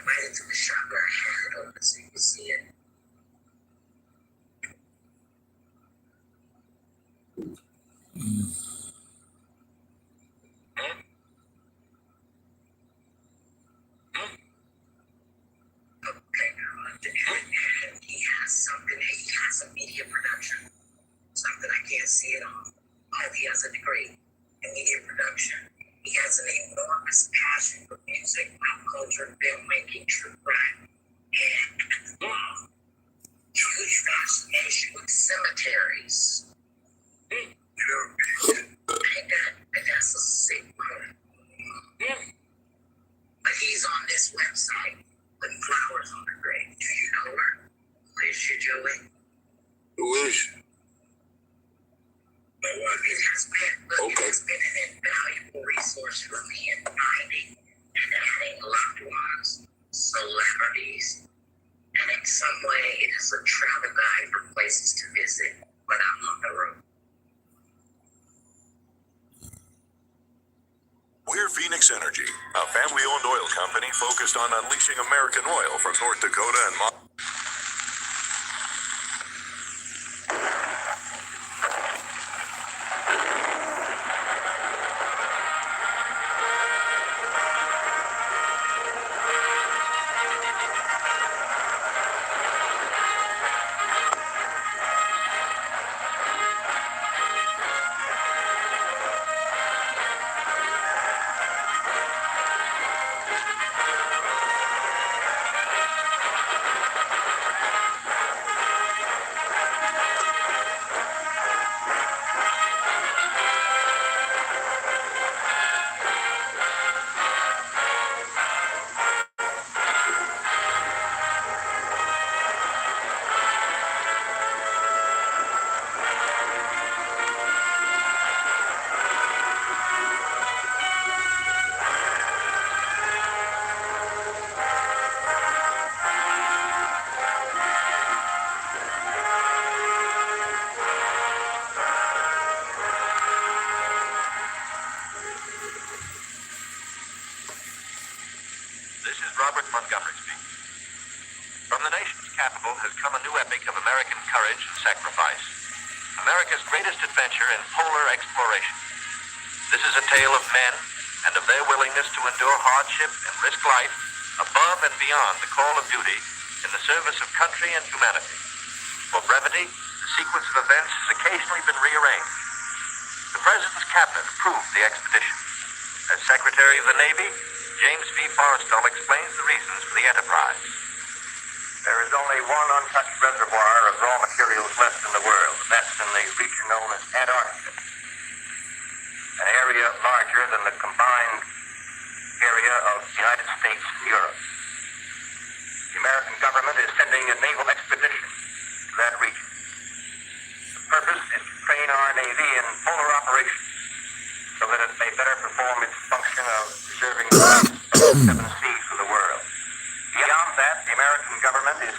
went into the shop where I had it open so you can see it. He has a media production, something I can't see it on. He has a degree in media production. He has an enormous passion for music, pop culture, filmmaking, true crime, and huge fascination with cemeteries. And that's a sick one. But he's on this website putting flowers on her grave. Do you know her? Who is she, Joey? Who is she? It has been an invaluable resource for me in finding and adding loved ones, celebrities, and in some way it is a travel guide for places to visit when I'm on the road. We're Phoenix Energy, a family-owned oil company focused on unleashing American oil from North Dakota and From the nation's capital has come a new epic of American courage and sacrifice. America's greatest adventure in polar exploration. This is a tale of men and of their willingness to endure hardship and risk life above and beyond the call of duty in the service of country and humanity. For brevity, the sequence of events has occasionally been rearranged. The President's Cabinet approved the expedition. As Secretary of the Navy, James V. Forrestal explains the reasons for the enterprise. There is only one untouched reservoir of raw materials left in the world. That's in the region known as Antarctica, an area larger than the combined area of the United States and Europe. The American government is sending a naval expedition to that region. The purpose is to train our Navy in polar operations so that it may better perform its function of preserving the seven seas of the world. Beyond that, the American government is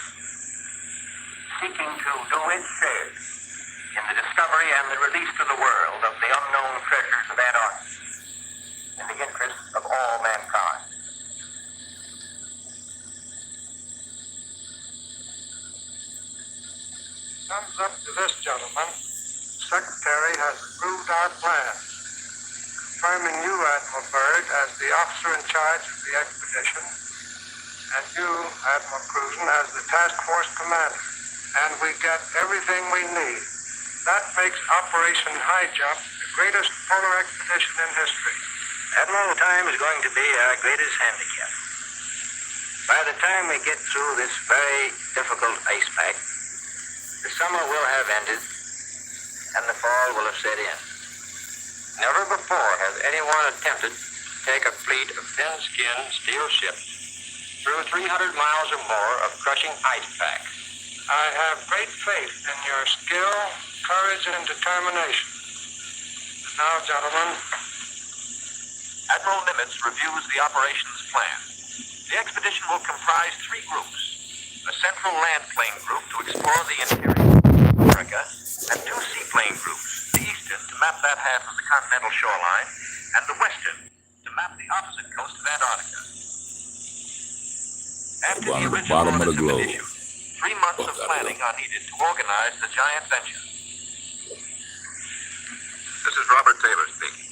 seeking to do its share in the discovery and the release to the world of the unknown treasures of Antarctica in the interest of all mankind. Comes up to this, gentlemen. The Secretary has approved our plan, confirming you, Admiral Byrd, as the officer in charge of the expedition, and you, Admiral Cruzen, as the task force commander. And we get everything we need. That makes Operation High Jump the greatest polar expedition in history. Admiral, time is going to be our greatest handicap. By the time we get through this very difficult ice pack, the summer will have ended and the fall will have set in. Never before has anyone attempted to take a fleet of thin-skinned steel ships through 300 miles or more of crushing ice pack. I have great faith in your skill, courage, and determination. And now, gentlemen, Admiral Nimitz reviews the operations plan. The expedition will comprise 3 groups. A central landplane group to explore the interior of America, and 2 seaplane groups, the eastern to map that half of the continental shoreline, and the western to map the opposite coast of Antarctica. After the original bottom of the orders have been globe. issued, 3 months of planning are needed to organize the giant venture. This is Robert Taylor speaking.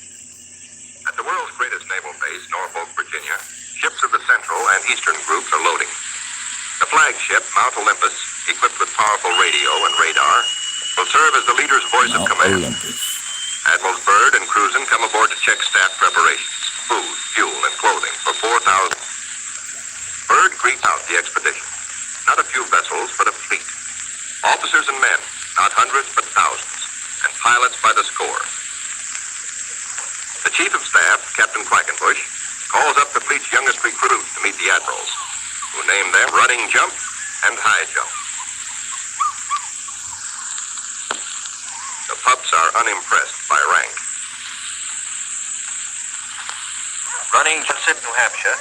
At the world's greatest naval base, Norfolk, Virginia, ships of the Central and Eastern groups are loading. The flagship, Mount Olympus, equipped with powerful radio and radar, will serve as the leader's voice of command. Admirals Byrd and Cruzen come aboard to check staff preparations, food, fuel, and clothing for 4,000. Byrd greets out the expedition. Not a few vessels, but a fleet. Officers and men, not hundreds, but thousands, and pilots by the score. The Chief of Staff, Captain Quackenbush, calls up the fleet's youngest recruits to meet the admirals, who named them Running Jump and High Jump. The pups are unimpressed by rank. Running Jump, New Hampshire,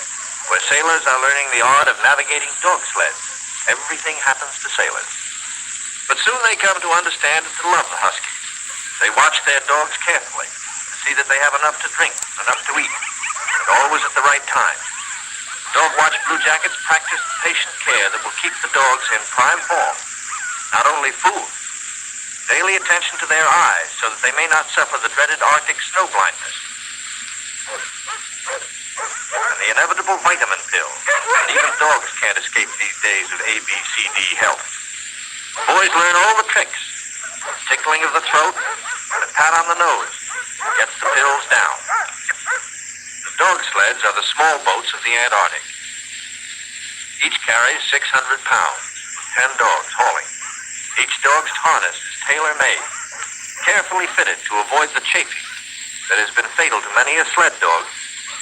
where sailors are learning the art of navigating dog sleds. Everything happens to sailors. But soon they come to understand and to love the huskies. They watch their dogs carefully to see that they have enough to drink, enough to eat, and always at the right time. Dog watch blue jackets practice the patient care that will keep the dogs in prime form. Not only food, daily attention to their eyes so that they may not suffer the dreaded Arctic snow blindness. And the inevitable vitamin pill. And even dogs can't escape these days of ABCD health. Boys learn all the tricks. Tickling of the throat and a pat on the nose gets the pills down. The dog sleds are the small boats of the Antarctic. Each carries 600 pounds, 10 dogs hauling. Each dog's harness is tailor-made, carefully fitted to avoid the chafing that has been fatal to many a sled dog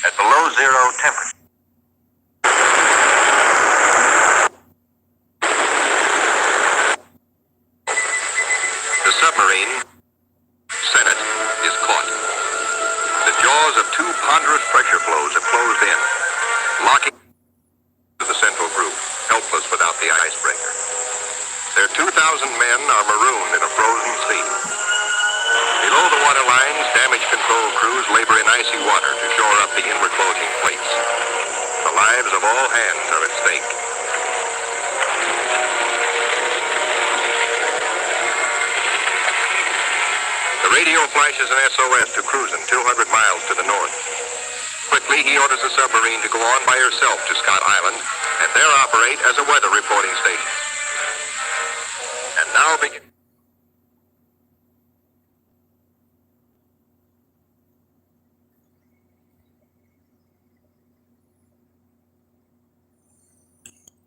at below zero temperature. The submarine, Senate, is caught. The jaws of 2 ponderous pressure flows have closed in, locking the central group, helpless without the icebreaker. Their 2,000 men are marooned in a frozen sea. Below the water lines, damage control crews labor in icy water to shore up the inward closing plates. The lives of all hands are at stake. radio flashes an SOS to Cruzen 200 miles to the north. Quickly, he orders the submarine to go on by herself to Scott Island and there operate as a weather reporting station. And now begin.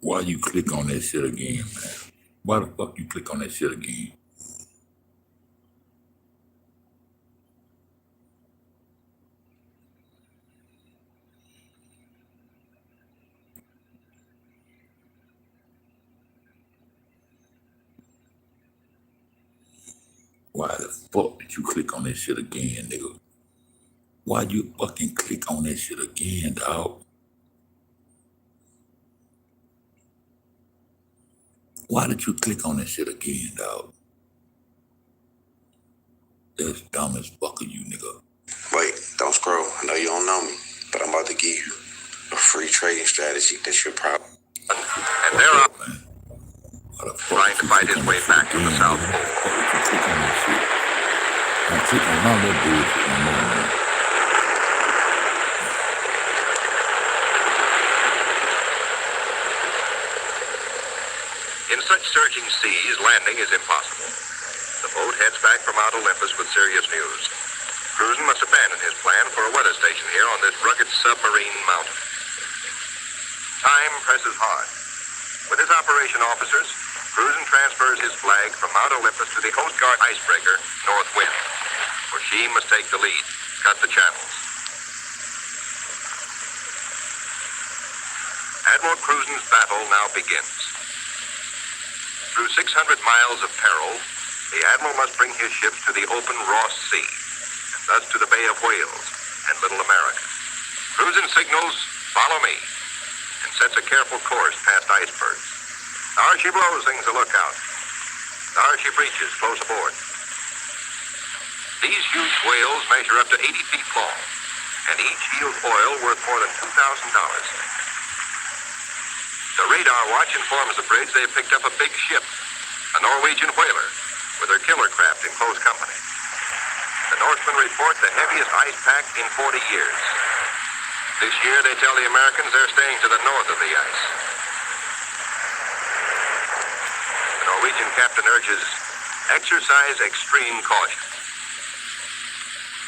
Why you click on that shit again, man? Why the fuck you click on that shit again? Why the fuck did you click on that shit again, nigga? Why you fucking click on that shit again, dog? Why did you click on that shit again, dog? That's dumb as fuck of you, nigga. Wait, don't scroll. I know you don't know me, but I'm about to give you a free trading strategy that should probably. And they're up, trying to fight his way back to the South Pole. Click on that shit. I'm clicking on that bullshit no more, man. In such surging seas, landing is impossible. The boat heads back for Mount Olympus with serious news. Cruzen must abandon his plan for a weather station here on this rugged submarine mountain. Time presses hard. With his operation officers, Cruzen transfers his flag from Mount Olympus to the Coast Guard icebreaker, North Wind, where she must take the lead, cut the channels. Admiral Cruzen's battle now begins. Through 600 miles of peril, the Admiral must bring his ships to the open Ross Sea, and thus to the Bay of Whales and Little America. Cruzen signals, "Follow me," and sets a careful course past icebergs. The Archie blows things a lookout. The Archie breaches close aboard. These huge whales measure up to 80 feet long, and each yields oil worth more than $2,000. The radar watch informs the bridge they have picked up a big ship, a Norwegian whaler, with her killer craft in close company. The Norsemen report the heaviest ice pack in 40 years. This year, they tell the Americans they're staying to the north of the ice. The Norwegian captain urges, exercise extreme caution.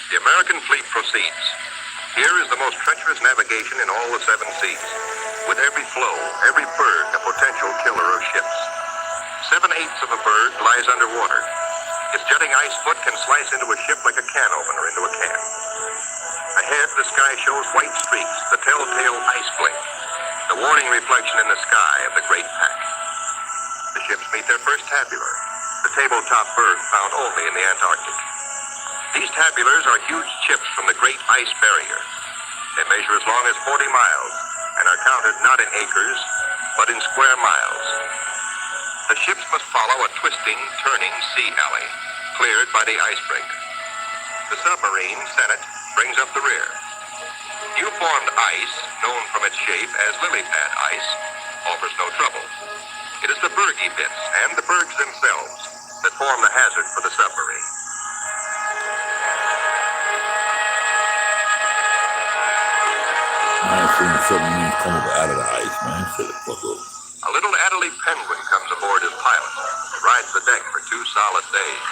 The American fleet proceeds. Here is the most treacherous navigation in all the 7 seas. With every floe, every berg a potential killer of ships. 7/8 of a berg lies underwater. Its jutting ice foot can slice into a ship like a can opener into a can. Ahead, the sky shows white streaks, the telltale ice blink, the warning reflection in the sky of the great pack. The ships meet their first tabular, the tabletop berg found only in the Antarctic. These tabulars are huge chips from the great ice barrier. They measure as long as 40 miles and are counted not in acres, but in square miles. The ships must follow a twisting, turning sea alley, cleared by the icebreaker. The submarine, Senate, brings up the rear. New-formed ice, known from its shape as lily pad ice, offers no trouble. It is the bergy bits and the bergs themselves that form the hazard for the submarine. I ain't seen the submarines come up out of the ice, man. Shut the fuck up. A little Adelaide penguin comes aboard as pilot, rides the deck for 2 solid days.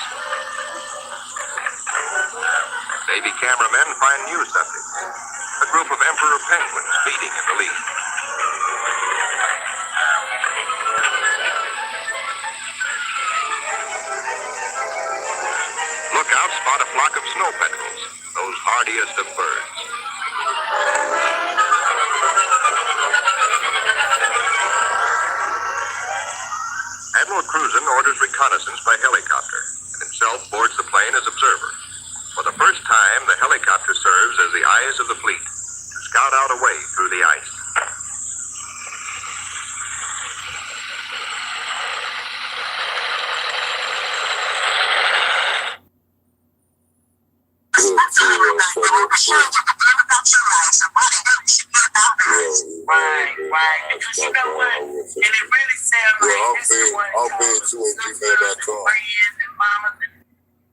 Navy cameramen find new subjects, a group of emperor penguins feeding in the lead. Lookouts spot a flock of snow petrels, those hardiest of birds. Admiral Cruzen orders reconnaissance by helicopter and himself boards the plane as observer. For the first time, the helicopter serves as the eyes of the fleet to scout out a way through the ice. Right. Because you know what? And it really sounds like this is one of the friends and mamas and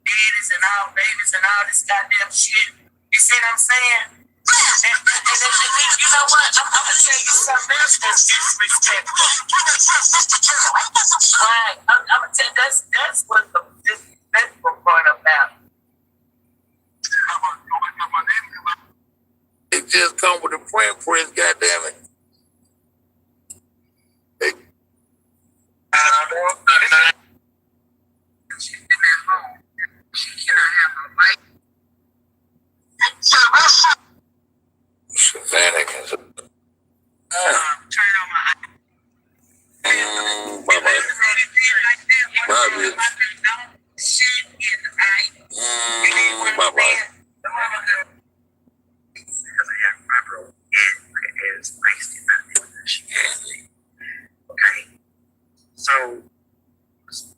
daddies and and all babies and all this goddamn shit. You see what I'm saying? And you know what? I'm gonna tell you something else that's disrespectful. Right? I'm gonna tell you that's what the disrespectful part about. It just come with the print, goddamn it. Shenanigans. Bye-bye. Bye, bye-bye. Okay. So, you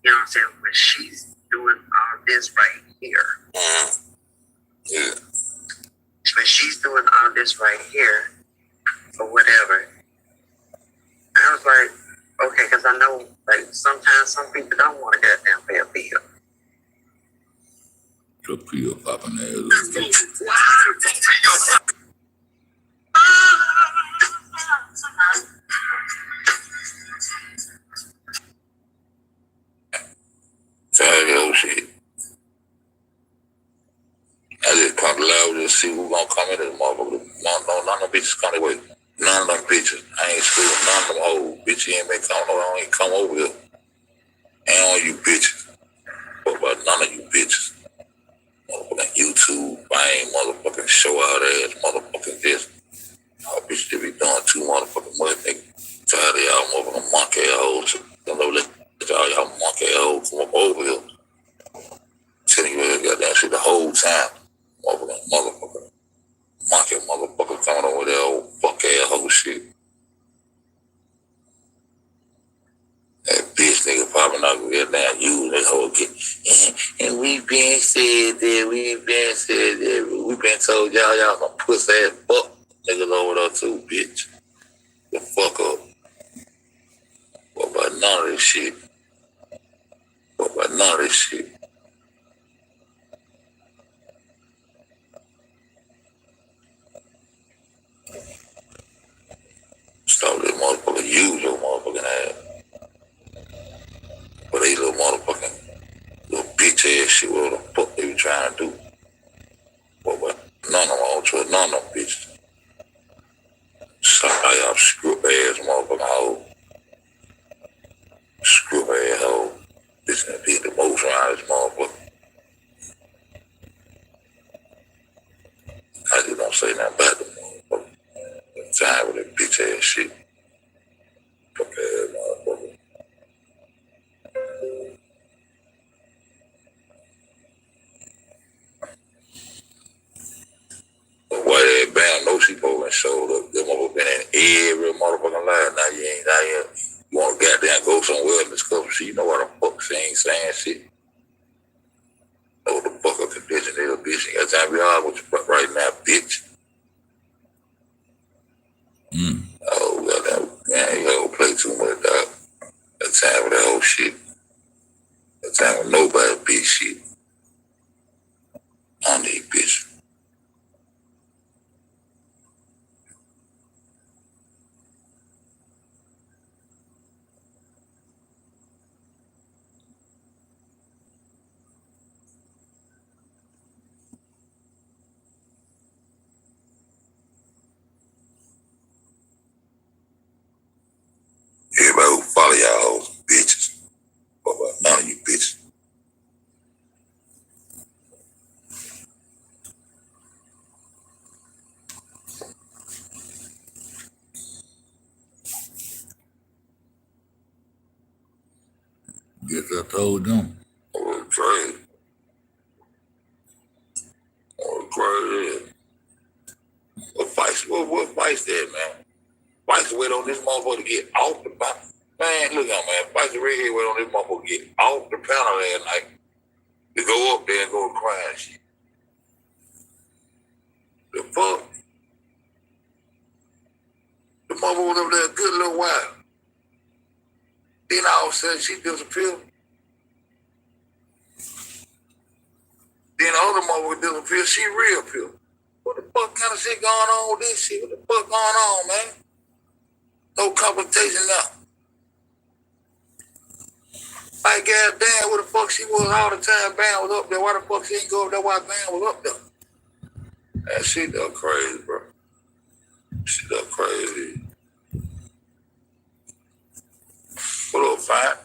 know what I'm saying? When she's doing all this right here, yeah. When she's doing all this right here, or whatever, I was like, okay, because I know, like, sometimes some people don't want to goddamn pay a bill. The pill popping ass. Tired of your shit. I just come to loud to see who gonna come in this motherfucker. None of them bitches come away. None of them bitches. I ain't screwing none of them hoes. Bitch, you ain't make come over. I ain't come over here. Ain't on you bitches. What about none of you bitches? Motherfucking YouTube, I ain't motherfucking show out ass, motherfucking this. Y'all bitches they be doing too motherfucking much, nigga. Tired of y'all motherfucking monkey ass hoes. Don't know let y'all monkey ass hoes come up over here. Telling you that goddamn shit the whole time. Motherfucker. Monkey motherfucker coming over there, old fuck ass whole shit. That bitch nigga popping out with that damn you that whole kid. And we been said that, we been told y'all some pussy ass fuck niggas over there too, bitch. The fuck up. What about none of this shit? What about none of this shit? Stop this motherfucker, use your motherfucking ass. But they little motherfucking, little bitch ass shit, whatever the fuck they be trying to do. But none of them, I don't trust none of them bitches. Sorry, y'all screw ass motherfucking hoe. Screw ass hoe. Bitch that did the most around this motherfucker. I just don't say nothing about the motherfucker. Time with that bitch ass shit. Fuck ass motherfucker. The white ass band, no she supposed to showed up. Them motherfucker been in every motherfucking life. Now you ain't out here. You want to goddamn go somewhere and discover shit. You know what the fuck she ain't saying shit. Know what the fuck a condition is, bitch. You got time to be hard with your right now, bitch. Oh, goddamn, man, you gotta play too much, dog. Got time for that whole shit. Got time for nobody bitch shit. On these bitches. Everybody who follow y'all hoes, bitches. What about none of you bitches? Guess I told them. Oh, crazy. Oh, crazy. What vice there, man? Vice wait on this motherfucker to get off the panel. Man, look out, man. Vice right here wait on this motherfucker to get off the panel last night. To go up there and go cry and shit. The fuck? The mother was up there a good little while. Then all of a sudden she disappeared. other motherfucker disappear. She real pure. What the fuck kind of shit going on with this shit? What the fuck going on, man? No competition now. Like, goddamn, where the fuck she was all the time? Bam was up there. Why the fuck she ain't go up there while Bam was up there? That shit done crazy, bro. Shit done crazy. What up, fine?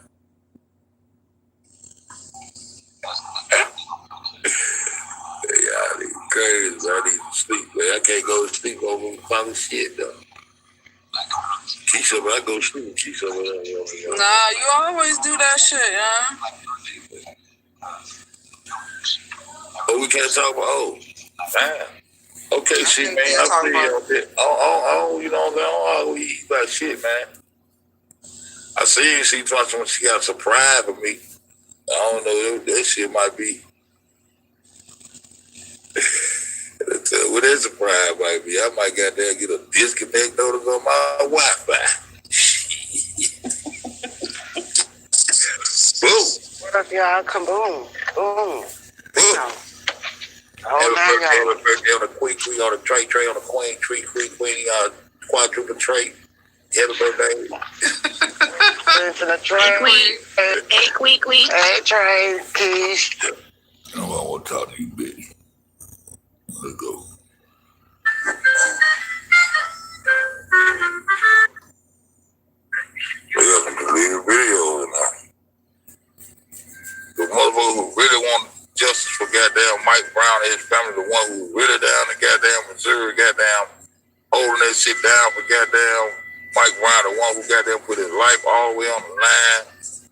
Yeah, crazy, bro. I need to sleep, man. I can't go to sleep over fucking shit, though. Keisha, I go to sleep with Keisha. Nah, you always do that shit, huh? Oh, we can't talk about damn. Okay, shit, man. I feel you on that. Oh, you know what I'm saying? I don't eat about shit, man. I see she talking when she got a surprise for me. I don't know, that shit might be. What that surprise might be? I might got there get a disconnect notice on my Wi-Fi. Boom. What up, y'all? Kaboom. Boom. Happy birthday on the queen, on the tray, on the queen, queen, quadruple tray. Happy birthday. To the tray. Hey, tray, keys. I don't want to talk to you, bitch. Let's go. We got some deleted videos now. The motherfucker who really want justice for goddamn Mike Brown and his family, the one who really down in goddamn Missouri, goddamn holding that shit down for goddamn Mike Brown, the one who goddamn put his life all the way on the line,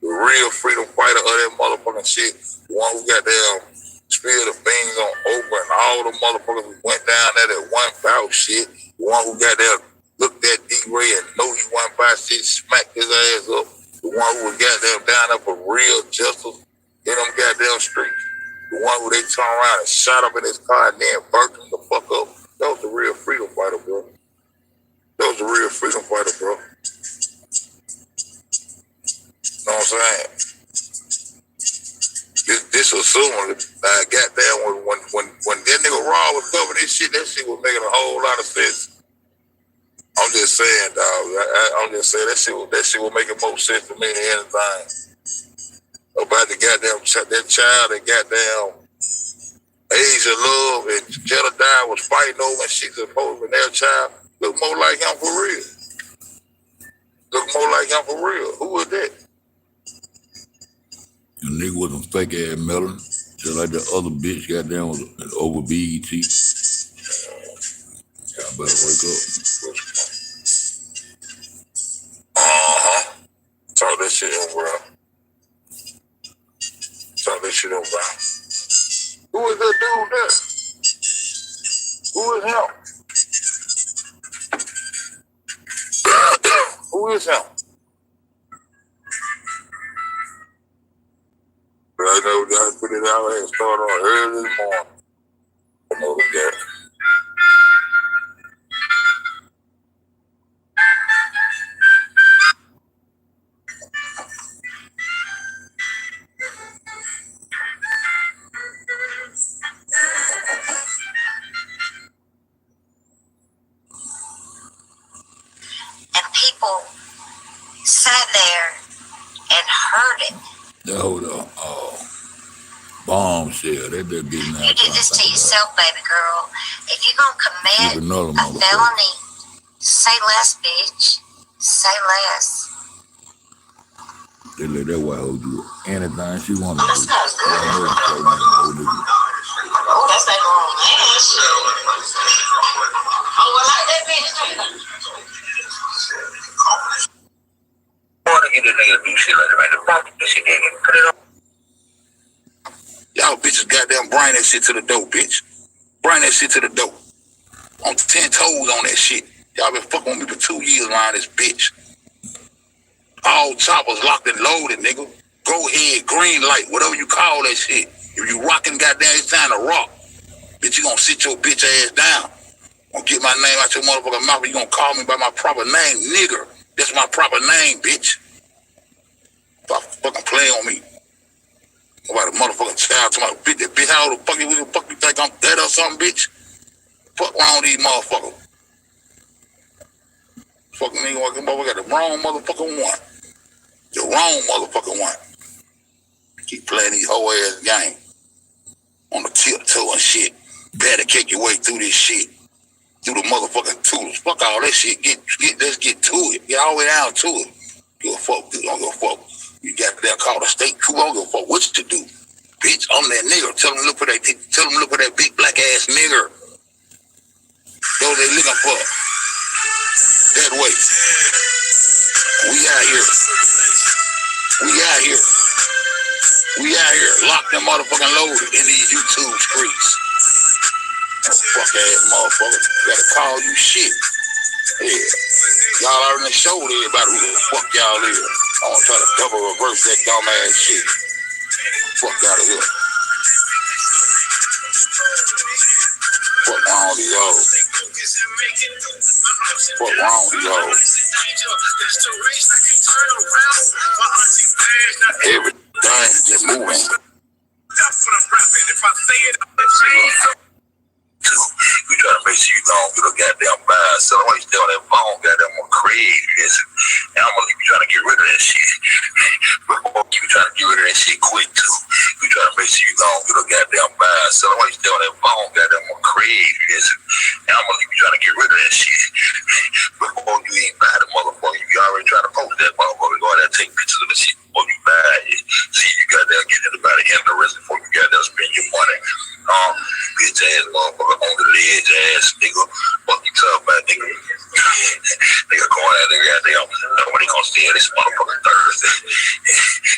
the real freedom fighter of that motherfucking shit, the one who goddamn spilled the beans on Oprah and all the motherfuckers who went down there that one bout shit, the one who goddamn looked at D-Ray and know he wasn't by shit, smacked his ass up, the one who was goddamn down there for real justice in them goddamn streets, the one who they turned around and shot up in his car and then burnt him the fuck up. That was the real freedom fighter, bro. That was the real freedom fighter, bro. Know what I'm saying? This assuming goddamn when that nigga Raw was covering this shit, that shit was making a whole lot of sense. I'm just saying, dog. I'm just saying that shit was making more sense to me than anything. About the goddamn that child that goddamn Asia Love and Jedediah was fighting over and she's supposed to be their child. Look more like him for real. Look more like him for real. Who was that? The nigga was some fake ass melon, just like the other bitch goddamn was over BET. Y'all better wake up. Talk that shit in, bro. Talk that shit in, bro. Who is that dude there? Who is him? Who is him? I know I put it out and start on early this morning. I know that. And people sat there and heard it. Hold on. Bombshell. They just getting out. You did this to yourself, baby girl. If you're gonna commit a felony, say less, bitch. Say less. They let that white hoe do anything she wanted to do. That's not good. Oh, that's that wrong ass. Oh, I like that bitch. I want to get a nigga do shit like that, right? The fuck this shit, nigga. Put it on. Y'all bitches goddamn bring that shit to the door, bitch. Bring that shit to the door. I'm 10 toes on that shit. Y'all been fucking with me for 2 years around this bitch. All choppers locked and loaded, nigga. Go ahead, green light, whatever you call that shit. If you rocking goddamn, it's time to rock. Bitch, you gonna sit your bitch ass down. Gonna get my name out your motherfucking mouth, you gonna call me by my proper name, nigger. That's my proper name, bitch. Stop fucking playing on me. Nobody motherfucking motherfucking child to my bitch, how the fuck you think I'm dead or something, bitch? Fuck wrong with these motherfuckers. Fucking nigga, motherfucker got the wrong motherfucking one. The wrong motherfucking one. Keep playing these whole ass game. On the tiptoe and shit. Better kick your way through this shit. Through the motherfucking tools. Fuck all that shit. Let's get to it. Get all the way down to it. Give a fuck, dude. Don't give a fuck. You got that call the state trooper. Don't give a fuck what you do. Bitch, I'm that nigger. Tell them look for that big black ass nigger. That's what they looking for. That way. We out here. Locked and motherfucking loaded in these YouTube streets. Fuck ass motherfucker. Gotta call you shit. Yeah. Y'all already showed everybody who the fuck y'all is. I wanna try to double reverse that dumb ass shit. Fuck out of here. Fuck wrong with y'all. Fuck wrong with y'all. Everything just moving. We try to make sure you don't get a goddamn buy. So I want you to stay on that phone, goddamn on crazy. And I'm gonna leave you trying to get rid of that shit. You trying to get rid of that shit quick too. We try to make sure you don't get a goddamn buy. So I want you to stay on that phone, goddamn on crazy. And I'm gonna leave you trying to get rid of that shit. Before you ain't buy the motherfucker, you already trying to post that motherfucker. Go out there and take pictures of the shit before you buy it. See, you got there get anybody interested before you got there spend your money. Bitch ass motherfucker on the ledge ass nigga. Fuck you talking about, nigga. Nigga going out there goddamn. Nobody gonna stay at this motherfucking Thursday.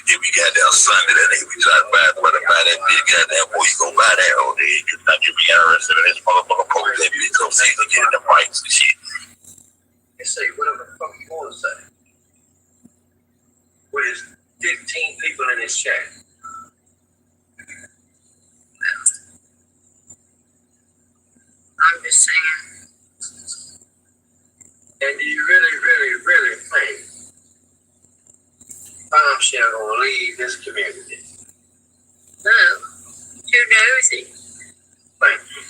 If you got down Sunday, that nigga be trying to buy that bitch goddamn boy, you gonna buy that whole day. Cause not you be interested in this motherfucker post that bitch so see you get in the fights and shit. And say whatever the fuck you want to say. With 15 people in this chat. I'm just saying. And do you really think Bombshell gonna leave this community? Well, who knows it? Thank you.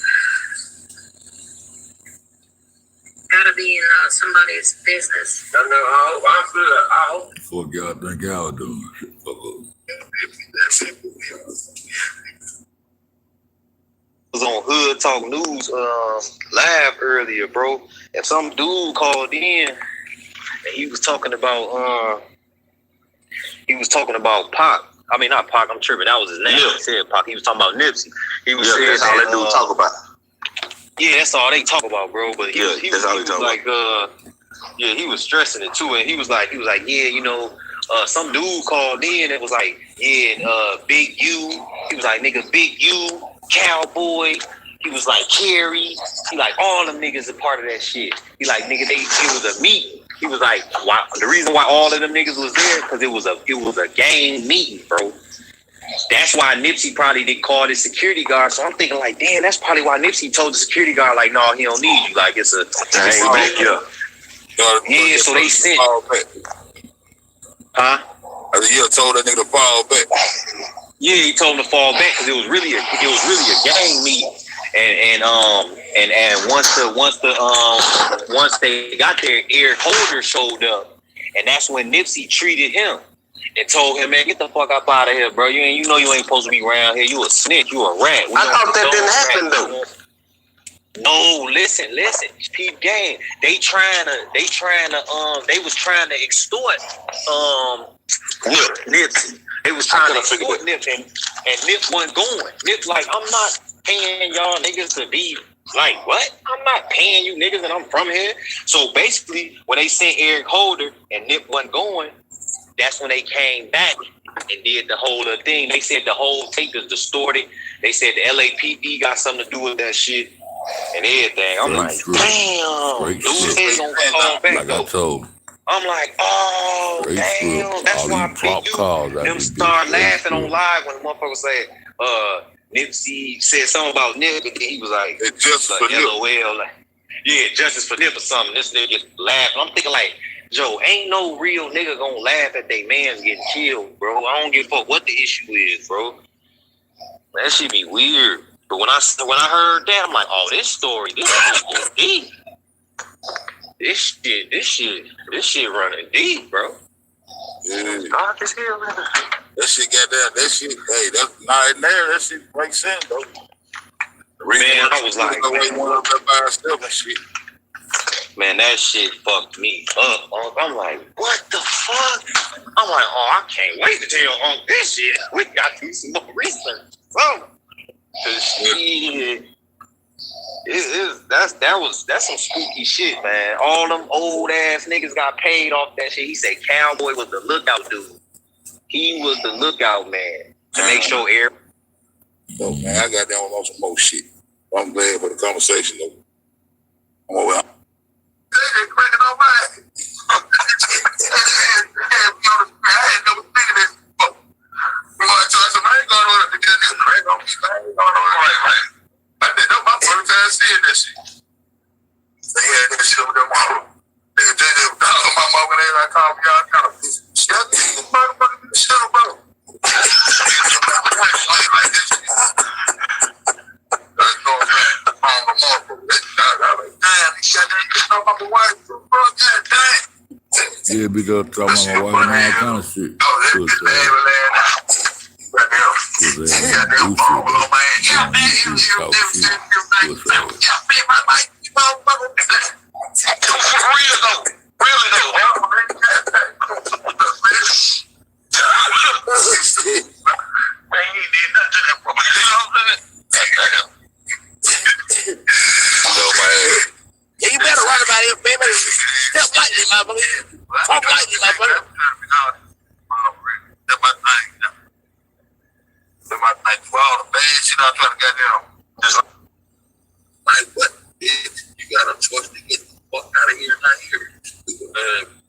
Gotta be in somebody's business. I know. I'm good. I hope. Fuck y'all think y'all doing? Fuck up. Was on Hood Talk News live earlier, bro, and some dude called in and he was talking about Pac. I mean not Pac, I'm tripping, that was his name. He said Pac. He was talking about Nipsey. He was saying that's all that dude talk about. Yeah, that's all they talk about, bro. But he was like he was stressing it too, and he was like, yeah, you know, some dude called in and was like, yeah, Big U. He was like, nigga, Big U, Cowboy. He was like, Kerry. He like, all them niggas a part of that shit. He like, nigga, it was a meeting. He was like, why, the reason why all of them niggas was there because it was a gang meeting, bro. That's why Nipsey probably didn't call the security guard. So I'm thinking like, damn, that's probably why Nipsey told the security guard like, no, he don't need you. Like it's a backup. Yeah, so they sent. Huh? Yeah, told that nigga to fall back. Yeah, he told him to fall back because it was really a gang meeting. And once they got there, Eric Holder showed up, and that's when Nipsey treated him and told him, man, get the fuck up out of here, bro. You know you ain't supposed to be around here. You a snitch. You a rat. I thought that didn't happen though. No, listen. Peep game. They was trying to extort Nipsey. They was trying to extort Nip, and Nip wasn't going. Nip like, I'm not paying y'all niggas to be like, what? I'm not paying you niggas and I'm from here. So basically, when they sent Eric Holder and Nip wasn't going, that's when they came back and did the whole thing. They said the whole tape is distorted. They said the LAPD got something to do with that shit and everything. I'm like, damn. Dude ain't gonna call back. Like I told. I'm like, oh, damn. That's why them start laughing on live when the motherfucker said, Nipsey said something about Nip, and then he was like, justice like for Nip. LOL, like, yeah, justice for Nip or something. This nigga laughing. I'm thinking like, Joe, ain't no real nigga gonna laugh at they man's getting killed, bro. I don't give a fuck what the issue is, bro. That shit be weird. But when I heard that, I'm like, oh, this story is deep. This shit running deep, bro. Yeah. Dark as hell, man. That shit got that. That shit, hey, that's not in there. That shit makes sense, though. Man, I was like, shit. Man, that shit fucked me up. I'm like, what the fuck? I'm like, oh, I can't wait to tell Unc this shit. We got to do some more research. So, shit, that's some spooky shit, man. All them old ass niggas got paid off that shit. He said Cowboy was the lookout dude. He was the lookout man to make sure air. So man, I got down on some more shit. I'm glad for the conversation though. I'm over. Yeah, because talking about my wife and all kind of shit. Yeah, you better run about here, baby. Step lightly, my brother. Talk lightly, my brother. That's my thing. That's my thing. For all the bad shit I'm trying to get down. Just like, what? You got a choice to get the fuck out of here, not here. Yeah.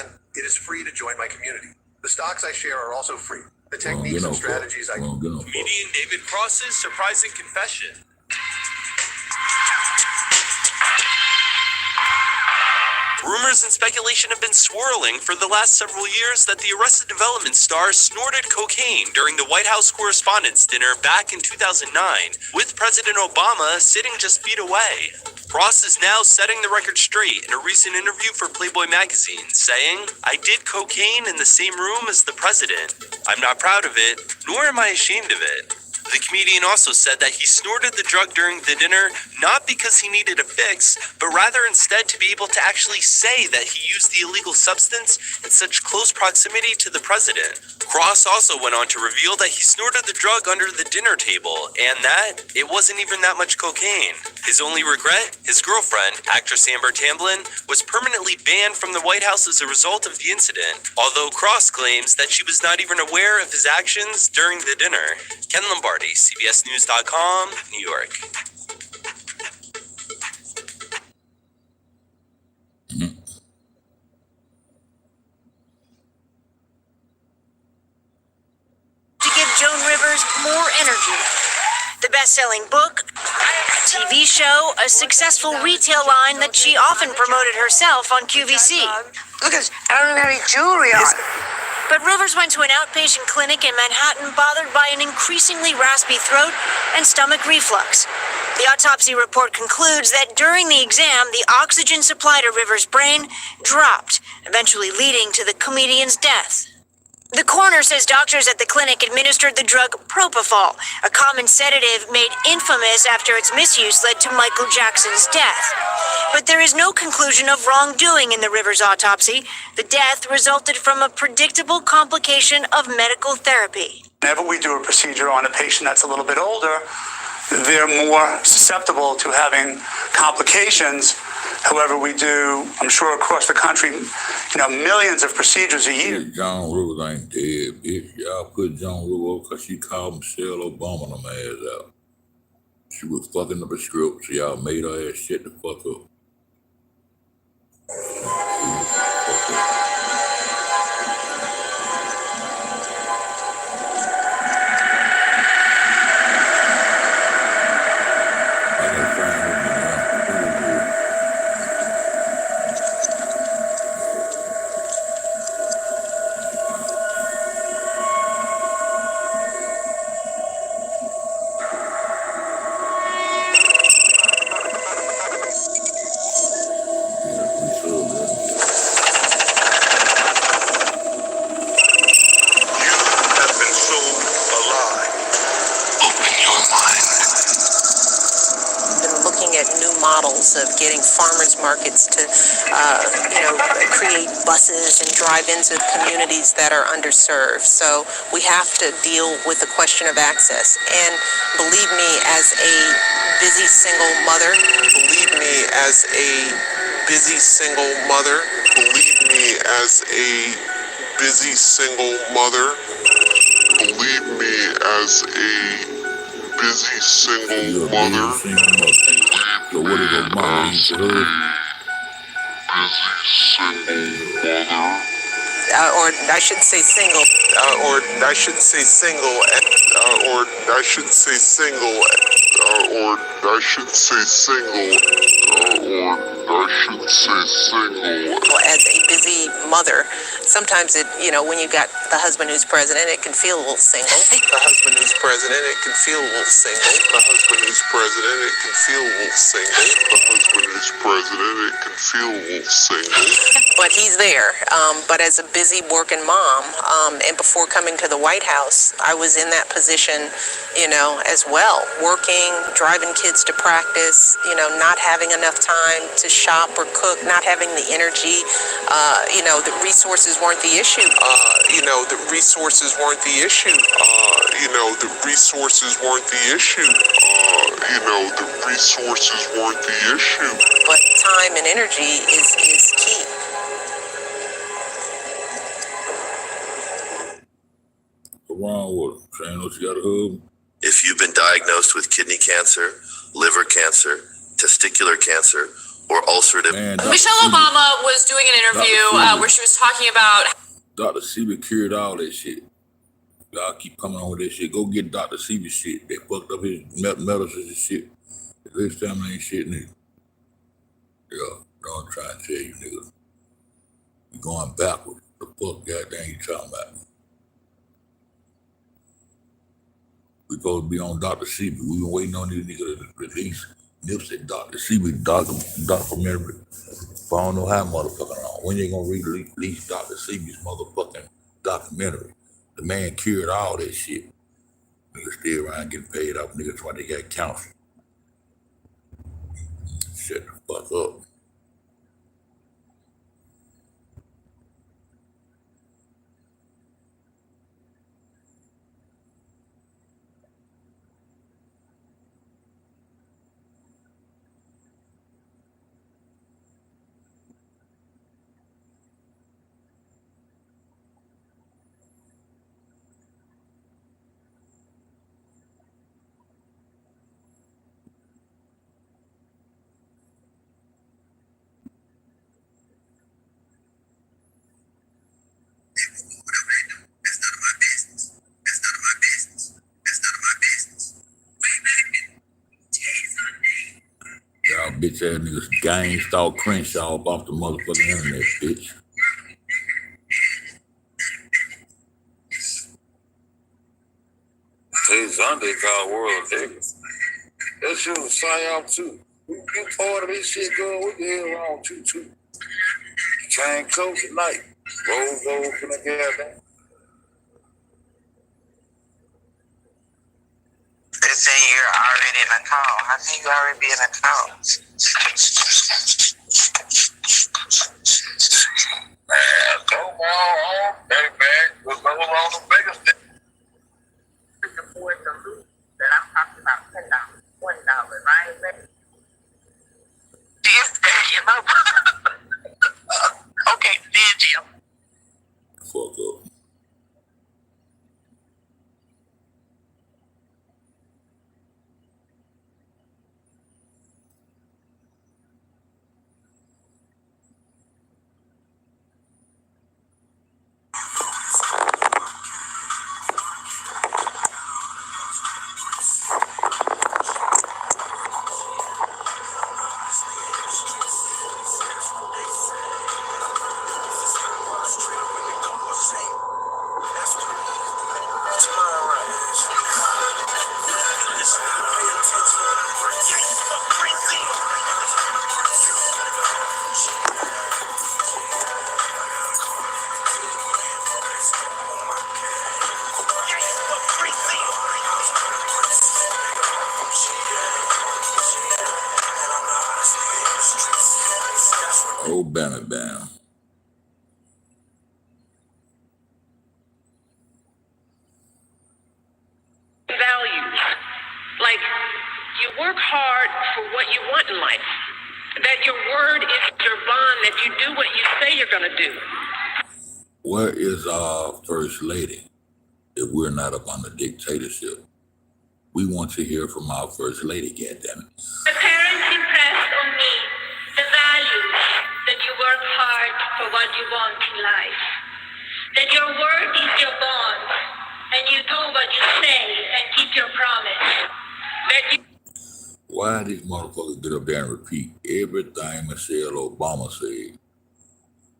and it is free to join my community. The stocks I share are also free. The techniques and strategies I... Comedian David Cross's surprising confession. Rumors and speculation have been swirling for the last several years that the Arrested Development star snorted cocaine during the White House Correspondents' Dinner back in 2009, with President Obama sitting just feet away. Cross is now setting the record straight in a recent interview for Playboy magazine, saying, "I did cocaine in the same room as the president. I'm not proud of it, nor am I ashamed of it." The comedian also said that he snorted the drug during the dinner not because he needed a fix, but rather instead to be able to actually say that he used the illegal substance in such close proximity to the president. Cross also went on to reveal that he snorted the drug under the dinner table and that it wasn't even that much cocaine. His only regret, his girlfriend, actress Amber Tamblyn, was permanently banned from the White House as a result of the incident, although Cross claims that she was not even aware of his actions during the dinner. Ken Lombardi, CBSNews.com, New York. To give Joan Rivers more energy. The best-selling book, a TV show, a successful retail line that she often promoted herself on QVC. Look at, I don't have any jewelry on. But Rivers went to an outpatient clinic in Manhattan bothered by an increasingly raspy throat and stomach reflux. The autopsy report concludes that during the exam, the oxygen supply to Rivers' brain dropped, eventually leading to the comedian's death. The coroner says doctors at the clinic administered the drug propofol, a common sedative made infamous after its misuse led to Michael Jackson's death. But there is no conclusion of wrongdoing in the Rivers autopsy. The death resulted from a predictable complication of medical therapy. Whenever we do a procedure on a patient that's a little bit older, they're more susceptible to having complications. However, we do, I'm sure across the country, millions of procedures a year. Joan Rivers ain't dead, bitch. Y'all put Joan Rivers because she called Michelle Obama them ass out. She was fucking up a script, so y'all made her ass shit the fuck up. Of getting farmers markets to, create buses and drive-ins with communities that are underserved. So we have to deal with the question of access. And believe me, as a busy single mother, believe me, as a busy single mother, believe me, as a busy single mother, believe me, as a busy single mother. So what is a mama? Busy single mother. Or I should say single. Or I should say single. Or I should say single. Or I should say single. Or I should say single. As a busy mother, sometimes it, when you got the husband who's president, it can feel a little single. The husband who's president, it can feel a little single. The husband who's president, it can feel a little single. The husband who's president, it can feel a little single. But he's there. But as a busy working mom, and before coming to the White House, I was in that position, as well. Working, driving kids to practice, not having enough time to shop or cook, not having the energy. The resources weren't the issue. The resources weren't the issue. The resources weren't the issue. The resources weren't the issue. But time and energy is key. What's wrong with her? Saying what she got a husband? If you've been diagnosed with kidney cancer, liver cancer, testicular cancer, or ulcerative. Michelle Obama was doing an interview where she was talking about Dr. Sebi cured all that shit. Y'all keep coming on with that shit. Go get Dr. Sebi shit. They fucked up his medicines and shit. This family ain't shit, nigga. Yeah, don't try to tell you, nigga. You going backwards. The fuck goddamn you talking about? We supposed to be on Dr. Sebi. We been waiting on these niggas to release Nipsey Dr. Sebi documentary. If I don't know how motherfucking long. When they gonna release Dr. Sebi's motherfucking documentary? The man cured all that shit. Niggas still around getting paid off. Niggas why they got counseling. Shut the fuck up. Y'all bitch ass niggas gang stalk Crenshaw off the motherfucking internet, bitch. Hey, Sunday called World Niggas. That shit was psyop too. You part of this shit, girl. What the hell wrong with you too? Came close tonight. Rolls over from the goddamn. They say you're already in a call. How can you already be in a call? Man, come on, baby. We'll go on the biggest thing. The boy to lose that I'm talking about $10, $20. I ain't ready. Okay, then Jim. Fuck up. Oh, banner down. Values. Like, you work hard for what you want in life. That your word is your bond, that you do what you say you're going to do. Where is our first lady if we're not up on the dictatorship? We want to hear from our first lady, goddammit. The parents impressed on me the values that you work hard for what you want in life. That your word is your bond, and you do what you say and keep your promise. That you... Why these motherfuckers get up there and repeat everything Michelle Obama said?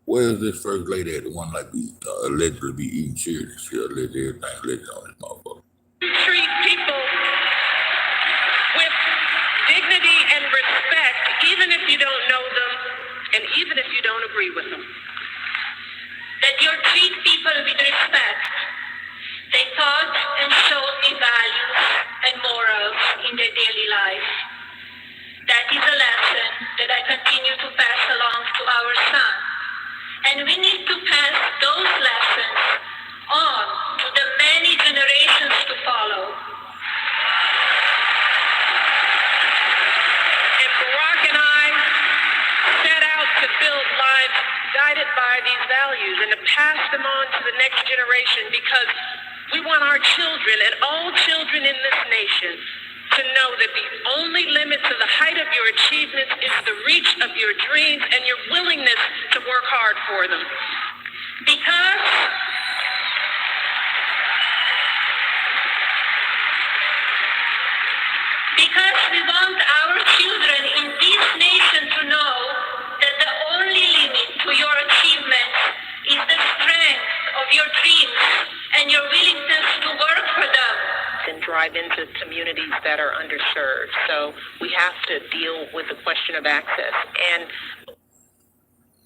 Where is this first lady at? The one like allegedly be eating children? She alleged everything alleged on this motherfucker. Treat people with dignity and respect, even if you don't know them, and even if you don't agree with them. That you treat people with respect. They taught and showed me values and morals in their daily life. That is a lesson that I continue to pass along to our son. And we need to pass those lessons on to the many generations to follow. And Barack and I set out to build lives guided by these values and to pass them on to the next generation, because we want our children and all children in this nation to to know that the only limit to the height of your achievements is the reach of your dreams and your willingness to work hard for them. Because we want our children in this nation to know that the only limit to your achievements is the strength of your dreams and your willingness to work for them. And drive into communities that are underserved. So we have to deal with the question of access. And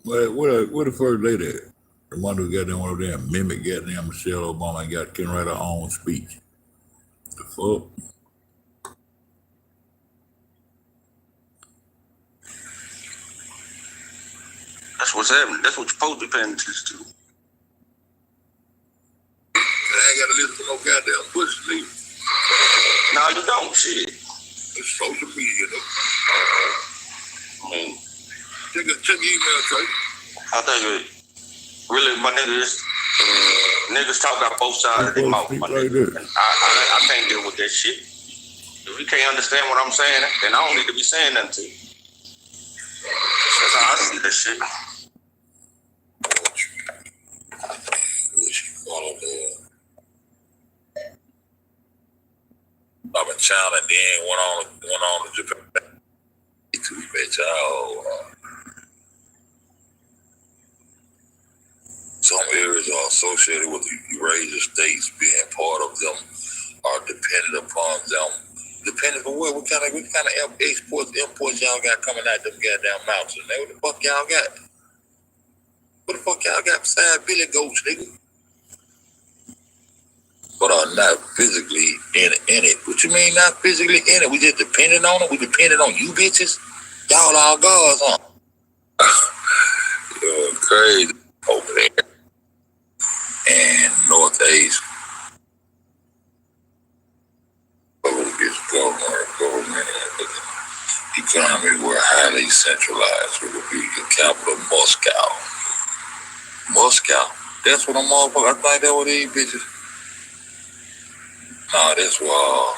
where the first lady at? The one who got them over there and mimic goddamn Michelle Obama and couldn't write her own speech. The fuck? That's what's happening. That's what you're supposed to be paying attention to. I ain't gotta listen to no goddamn Bush leader. No, you don't. Shit. It's social media, though. I mean, check your email, Trey. I think really, my niggas, niggas talk out both sides of their mouth, my nigga. I can't deal with that shit. If you can't understand what I'm saying, then I don't need to be saying nothing to you. That's how I see that shit. Up in China, and then went on to Japan. Too bitch, some areas are associated with the Eurasia states. Being part of them are dependent upon them. Dependent on what kind of exports, imports y'all got coming out them goddamn mountains? What the fuck y'all got? What the fuck y'all got besides billy goats, nigga? But are not physically in it. What you mean not physically in it? We just depending on it? We depending on you bitches? Y'all all gods, huh? You're crazy over there. And Northeast. Government economy were highly centralized. It would be the capital, Moscow. Moscow? That's what I'm all for. I think that what these bitches. Nah, that's why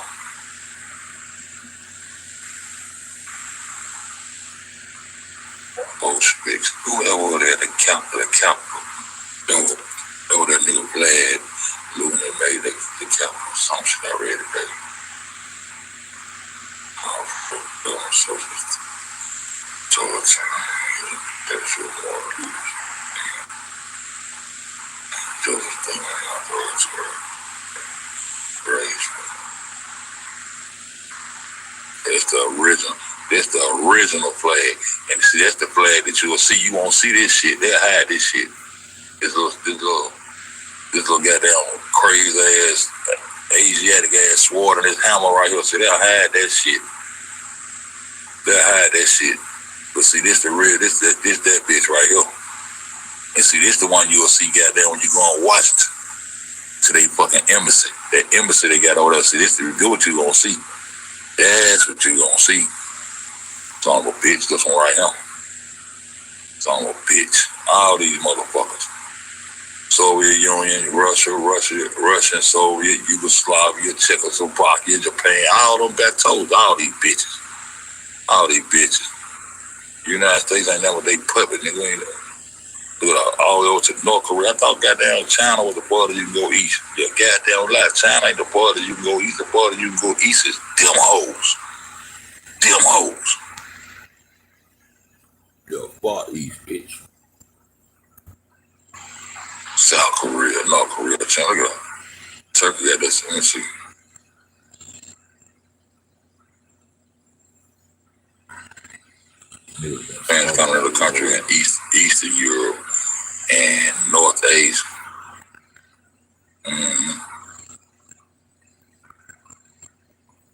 Bolsheviks, whoever was at the capital, know that nigga Vlad Luna made the capital assumption I read today. That's your more just thing I thought it's great. That's the original flag. And see, that's the flag that you'll see. You won't see this shit. They'll hide this shit. This little goddamn crazy ass Asiatic ass sword and this hammer right here. See, they'll hide that shit. But see, this the real, this that bitch right here. And see, this the one you'll see goddamn when you go on Washington to they fucking embassy. That embassy they got over there. See, this is what you gonna see. That's what you gonna see. Son of a bitch, this one right here. Son of a bitch. All these motherfuckers. Soviet Union, Russian, Soviet, Yugoslavia, Czechoslovakia, Japan, all them got told, all these bitches. United States ain't never they puppet, nigga. Ain't all the way over to North Korea. I thought goddamn China was the border you can go east. Yeah, goddamn lie. China ain't the border you can go east. The border you can go east is them hoes. Yo, far east, bitch. South Korea, North Korea, China, Turkey got this. Let me see. Japan's kind of another country in Eastern Europe and Northeast.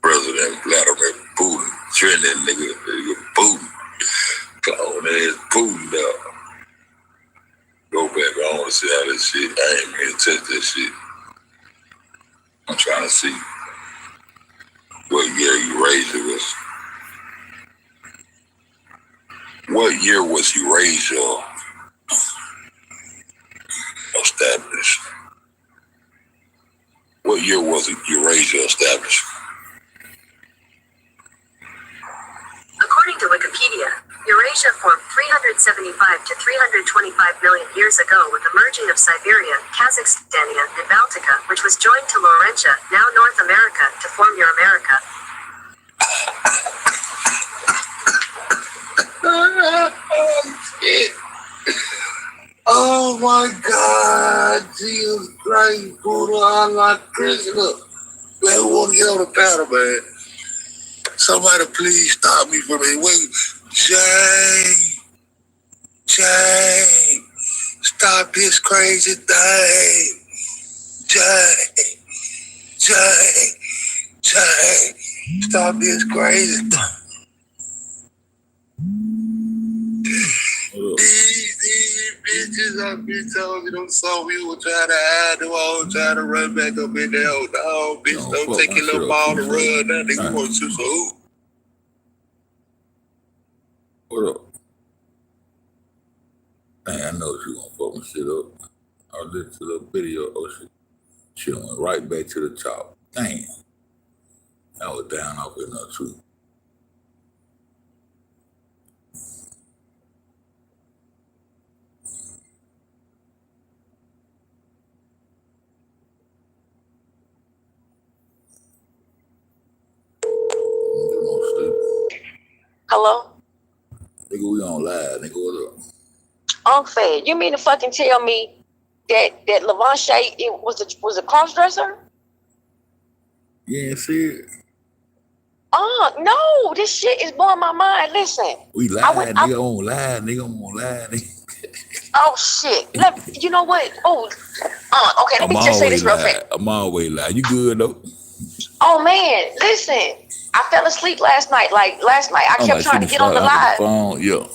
President Vladimir Putin, trending nigga Putin, clown ass Putin dog. Go back, I don't want to see how this shit. I ain't even touch that shit. I'm trying to see what year Eurasia was. What year was Eurasia established? What year was Eurasia established? Asia formed 375 to 325 million years ago with the merging of Siberia, Kazakhstania, and Baltica, which was joined to Laurentia, now North America, to form Euramerica. Oh my God, Jesus Christ, Buddha, Allah, Krishna. Man, who want to get on the panel, man? Somebody please stop me from it. Wait, Jane, stop this crazy thing. Jane, stop this crazy thing. These bitches, I've been telling you, them some people trying to hide them all, trying to run back up in there. Oh, bitch, don't take your little ball to run. That nigga want to shoot some hoop. What up? Man, I know she gonna fucking shit up. I listened to the video. Oh, she went right back to the top. Damn. I was down off in her too. Hello? Nigga, we on live. Nigga, what up? UNC FED, you mean to fucking tell me that Levante was a cross-dresser? You ain't see it? No, this shit is blowing my mind. Listen. We live, nigga, on live, nigga. Oh, shit. You know what? Okay, let me just say this real quick. I'm always live. You good, though? Oh, man, listen. I fell asleep last night. I kept trying to get on the live. Phone, yeah.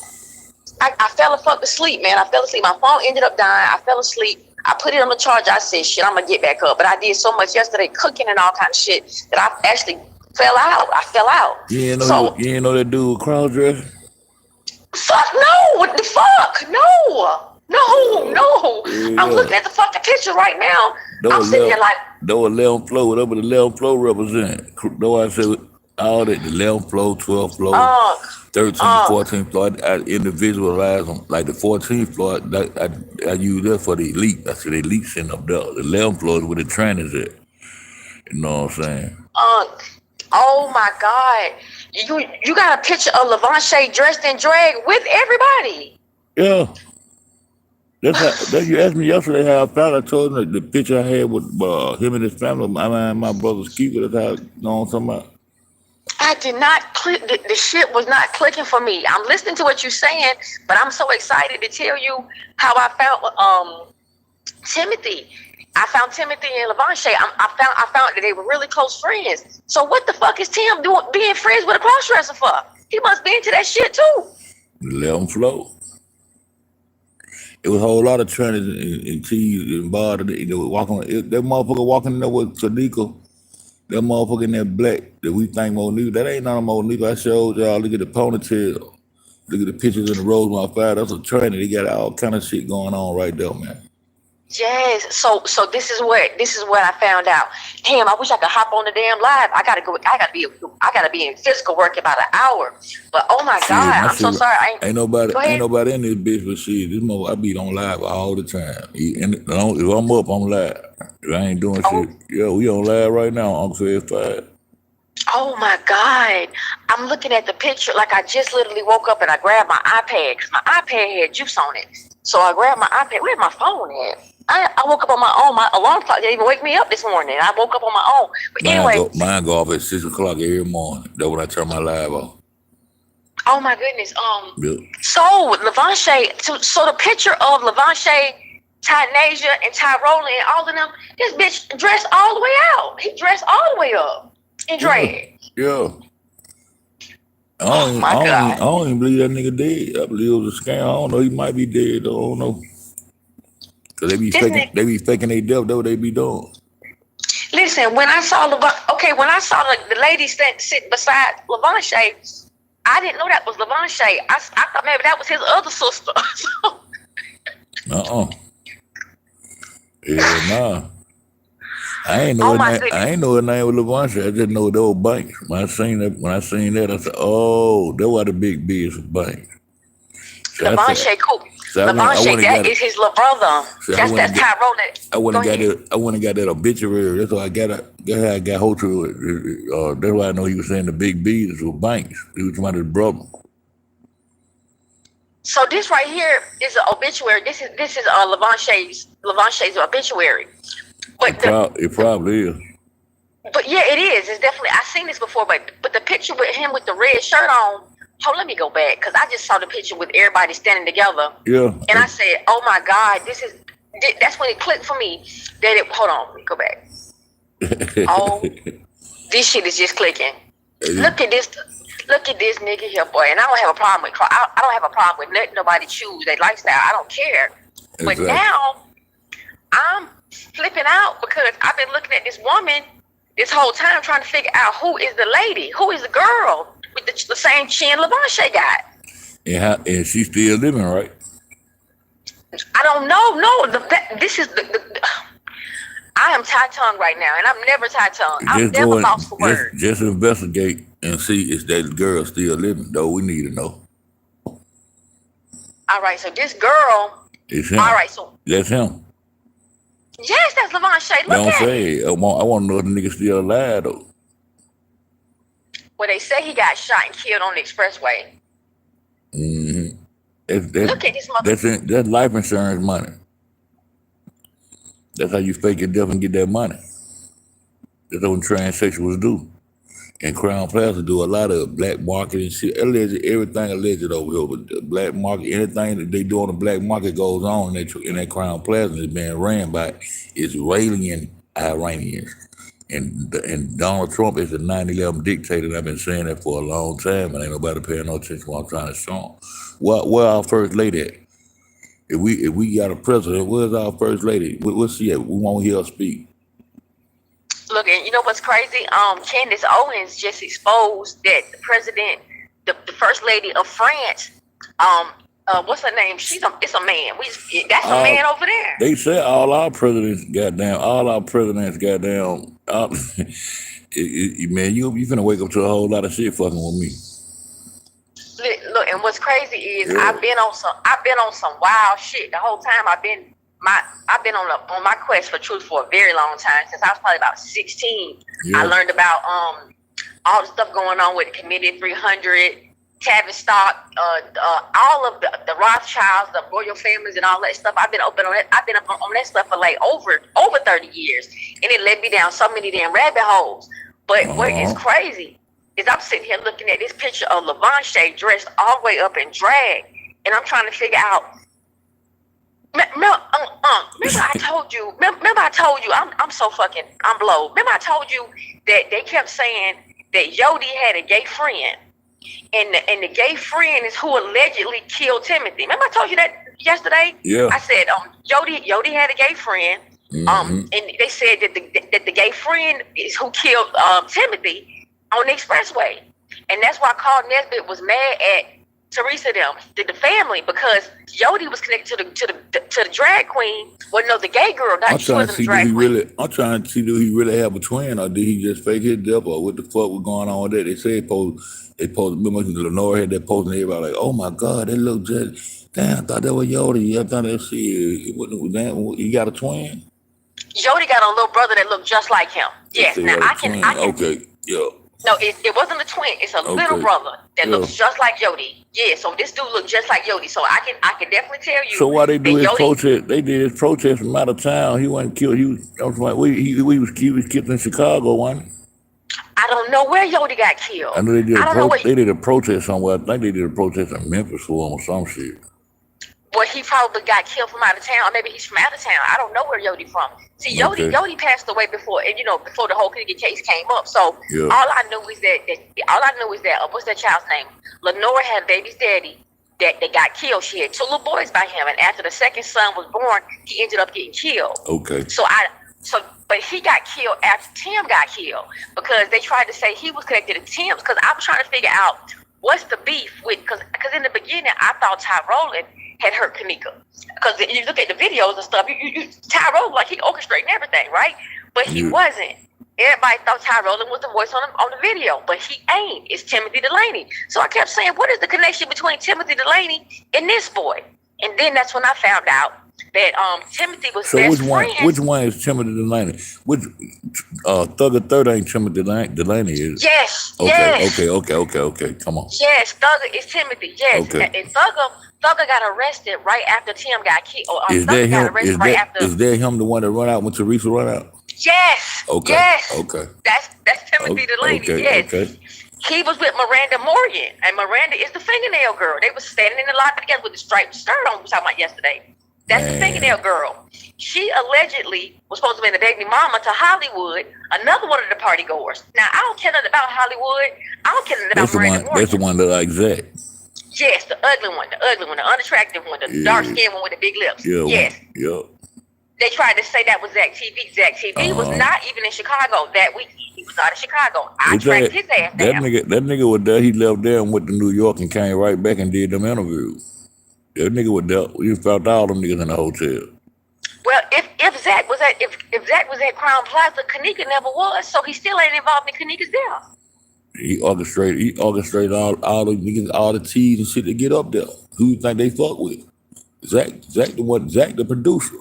I fell asleep, man. I fell asleep. My phone ended up dying. I fell asleep. I put it on the charger. I said, shit, I'm going to get back up. But I did so much yesterday cooking and all kind of shit that I actually fell out. I fell out. You ain't know that dude cross-dressing? Fuck no. What the fuck? No. Yeah. I'm looking at the fucking picture right now. I'm sitting there like. Though 11th floor, whatever the 11th floor represent. Though I said all that, the 11th floor, 12th floor, 13th, 14th floor, I individualize them. Like the 14th floor, I use that for the elite. I said the elite sitting up there. The 11th floor is where the trainers at. You know what I'm saying? Oh my God. You got a picture of Levante dressed in drag with everybody. Yeah. That's how, you asked me yesterday how I found. I told him the picture I had with him and his family, my brother's keeper. That's how, you know what I'm talking about? I did not click. The shit was not clicking for me. I'm listening to what you're saying, but I'm so excited to tell you how I found Timothy. I found Timothy and Levante. I found that they were really close friends. So what the fuck is Tim doing being friends with a crossdresser for? He must be into that shit too. 11th floor. It was a whole lot of trainers and cheese and bar that was walking. That motherfucker walking in there with Sadiqa. That motherfucker in there black that we think Monique. That ain't none of Monique. I showed y'all. Look at the ponytail. Look at the pictures in the Rosemont Fire. That's a trainer. They got all kind of shit going on right there, man. Yes. So this is what I found out. Damn, I wish I could hop on the damn live. I gotta be in physical work in about an hour. But oh my God, I'm so sorry. Ain't nobody in this bitch but shit. This mother I be on live all the time. If I'm up, I'm live. If I ain't doing shit. Yeah, we on live right now on UNC FED. Oh my God. I'm looking at the picture like I just literally woke up and I grabbed my iPad because my iPad had juice on it. So I grabbed my iPad. Where's my phone at? I woke up on my own. My alarm clock didn't even wake me up this morning. I woke up on my own. But anyway. Mine go off at 6 o'clock every morning. That's when I turn my live off. Oh my goodness. Yep. So Levante, so the picture of Levante, Tynasia, and Tyrone and all of them, this bitch dressed all the way out. He dressed all the way up in drag. Yeah. I don't even believe that nigga dead. I believe it was a scam. I don't know. He might be dead though. I don't know. Cause they be faking they death. That's what they be doing. Listen, when I saw the lady sitting beside Levante, I didn't know that was Levante. I thought maybe that was his other sister. Yeah, nah. I ain't know her name was Levante. I just know the old bank. When I seen that, I said, "Oh, that was the big business bank." Levante Coop. Levante, that is his little brother. That's Tyrone. I wouldn't got that obituary. That's why I got hold to it. That's why I know he was saying the big B's were Banks. He was talking about his brother. So this right here is an obituary. This is Levante's obituary. But it probably is. But yeah, it is. It's definitely. I've seen this before. But the picture with him with the red shirt on. Let me go back because I just saw the picture with everybody standing together. Yeah. And I said, "Oh my God, that's when it clicked for me that it." Hold on, let me go back. Oh, this shit is just clicking. Look at this nigga here, boy. And I don't have a problem with. I don't have a problem with letting nobody choose their lifestyle. I don't care. Exactly. But now I'm flipping out because I've been looking at this woman this whole time trying to figure out who is the lady, who is the girl. With the same chin Levante got. And she's still living, right? I don't know. No, this is I am tie-tongue right now, and I'm never tie-tongue. I'm never lost for words. Just investigate and see if that girl still living, though. We need to know. All right, so this girl. It's him. All right, so. That's him. Yes, that's Levante. Look don't say it. I want to know if the nigga still alive, though. Well, they say he got shot and killed on the expressway. Mm-hmm. Look at this mother. That's life insurance money. That's how you fake your death and get that money. That's what transsexuals do. And Crown Plaza do a lot of black market and shit. Everything alleged over here. But the black market, anything that they do on the black market goes on in that Crown Plaza is being ran by Israeli Iranians. And Donald Trump is a 9/11 dictator, and I've been saying that for a long time, and ain't nobody paying no attention to what I'm trying to show them. Where our first lady at? If we got a president, where's our first lady? Where's she at? We won't hear her speak. Look, and you know what's crazy? Candace Owens just exposed that the president, the first lady of France, what's her name? It's a man. That's a man over there. They said all our presidents goddamn. Man, you finna wake up to a whole lot of shit fucking with me. Look, and what's crazy is I've been on some wild shit the whole time. I've been on my quest for truth for a very long time, since I was probably about 16. Yeah. I learned about all the stuff going on with the Committee 300. Tavistock, all of the Rothschilds, the royal families, and all that stuff. I've been up on that stuff for like over 30 years, and it led me down so many damn rabbit holes. But what is crazy is I'm sitting here looking at this picture of Levante dressed all the way up in drag, and I'm trying to figure out. Remember I told you. Remember I told you I'm blowed. Remember I told you that they kept saying that Yodi had a gay friend. And the gay friend is who allegedly killed Timothy. Remember I told you that yesterday? Yeah. I said Yodi had a gay friend. Mm-hmm. And they said that the gay friend is who killed Timothy on the expressway. And that's why Carl Nesbitt was mad at Teresa the family, because Yodi was connected to the drag queen. Well, no, the gay girl. I'm trying to see do he really have a twin, or did he just fake his death, or what the fuck was going on with that? They said they posted, remember Lenore had that post, and everybody like, oh my God, that look just, damn, I thought that was Yodi. I thought that shit, he got a twin? Yodi got a little brother that looked just like him. Yes, now I can. Okay, yeah. No, it wasn't a twin. It's a little brother that looks just like Yodi. Yeah, so this dude looked just like Yodi. So I can definitely tell you. So why they do his protest? They did his protest from out of town. He wasn't killed. He was killed in Chicago, wasn't he? I don't know where Yodi got killed. I know they did a protest somewhere. I think they did a protest in Memphis for him or some shit. Well, he probably got killed from out of town. Or maybe he's from out of town. I don't know where Yodi from. See, Yodi passed away before the whole Kennedy case came up. So all I knew is that what's that child's name? Lenore had baby's daddy that got killed. She had 2 little boys by him, and after the second son was born, he ended up getting killed. Okay. But he got killed after Tim got killed, because they tried to say he was connected to Tim's. Because I was trying to figure out what's the beef with, because in the beginning I thought Tyrone had hurt Kanika, because you look at the videos and stuff, Tyrone, like, he orchestrating everything, right? But he wasn't. Everybody thought Tyrone was the voice on the video, but he ain't. It's Timothy Delaney. So I kept saying, what is the connection between Timothy Delaney and this boy? And then that's when I found out that Timothy was So best which one? friends. Which one is Timothy Delaney? Which Thugger Third ain't Timothy Delaney is? Yes. Okay. Yes. Okay. Come on. Yes, Thugger is Timothy. Yes. Okay. And Thugger got arrested right after Tim got killed. Is that him? Is that him? The one that run out when Teresa run out? Yes. Okay. Yes. Okay. That's Timothy Delaney. Okay. Yes. Okay. He was with Miranda Morgan, and Miranda is the fingernail girl. They were standing in the lobby together with the striped skirt on. We were talking about yesterday. That's the fingernail girl. She allegedly was supposed to be the baby mama to Hollywood, another one of the party goers. Now, I don't care nothing about Hollywood. I don't care nothing about Miranda Morgan. That's the one that like Zach. Yes, the ugly one, the unattractive one, the dark skinned one with the big lips. Yeah. Yes. Yeah. They tried to say that was Zach TV. Zach TV was not even in Chicago that week. He was not in Chicago. I tracked his ass down. That nigga was there. He left there and went to New York and came right back and did them interviews. That nigga was there. We found all them niggas in the hotel. Well, if Zach was at Crown Plaza, Kanika never was, so he still ain't involved in Kanika's death. He orchestrated all the niggas, all the T's and shit to get up there. Who you think they fuck with? Zach the producer.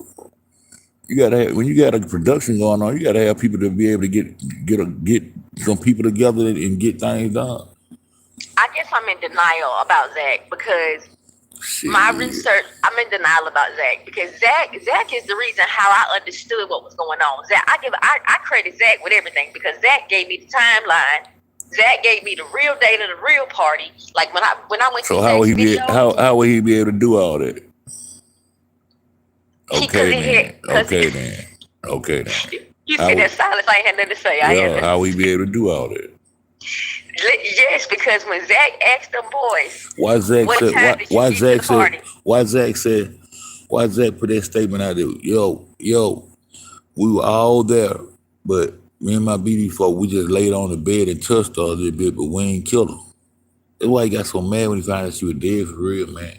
You gotta have, when you got a production going on, you gotta have people to be able to get some people together and get things done. I guess I'm in denial about Zach because my research. I'm in denial about Zach because Zach is the reason how I understood what was going on. Zach, I credit Zach with everything because Zach gave me the timeline. Zach gave me the real date of the real party. Like when I went. So to how would he be able to do all that? Okay then. You see that silence? I ain't had nothing to say. How we be able to do all that? Yes, because when Zach asked them boys, why Zach put that statement out there? Yo, we were all there, but me and my BD folk, we just laid on the bed and touched her a little bit, but we ain't killed her. That's why he got so mad when he found out she was dead for real, man.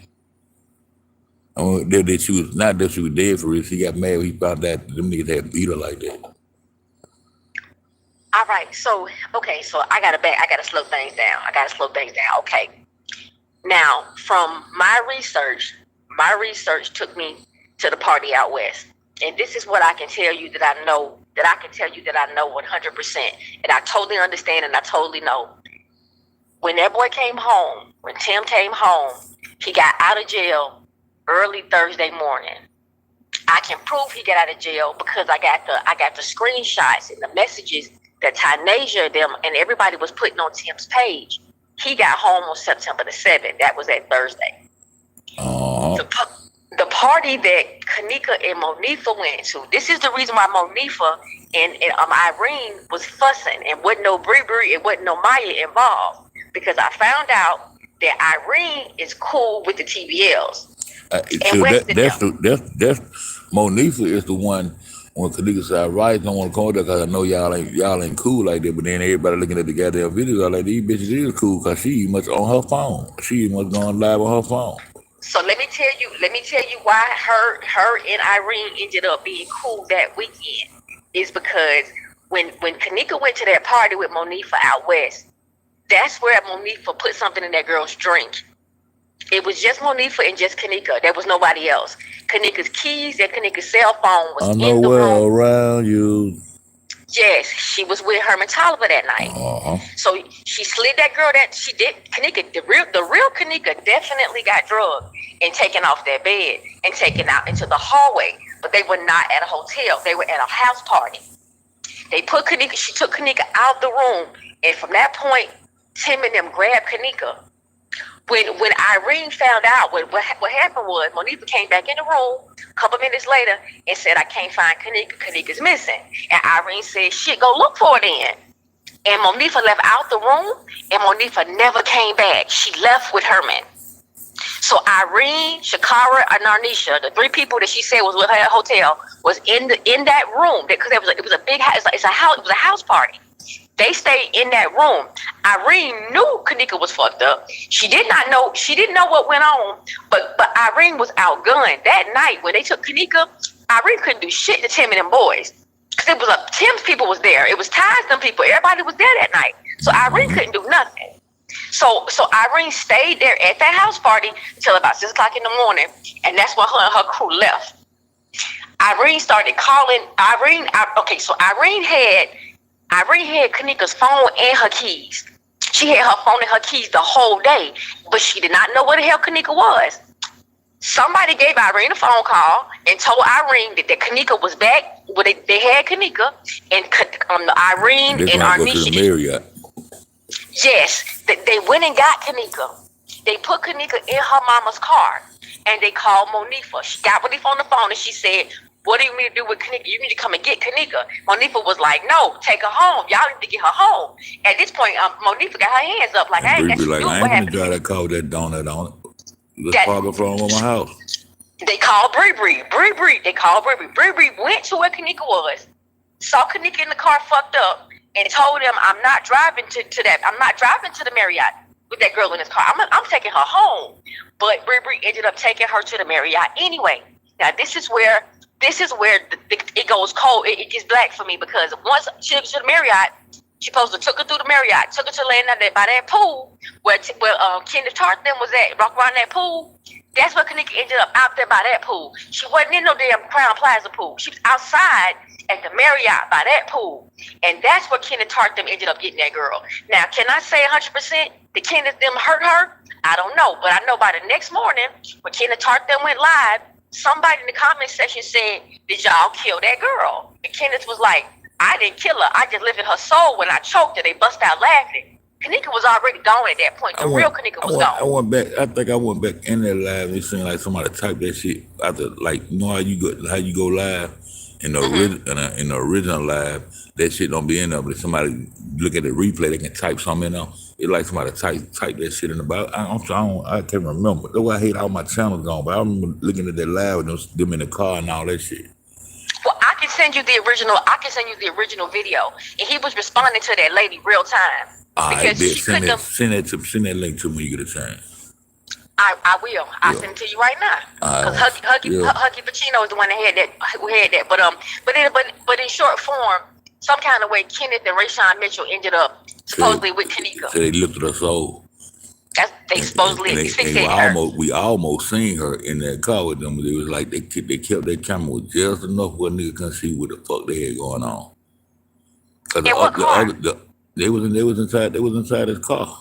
That she was not that she was dead for real. He got mad when he found out them niggas had beat her like that. All right, so I gotta slow things down. Okay. Now, from my research took me to the party out west. And this is what I can tell you that I know, 100%. And I totally understand and I totally know. When that boy came home, when Tim came home, he got out of jail early Thursday morning. I can prove he got out of jail because I got the screenshots and the messages that Tynasia them and everybody was putting on Tim's page. He got home on September the 7th. That was that Thursday. The party that Kanika and Monifa went to. This is the reason why Monifa and Irene was fussing and wasn't no Bree and wasn't no Maya involved because I found out that Irene is cool with the TBLs. That's Monifa is the one when Kanika said, "Right, don't want to call that because I know y'all ain't cool like that." But then everybody looking at the goddamn videos, are like, these bitches is cool because she must on her phone. She must going live on her phone. So let me tell you why her and Irene ended up being cool that weekend is because when Kanika went to that party with Monifa out west, that's where Monifa put something in that girl's drink. It was just Monifa and just Kanika. There was nobody else. Kanika's keys and Kanika's cell phone was in the room. Around you. Yes, she was with Herman Tolliver that night. So she slid that girl that she did. Kanika, the real Kanika definitely got drugged and taken off that bed and taken out into the hallway. But they were not at a hotel. They were at a house party. They put Kanika, she took Kanika out of the room. And from that point, Tim and them grabbed Kanika. When Irene found out what happened was, Monifa came back in the room a couple minutes later and said, "I can't find Kanika. Kanika's missing." And Irene said, "Shit, go look for it then." And Monifa left out the room, and Monifa never came back. She left with Herman. So Irene, Shakara, and Narnisha, the three people that she said was with her at the hotel, was in that room because it was a big house. It was a house party. They stayed in that room. Irene knew Kanika was fucked up. She didn't know what went on, but Irene was outgunned. That night when they took Kanika, Irene couldn't do shit to Tim and them boys. because it was Tim's people was there. It was Ty's them people. Everybody was there that night. So Irene couldn't do nothing. So Irene stayed there at that house party until about 6 o'clock in the morning, and that's when her and her crew left. Irene started calling Irene. So Irene had Kanika's phone and her keys. She had her phone and her keys the whole day, but she did not know where the hell Kanika was. Somebody gave Irene a phone call and told Irene that Kanika was back. Well, they had Kanika and Irene and Arnisha. Yes, they went and got Kanika. They put Kanika in her mama's car, and they called Monifa. She got Monifa on the phone, and she said, "What do you mean to do with Kanika? You need to come and get Kanika." Monifa was like, "No, take her home. Y'all need to get her home." At this point, Monifa got her hands up like, "I ain't got to do what happened." I ain't gonna drive that car with that donut on it. Let's park it from my house. They called Bree. They called Bree. Bree went to where Kanika was, saw Kanika in the car fucked up, and told him, "I'm not driving to that. I'm not driving to the Marriott with that girl in his car. I'm taking her home." But Bree ended up taking her to the Marriott anyway. Now this is where it goes cold. It gets black for me, because once she was to the Marriott, she supposed to took her through the Marriott, took her to land out there by that pool where Kenneth Tart them was at, rock around that pool. That's where Kanika ended up, out there by that pool. She wasn't in no damn Crown Plaza pool. She was outside at the Marriott by that pool. And that's where Kenneth Tart them ended up getting that girl. Now, can I say 100% that Kenneth them hurt her? I don't know. But I know by the next morning, when Kenneth Tart them went live, somebody in the comment section said, "Did y'all kill that girl?" And Kenneth was like, "I didn't kill her. I just lifted her soul when I choked her." They bust out laughing. Kanika was already gone at that point. The real Kanika was gone. I went back. I think I went back in that live. It seemed like somebody typed that shit after, like, you know how you go live in the in the original live. That shit don't be in there. But if somebody look at the replay, they can type something in there. It's like somebody type that shit in the about. I can't remember. That's why I hate all my channels gone. But I remember looking at that live with them in the car and all that shit. Well, I can send you the original. I can send you the original video, and he was responding to that lady real time. Because she send that link to me when you get a chance. I will. I'll send it to you right now. Because Huggy Pacino is the one that had that. But in short form, some kind of way, Kenneth and Rayshawn Mitchell ended up supposedly with Kanika. So they lifted her soul. They supposedly fixated her. We almost seen her in that car with them. But it was like they kept their camera with just enough where nigga couldn't see what the fuck they had going on. They was inside his car.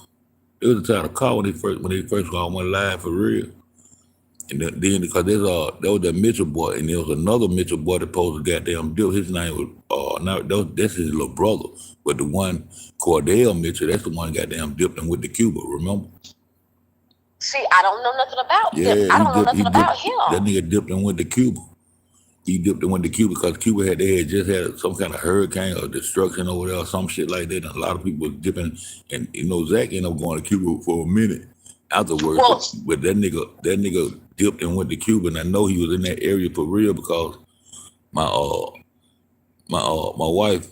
They was inside the car when they first went live for real. And then because there was that Mitchell boy, and there was another Mitchell boy that posted goddamn deal. His name was that's his little brother. But the one Cordell Mitchell, that's the one goddamn dipped him with the Cuba. Remember? See, I don't know nothing about him. I don't know nothing about him. That nigga dipped him with the Cuba. He dipped and went to Cuba because Cuba they had just had some kind of hurricane or destruction over there or some shit like that. And a lot of people was dipping, and Zach ended up going to Cuba for a minute afterwards. But that nigga dipped and went to Cuba, and I know he was in that area for real because my wife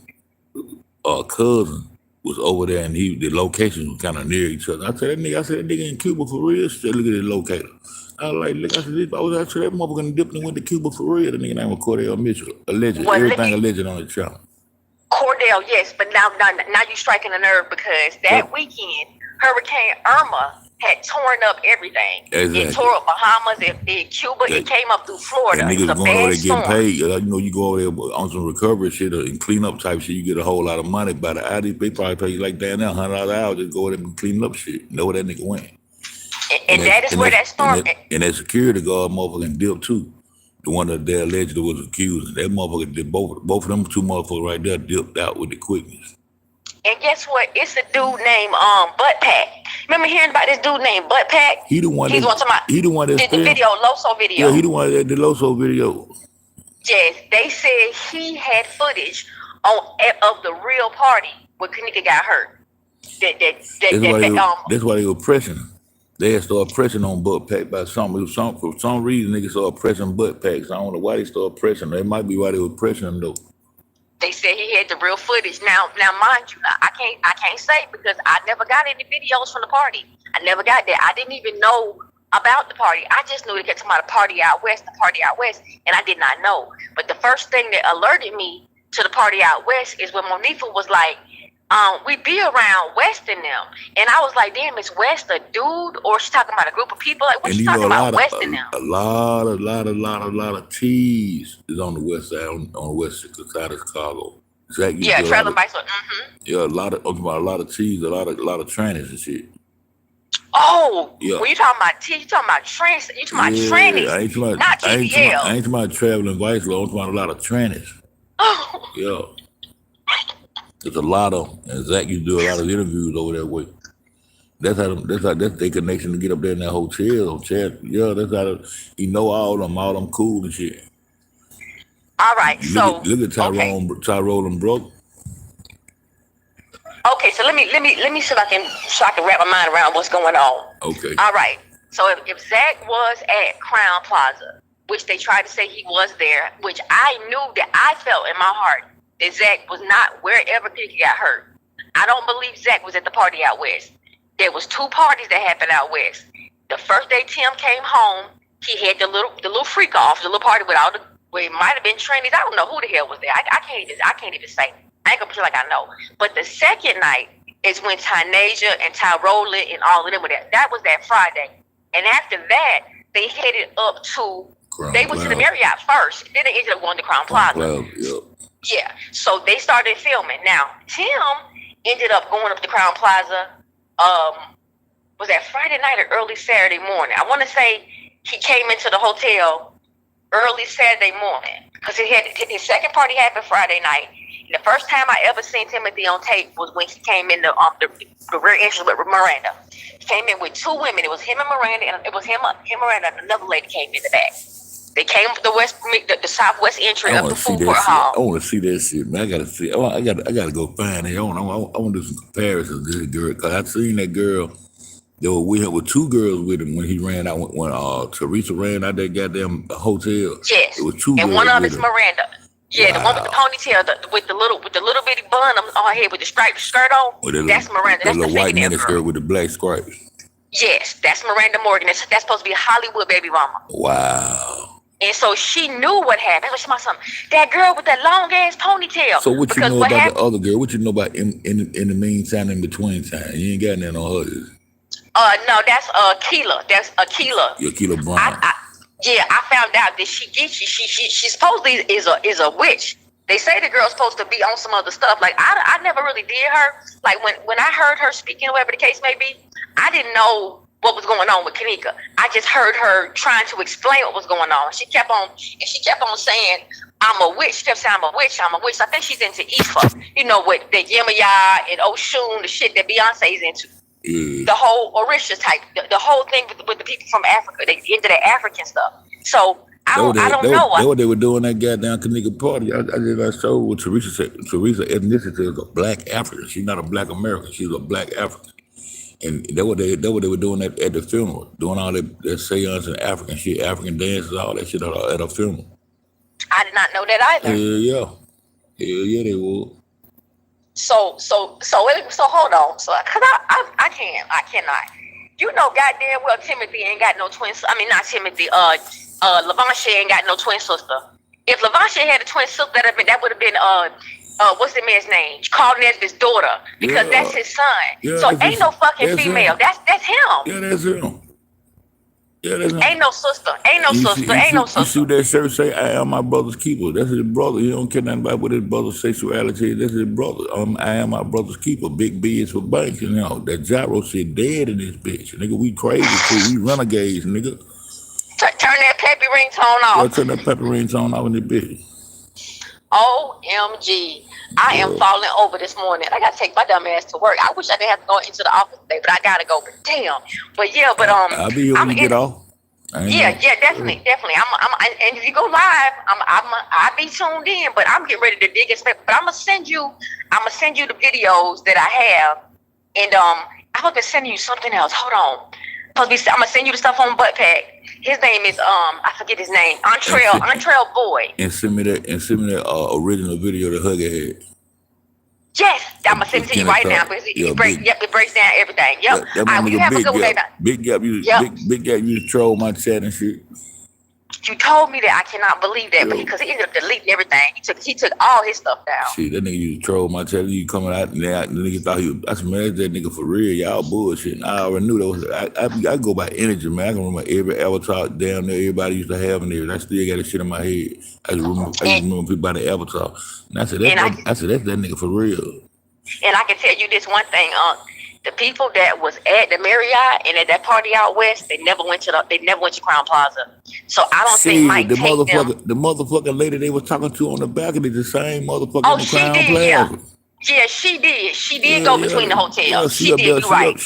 cousin was over there, and the locations were kind of near each other. I said that nigga in Cuba for real. So look at his locator. I was like, look, I said, I was actually that motherfucker dipped and went to Cuba for real. The nigga name was Cordell Mitchell. Alleged. Everything alleged on the channel. Cordell, yes, but now you're striking a nerve because that weekend, Hurricane Irma had torn up everything. Exactly. It tore up Bahamas, it Cuba, it came up through Florida. And niggas going over there getting paid. You go over there on some recovery shit and clean up type shit, you get a whole lot of money by the hour. They probably pay you like down there $100 an hour just go over there and clean up shit. Know where that nigga went. And that is where that storm. And that security guard motherfucking dipped too. The one that they allegedly was accused. That motherfucker did both of them two motherfuckers right there dipped out with the quickness. And guess what? It's a dude named Butt Pack. Remember hearing about this dude named Butt Pack? He the one that did the video, Loso video. Yeah, he the one that did the Loso video. Yes, they said he had footage of the real party where Kanika got hurt. That's why they were pressing him. They had started pressing on Butt Pack by for some reason niggas started pressing Butt Packs. I don't know why they started pressing him. That might be why they were pressing him though. They said he had the real footage. Now mind you, I can't say because I never got any videos from the party. I never got that. I didn't even know about the party. I just knew they kept talking about the party out west, and I did not know. But the first thing that alerted me to the party out west is when Monifa was like, we be around West and them. And I was like, damn, is West a dude or she talking about a group of people? Like, what And she you know, talking about, West and them? a lot of cheese is on the west side, on the west side of Chicago. Zach, Yeah, traveling bikes. Yeah, a lot of cheese, a lot of trannies and shit. Oh, yeah. When you talking about cheese, you talking about trans, you talking about trannies, I ain't talking about, not GBL. I ain't talking about traveling bikes, I'm talking about a lot of trannies. Oh. Yeah. There's a lot of them. And Zach used to do a lot of interviews over that way. That's their connection to get up there in that hotel. Yeah, that's how he know all them cool and shit. All right, look at Tyrone and Brooke. Okay, so let me see if I can wrap my mind around what's going on. Okay. All right. So if Zach was at Crown Plaza, which they tried to say he was there, which I knew that I felt in my heart that Zach was not wherever Pinky got hurt. I don't believe Zach was at the party out west. There was 2 parties that happened out west. The first day Tim came home, he had the little freak off, the little party with all the, where it might have been trannies. I don't know who the hell was there. I can't even say. I ain't gonna pretend like I know. But the second night is when Tynasia and Tyrola and all of them were there. That was that Friday. And after that, they headed up to, they went to the Marriott first. Then they ended up going to Crown Plaza. Yeah. So they started filming. Now, Tim ended up going up to Crown Plaza, was that Friday night or early Saturday morning? I want to say he came into the hotel early Saturday morning because his second party happened Friday night. The first time I ever seen Timothy on tape was when he came in the rear entrance with Miranda. He came in with 2 women. It was him and Miranda, and it was him, Miranda, and another lady came in the back. They came from the southwest entry of the food court hall. I want to see that shit, man. I gotta go find it. I want to do some comparisons to this girl because I seen that girl. There were with him with 2 girls with him when he ran out when Teresa ran out that goddamn hotel. Yes, it was 2 and girls one of them with is him. Miranda. Yeah, the one with the ponytail, with the little bitty bun on her head with the striped skirt on. That's Miranda. That's the white mini girl. skirt with the black stripes. Yes, that's Miranda Morgan. That's supposed to be a Hollywood baby mama. Wow. And so she knew what happened. That's what she something. That girl with that long ass ponytail. So what you know about the other girl? What you know about in the meantime, in between time? You ain't got nothing on her. No, that's Keela. That's Keela. Yeah, Keela Brown. I found out that she supposedly is a witch. They say the girl's supposed to be on some other stuff. Like I never really did her. Like when I heard her speaking, whatever the case may be, I didn't know what was going on with Kanika. I just heard her trying to explain what was going on. She kept on saying, I'm a witch. She kept saying, I'm a witch. I think she's into Ifa. You know, with the Yemaya and Oshun, the shit that Beyonce's into. The whole Orisha type, the whole thing with the people from Africa, they into that African stuff. So I don't know. That's what they were doing that goddamn Kanika party. I showed what Teresa said. Teresa ethnicity is a black African. She's not a black American. She's a black African. And that's what they were doing at the funeral, doing all that seance and African shit, African dances, all that shit at a funeral. I did not know that either. Hell yeah, they would. So hold on. So, cause I cannot. You know, goddamn well, Timothy ain't got no twin. I mean, not Timothy. Lavansha ain't got no twin sister. If Lavansha had a twin sister, that would have been what's the man's name? Carl Nesbitt's daughter, because that's his son. Yeah, so ain't no fucking female. Him. That's him. Yeah, that's him. Yeah, that's him. Ain't no sister. You see that shirt say, I am my brother's keeper. That's his brother. He don't care nothing about what his brother's sexuality is. That's his brother. I am my brother's keeper. Big B is for banks. You know, that gyro shit dead in this bitch. Nigga, we crazy too. We renegades, nigga. Turn that peppy ringtone off. Yeah, turn that peppy ringtone off in this bitch. OMG. I am falling over this morning. I gotta take my dumb ass to work. I wish I didn't have to go into the office today, but I gotta go. But damn. I'll be here when you get off. Yeah, definitely. And if you go live, I'll be tuned in. But I'm getting ready to dig it. But I'm gonna send you the videos that I have, and I'm gonna send you something else. Hold on. I'm gonna send you the stuff on Butt Pack. His name is I forget his name. Entrell Boy. And send me that original video that Huggy had. Yes, I'm gonna send it to you right now because it breaks down everything. Yep. That You have a good day. Big Gap, you to troll my chat and shit. You told me that. I cannot believe that, but because he ended up deleting everything. He took all his stuff down. See, that nigga used to troll my telling you coming out and that nigga thought he was. I said, man, that nigga for real. Y'all bullshit. I already knew that was. I go by energy, man. I can remember every avatar down there everybody used to have in there. I still got that shit in my head. I just remember people by the avatar. And I said, that's that nigga for real. And I can tell you this one thing, the people that was at the Marriott and at that party out west, they never went to Crown Plaza. So I don't think Mike the motherfucking lady they was talking to on the balcony, the same motherfucker in the Crown Plaza. Yeah, she did. She did go between the hotels. She did. You're right.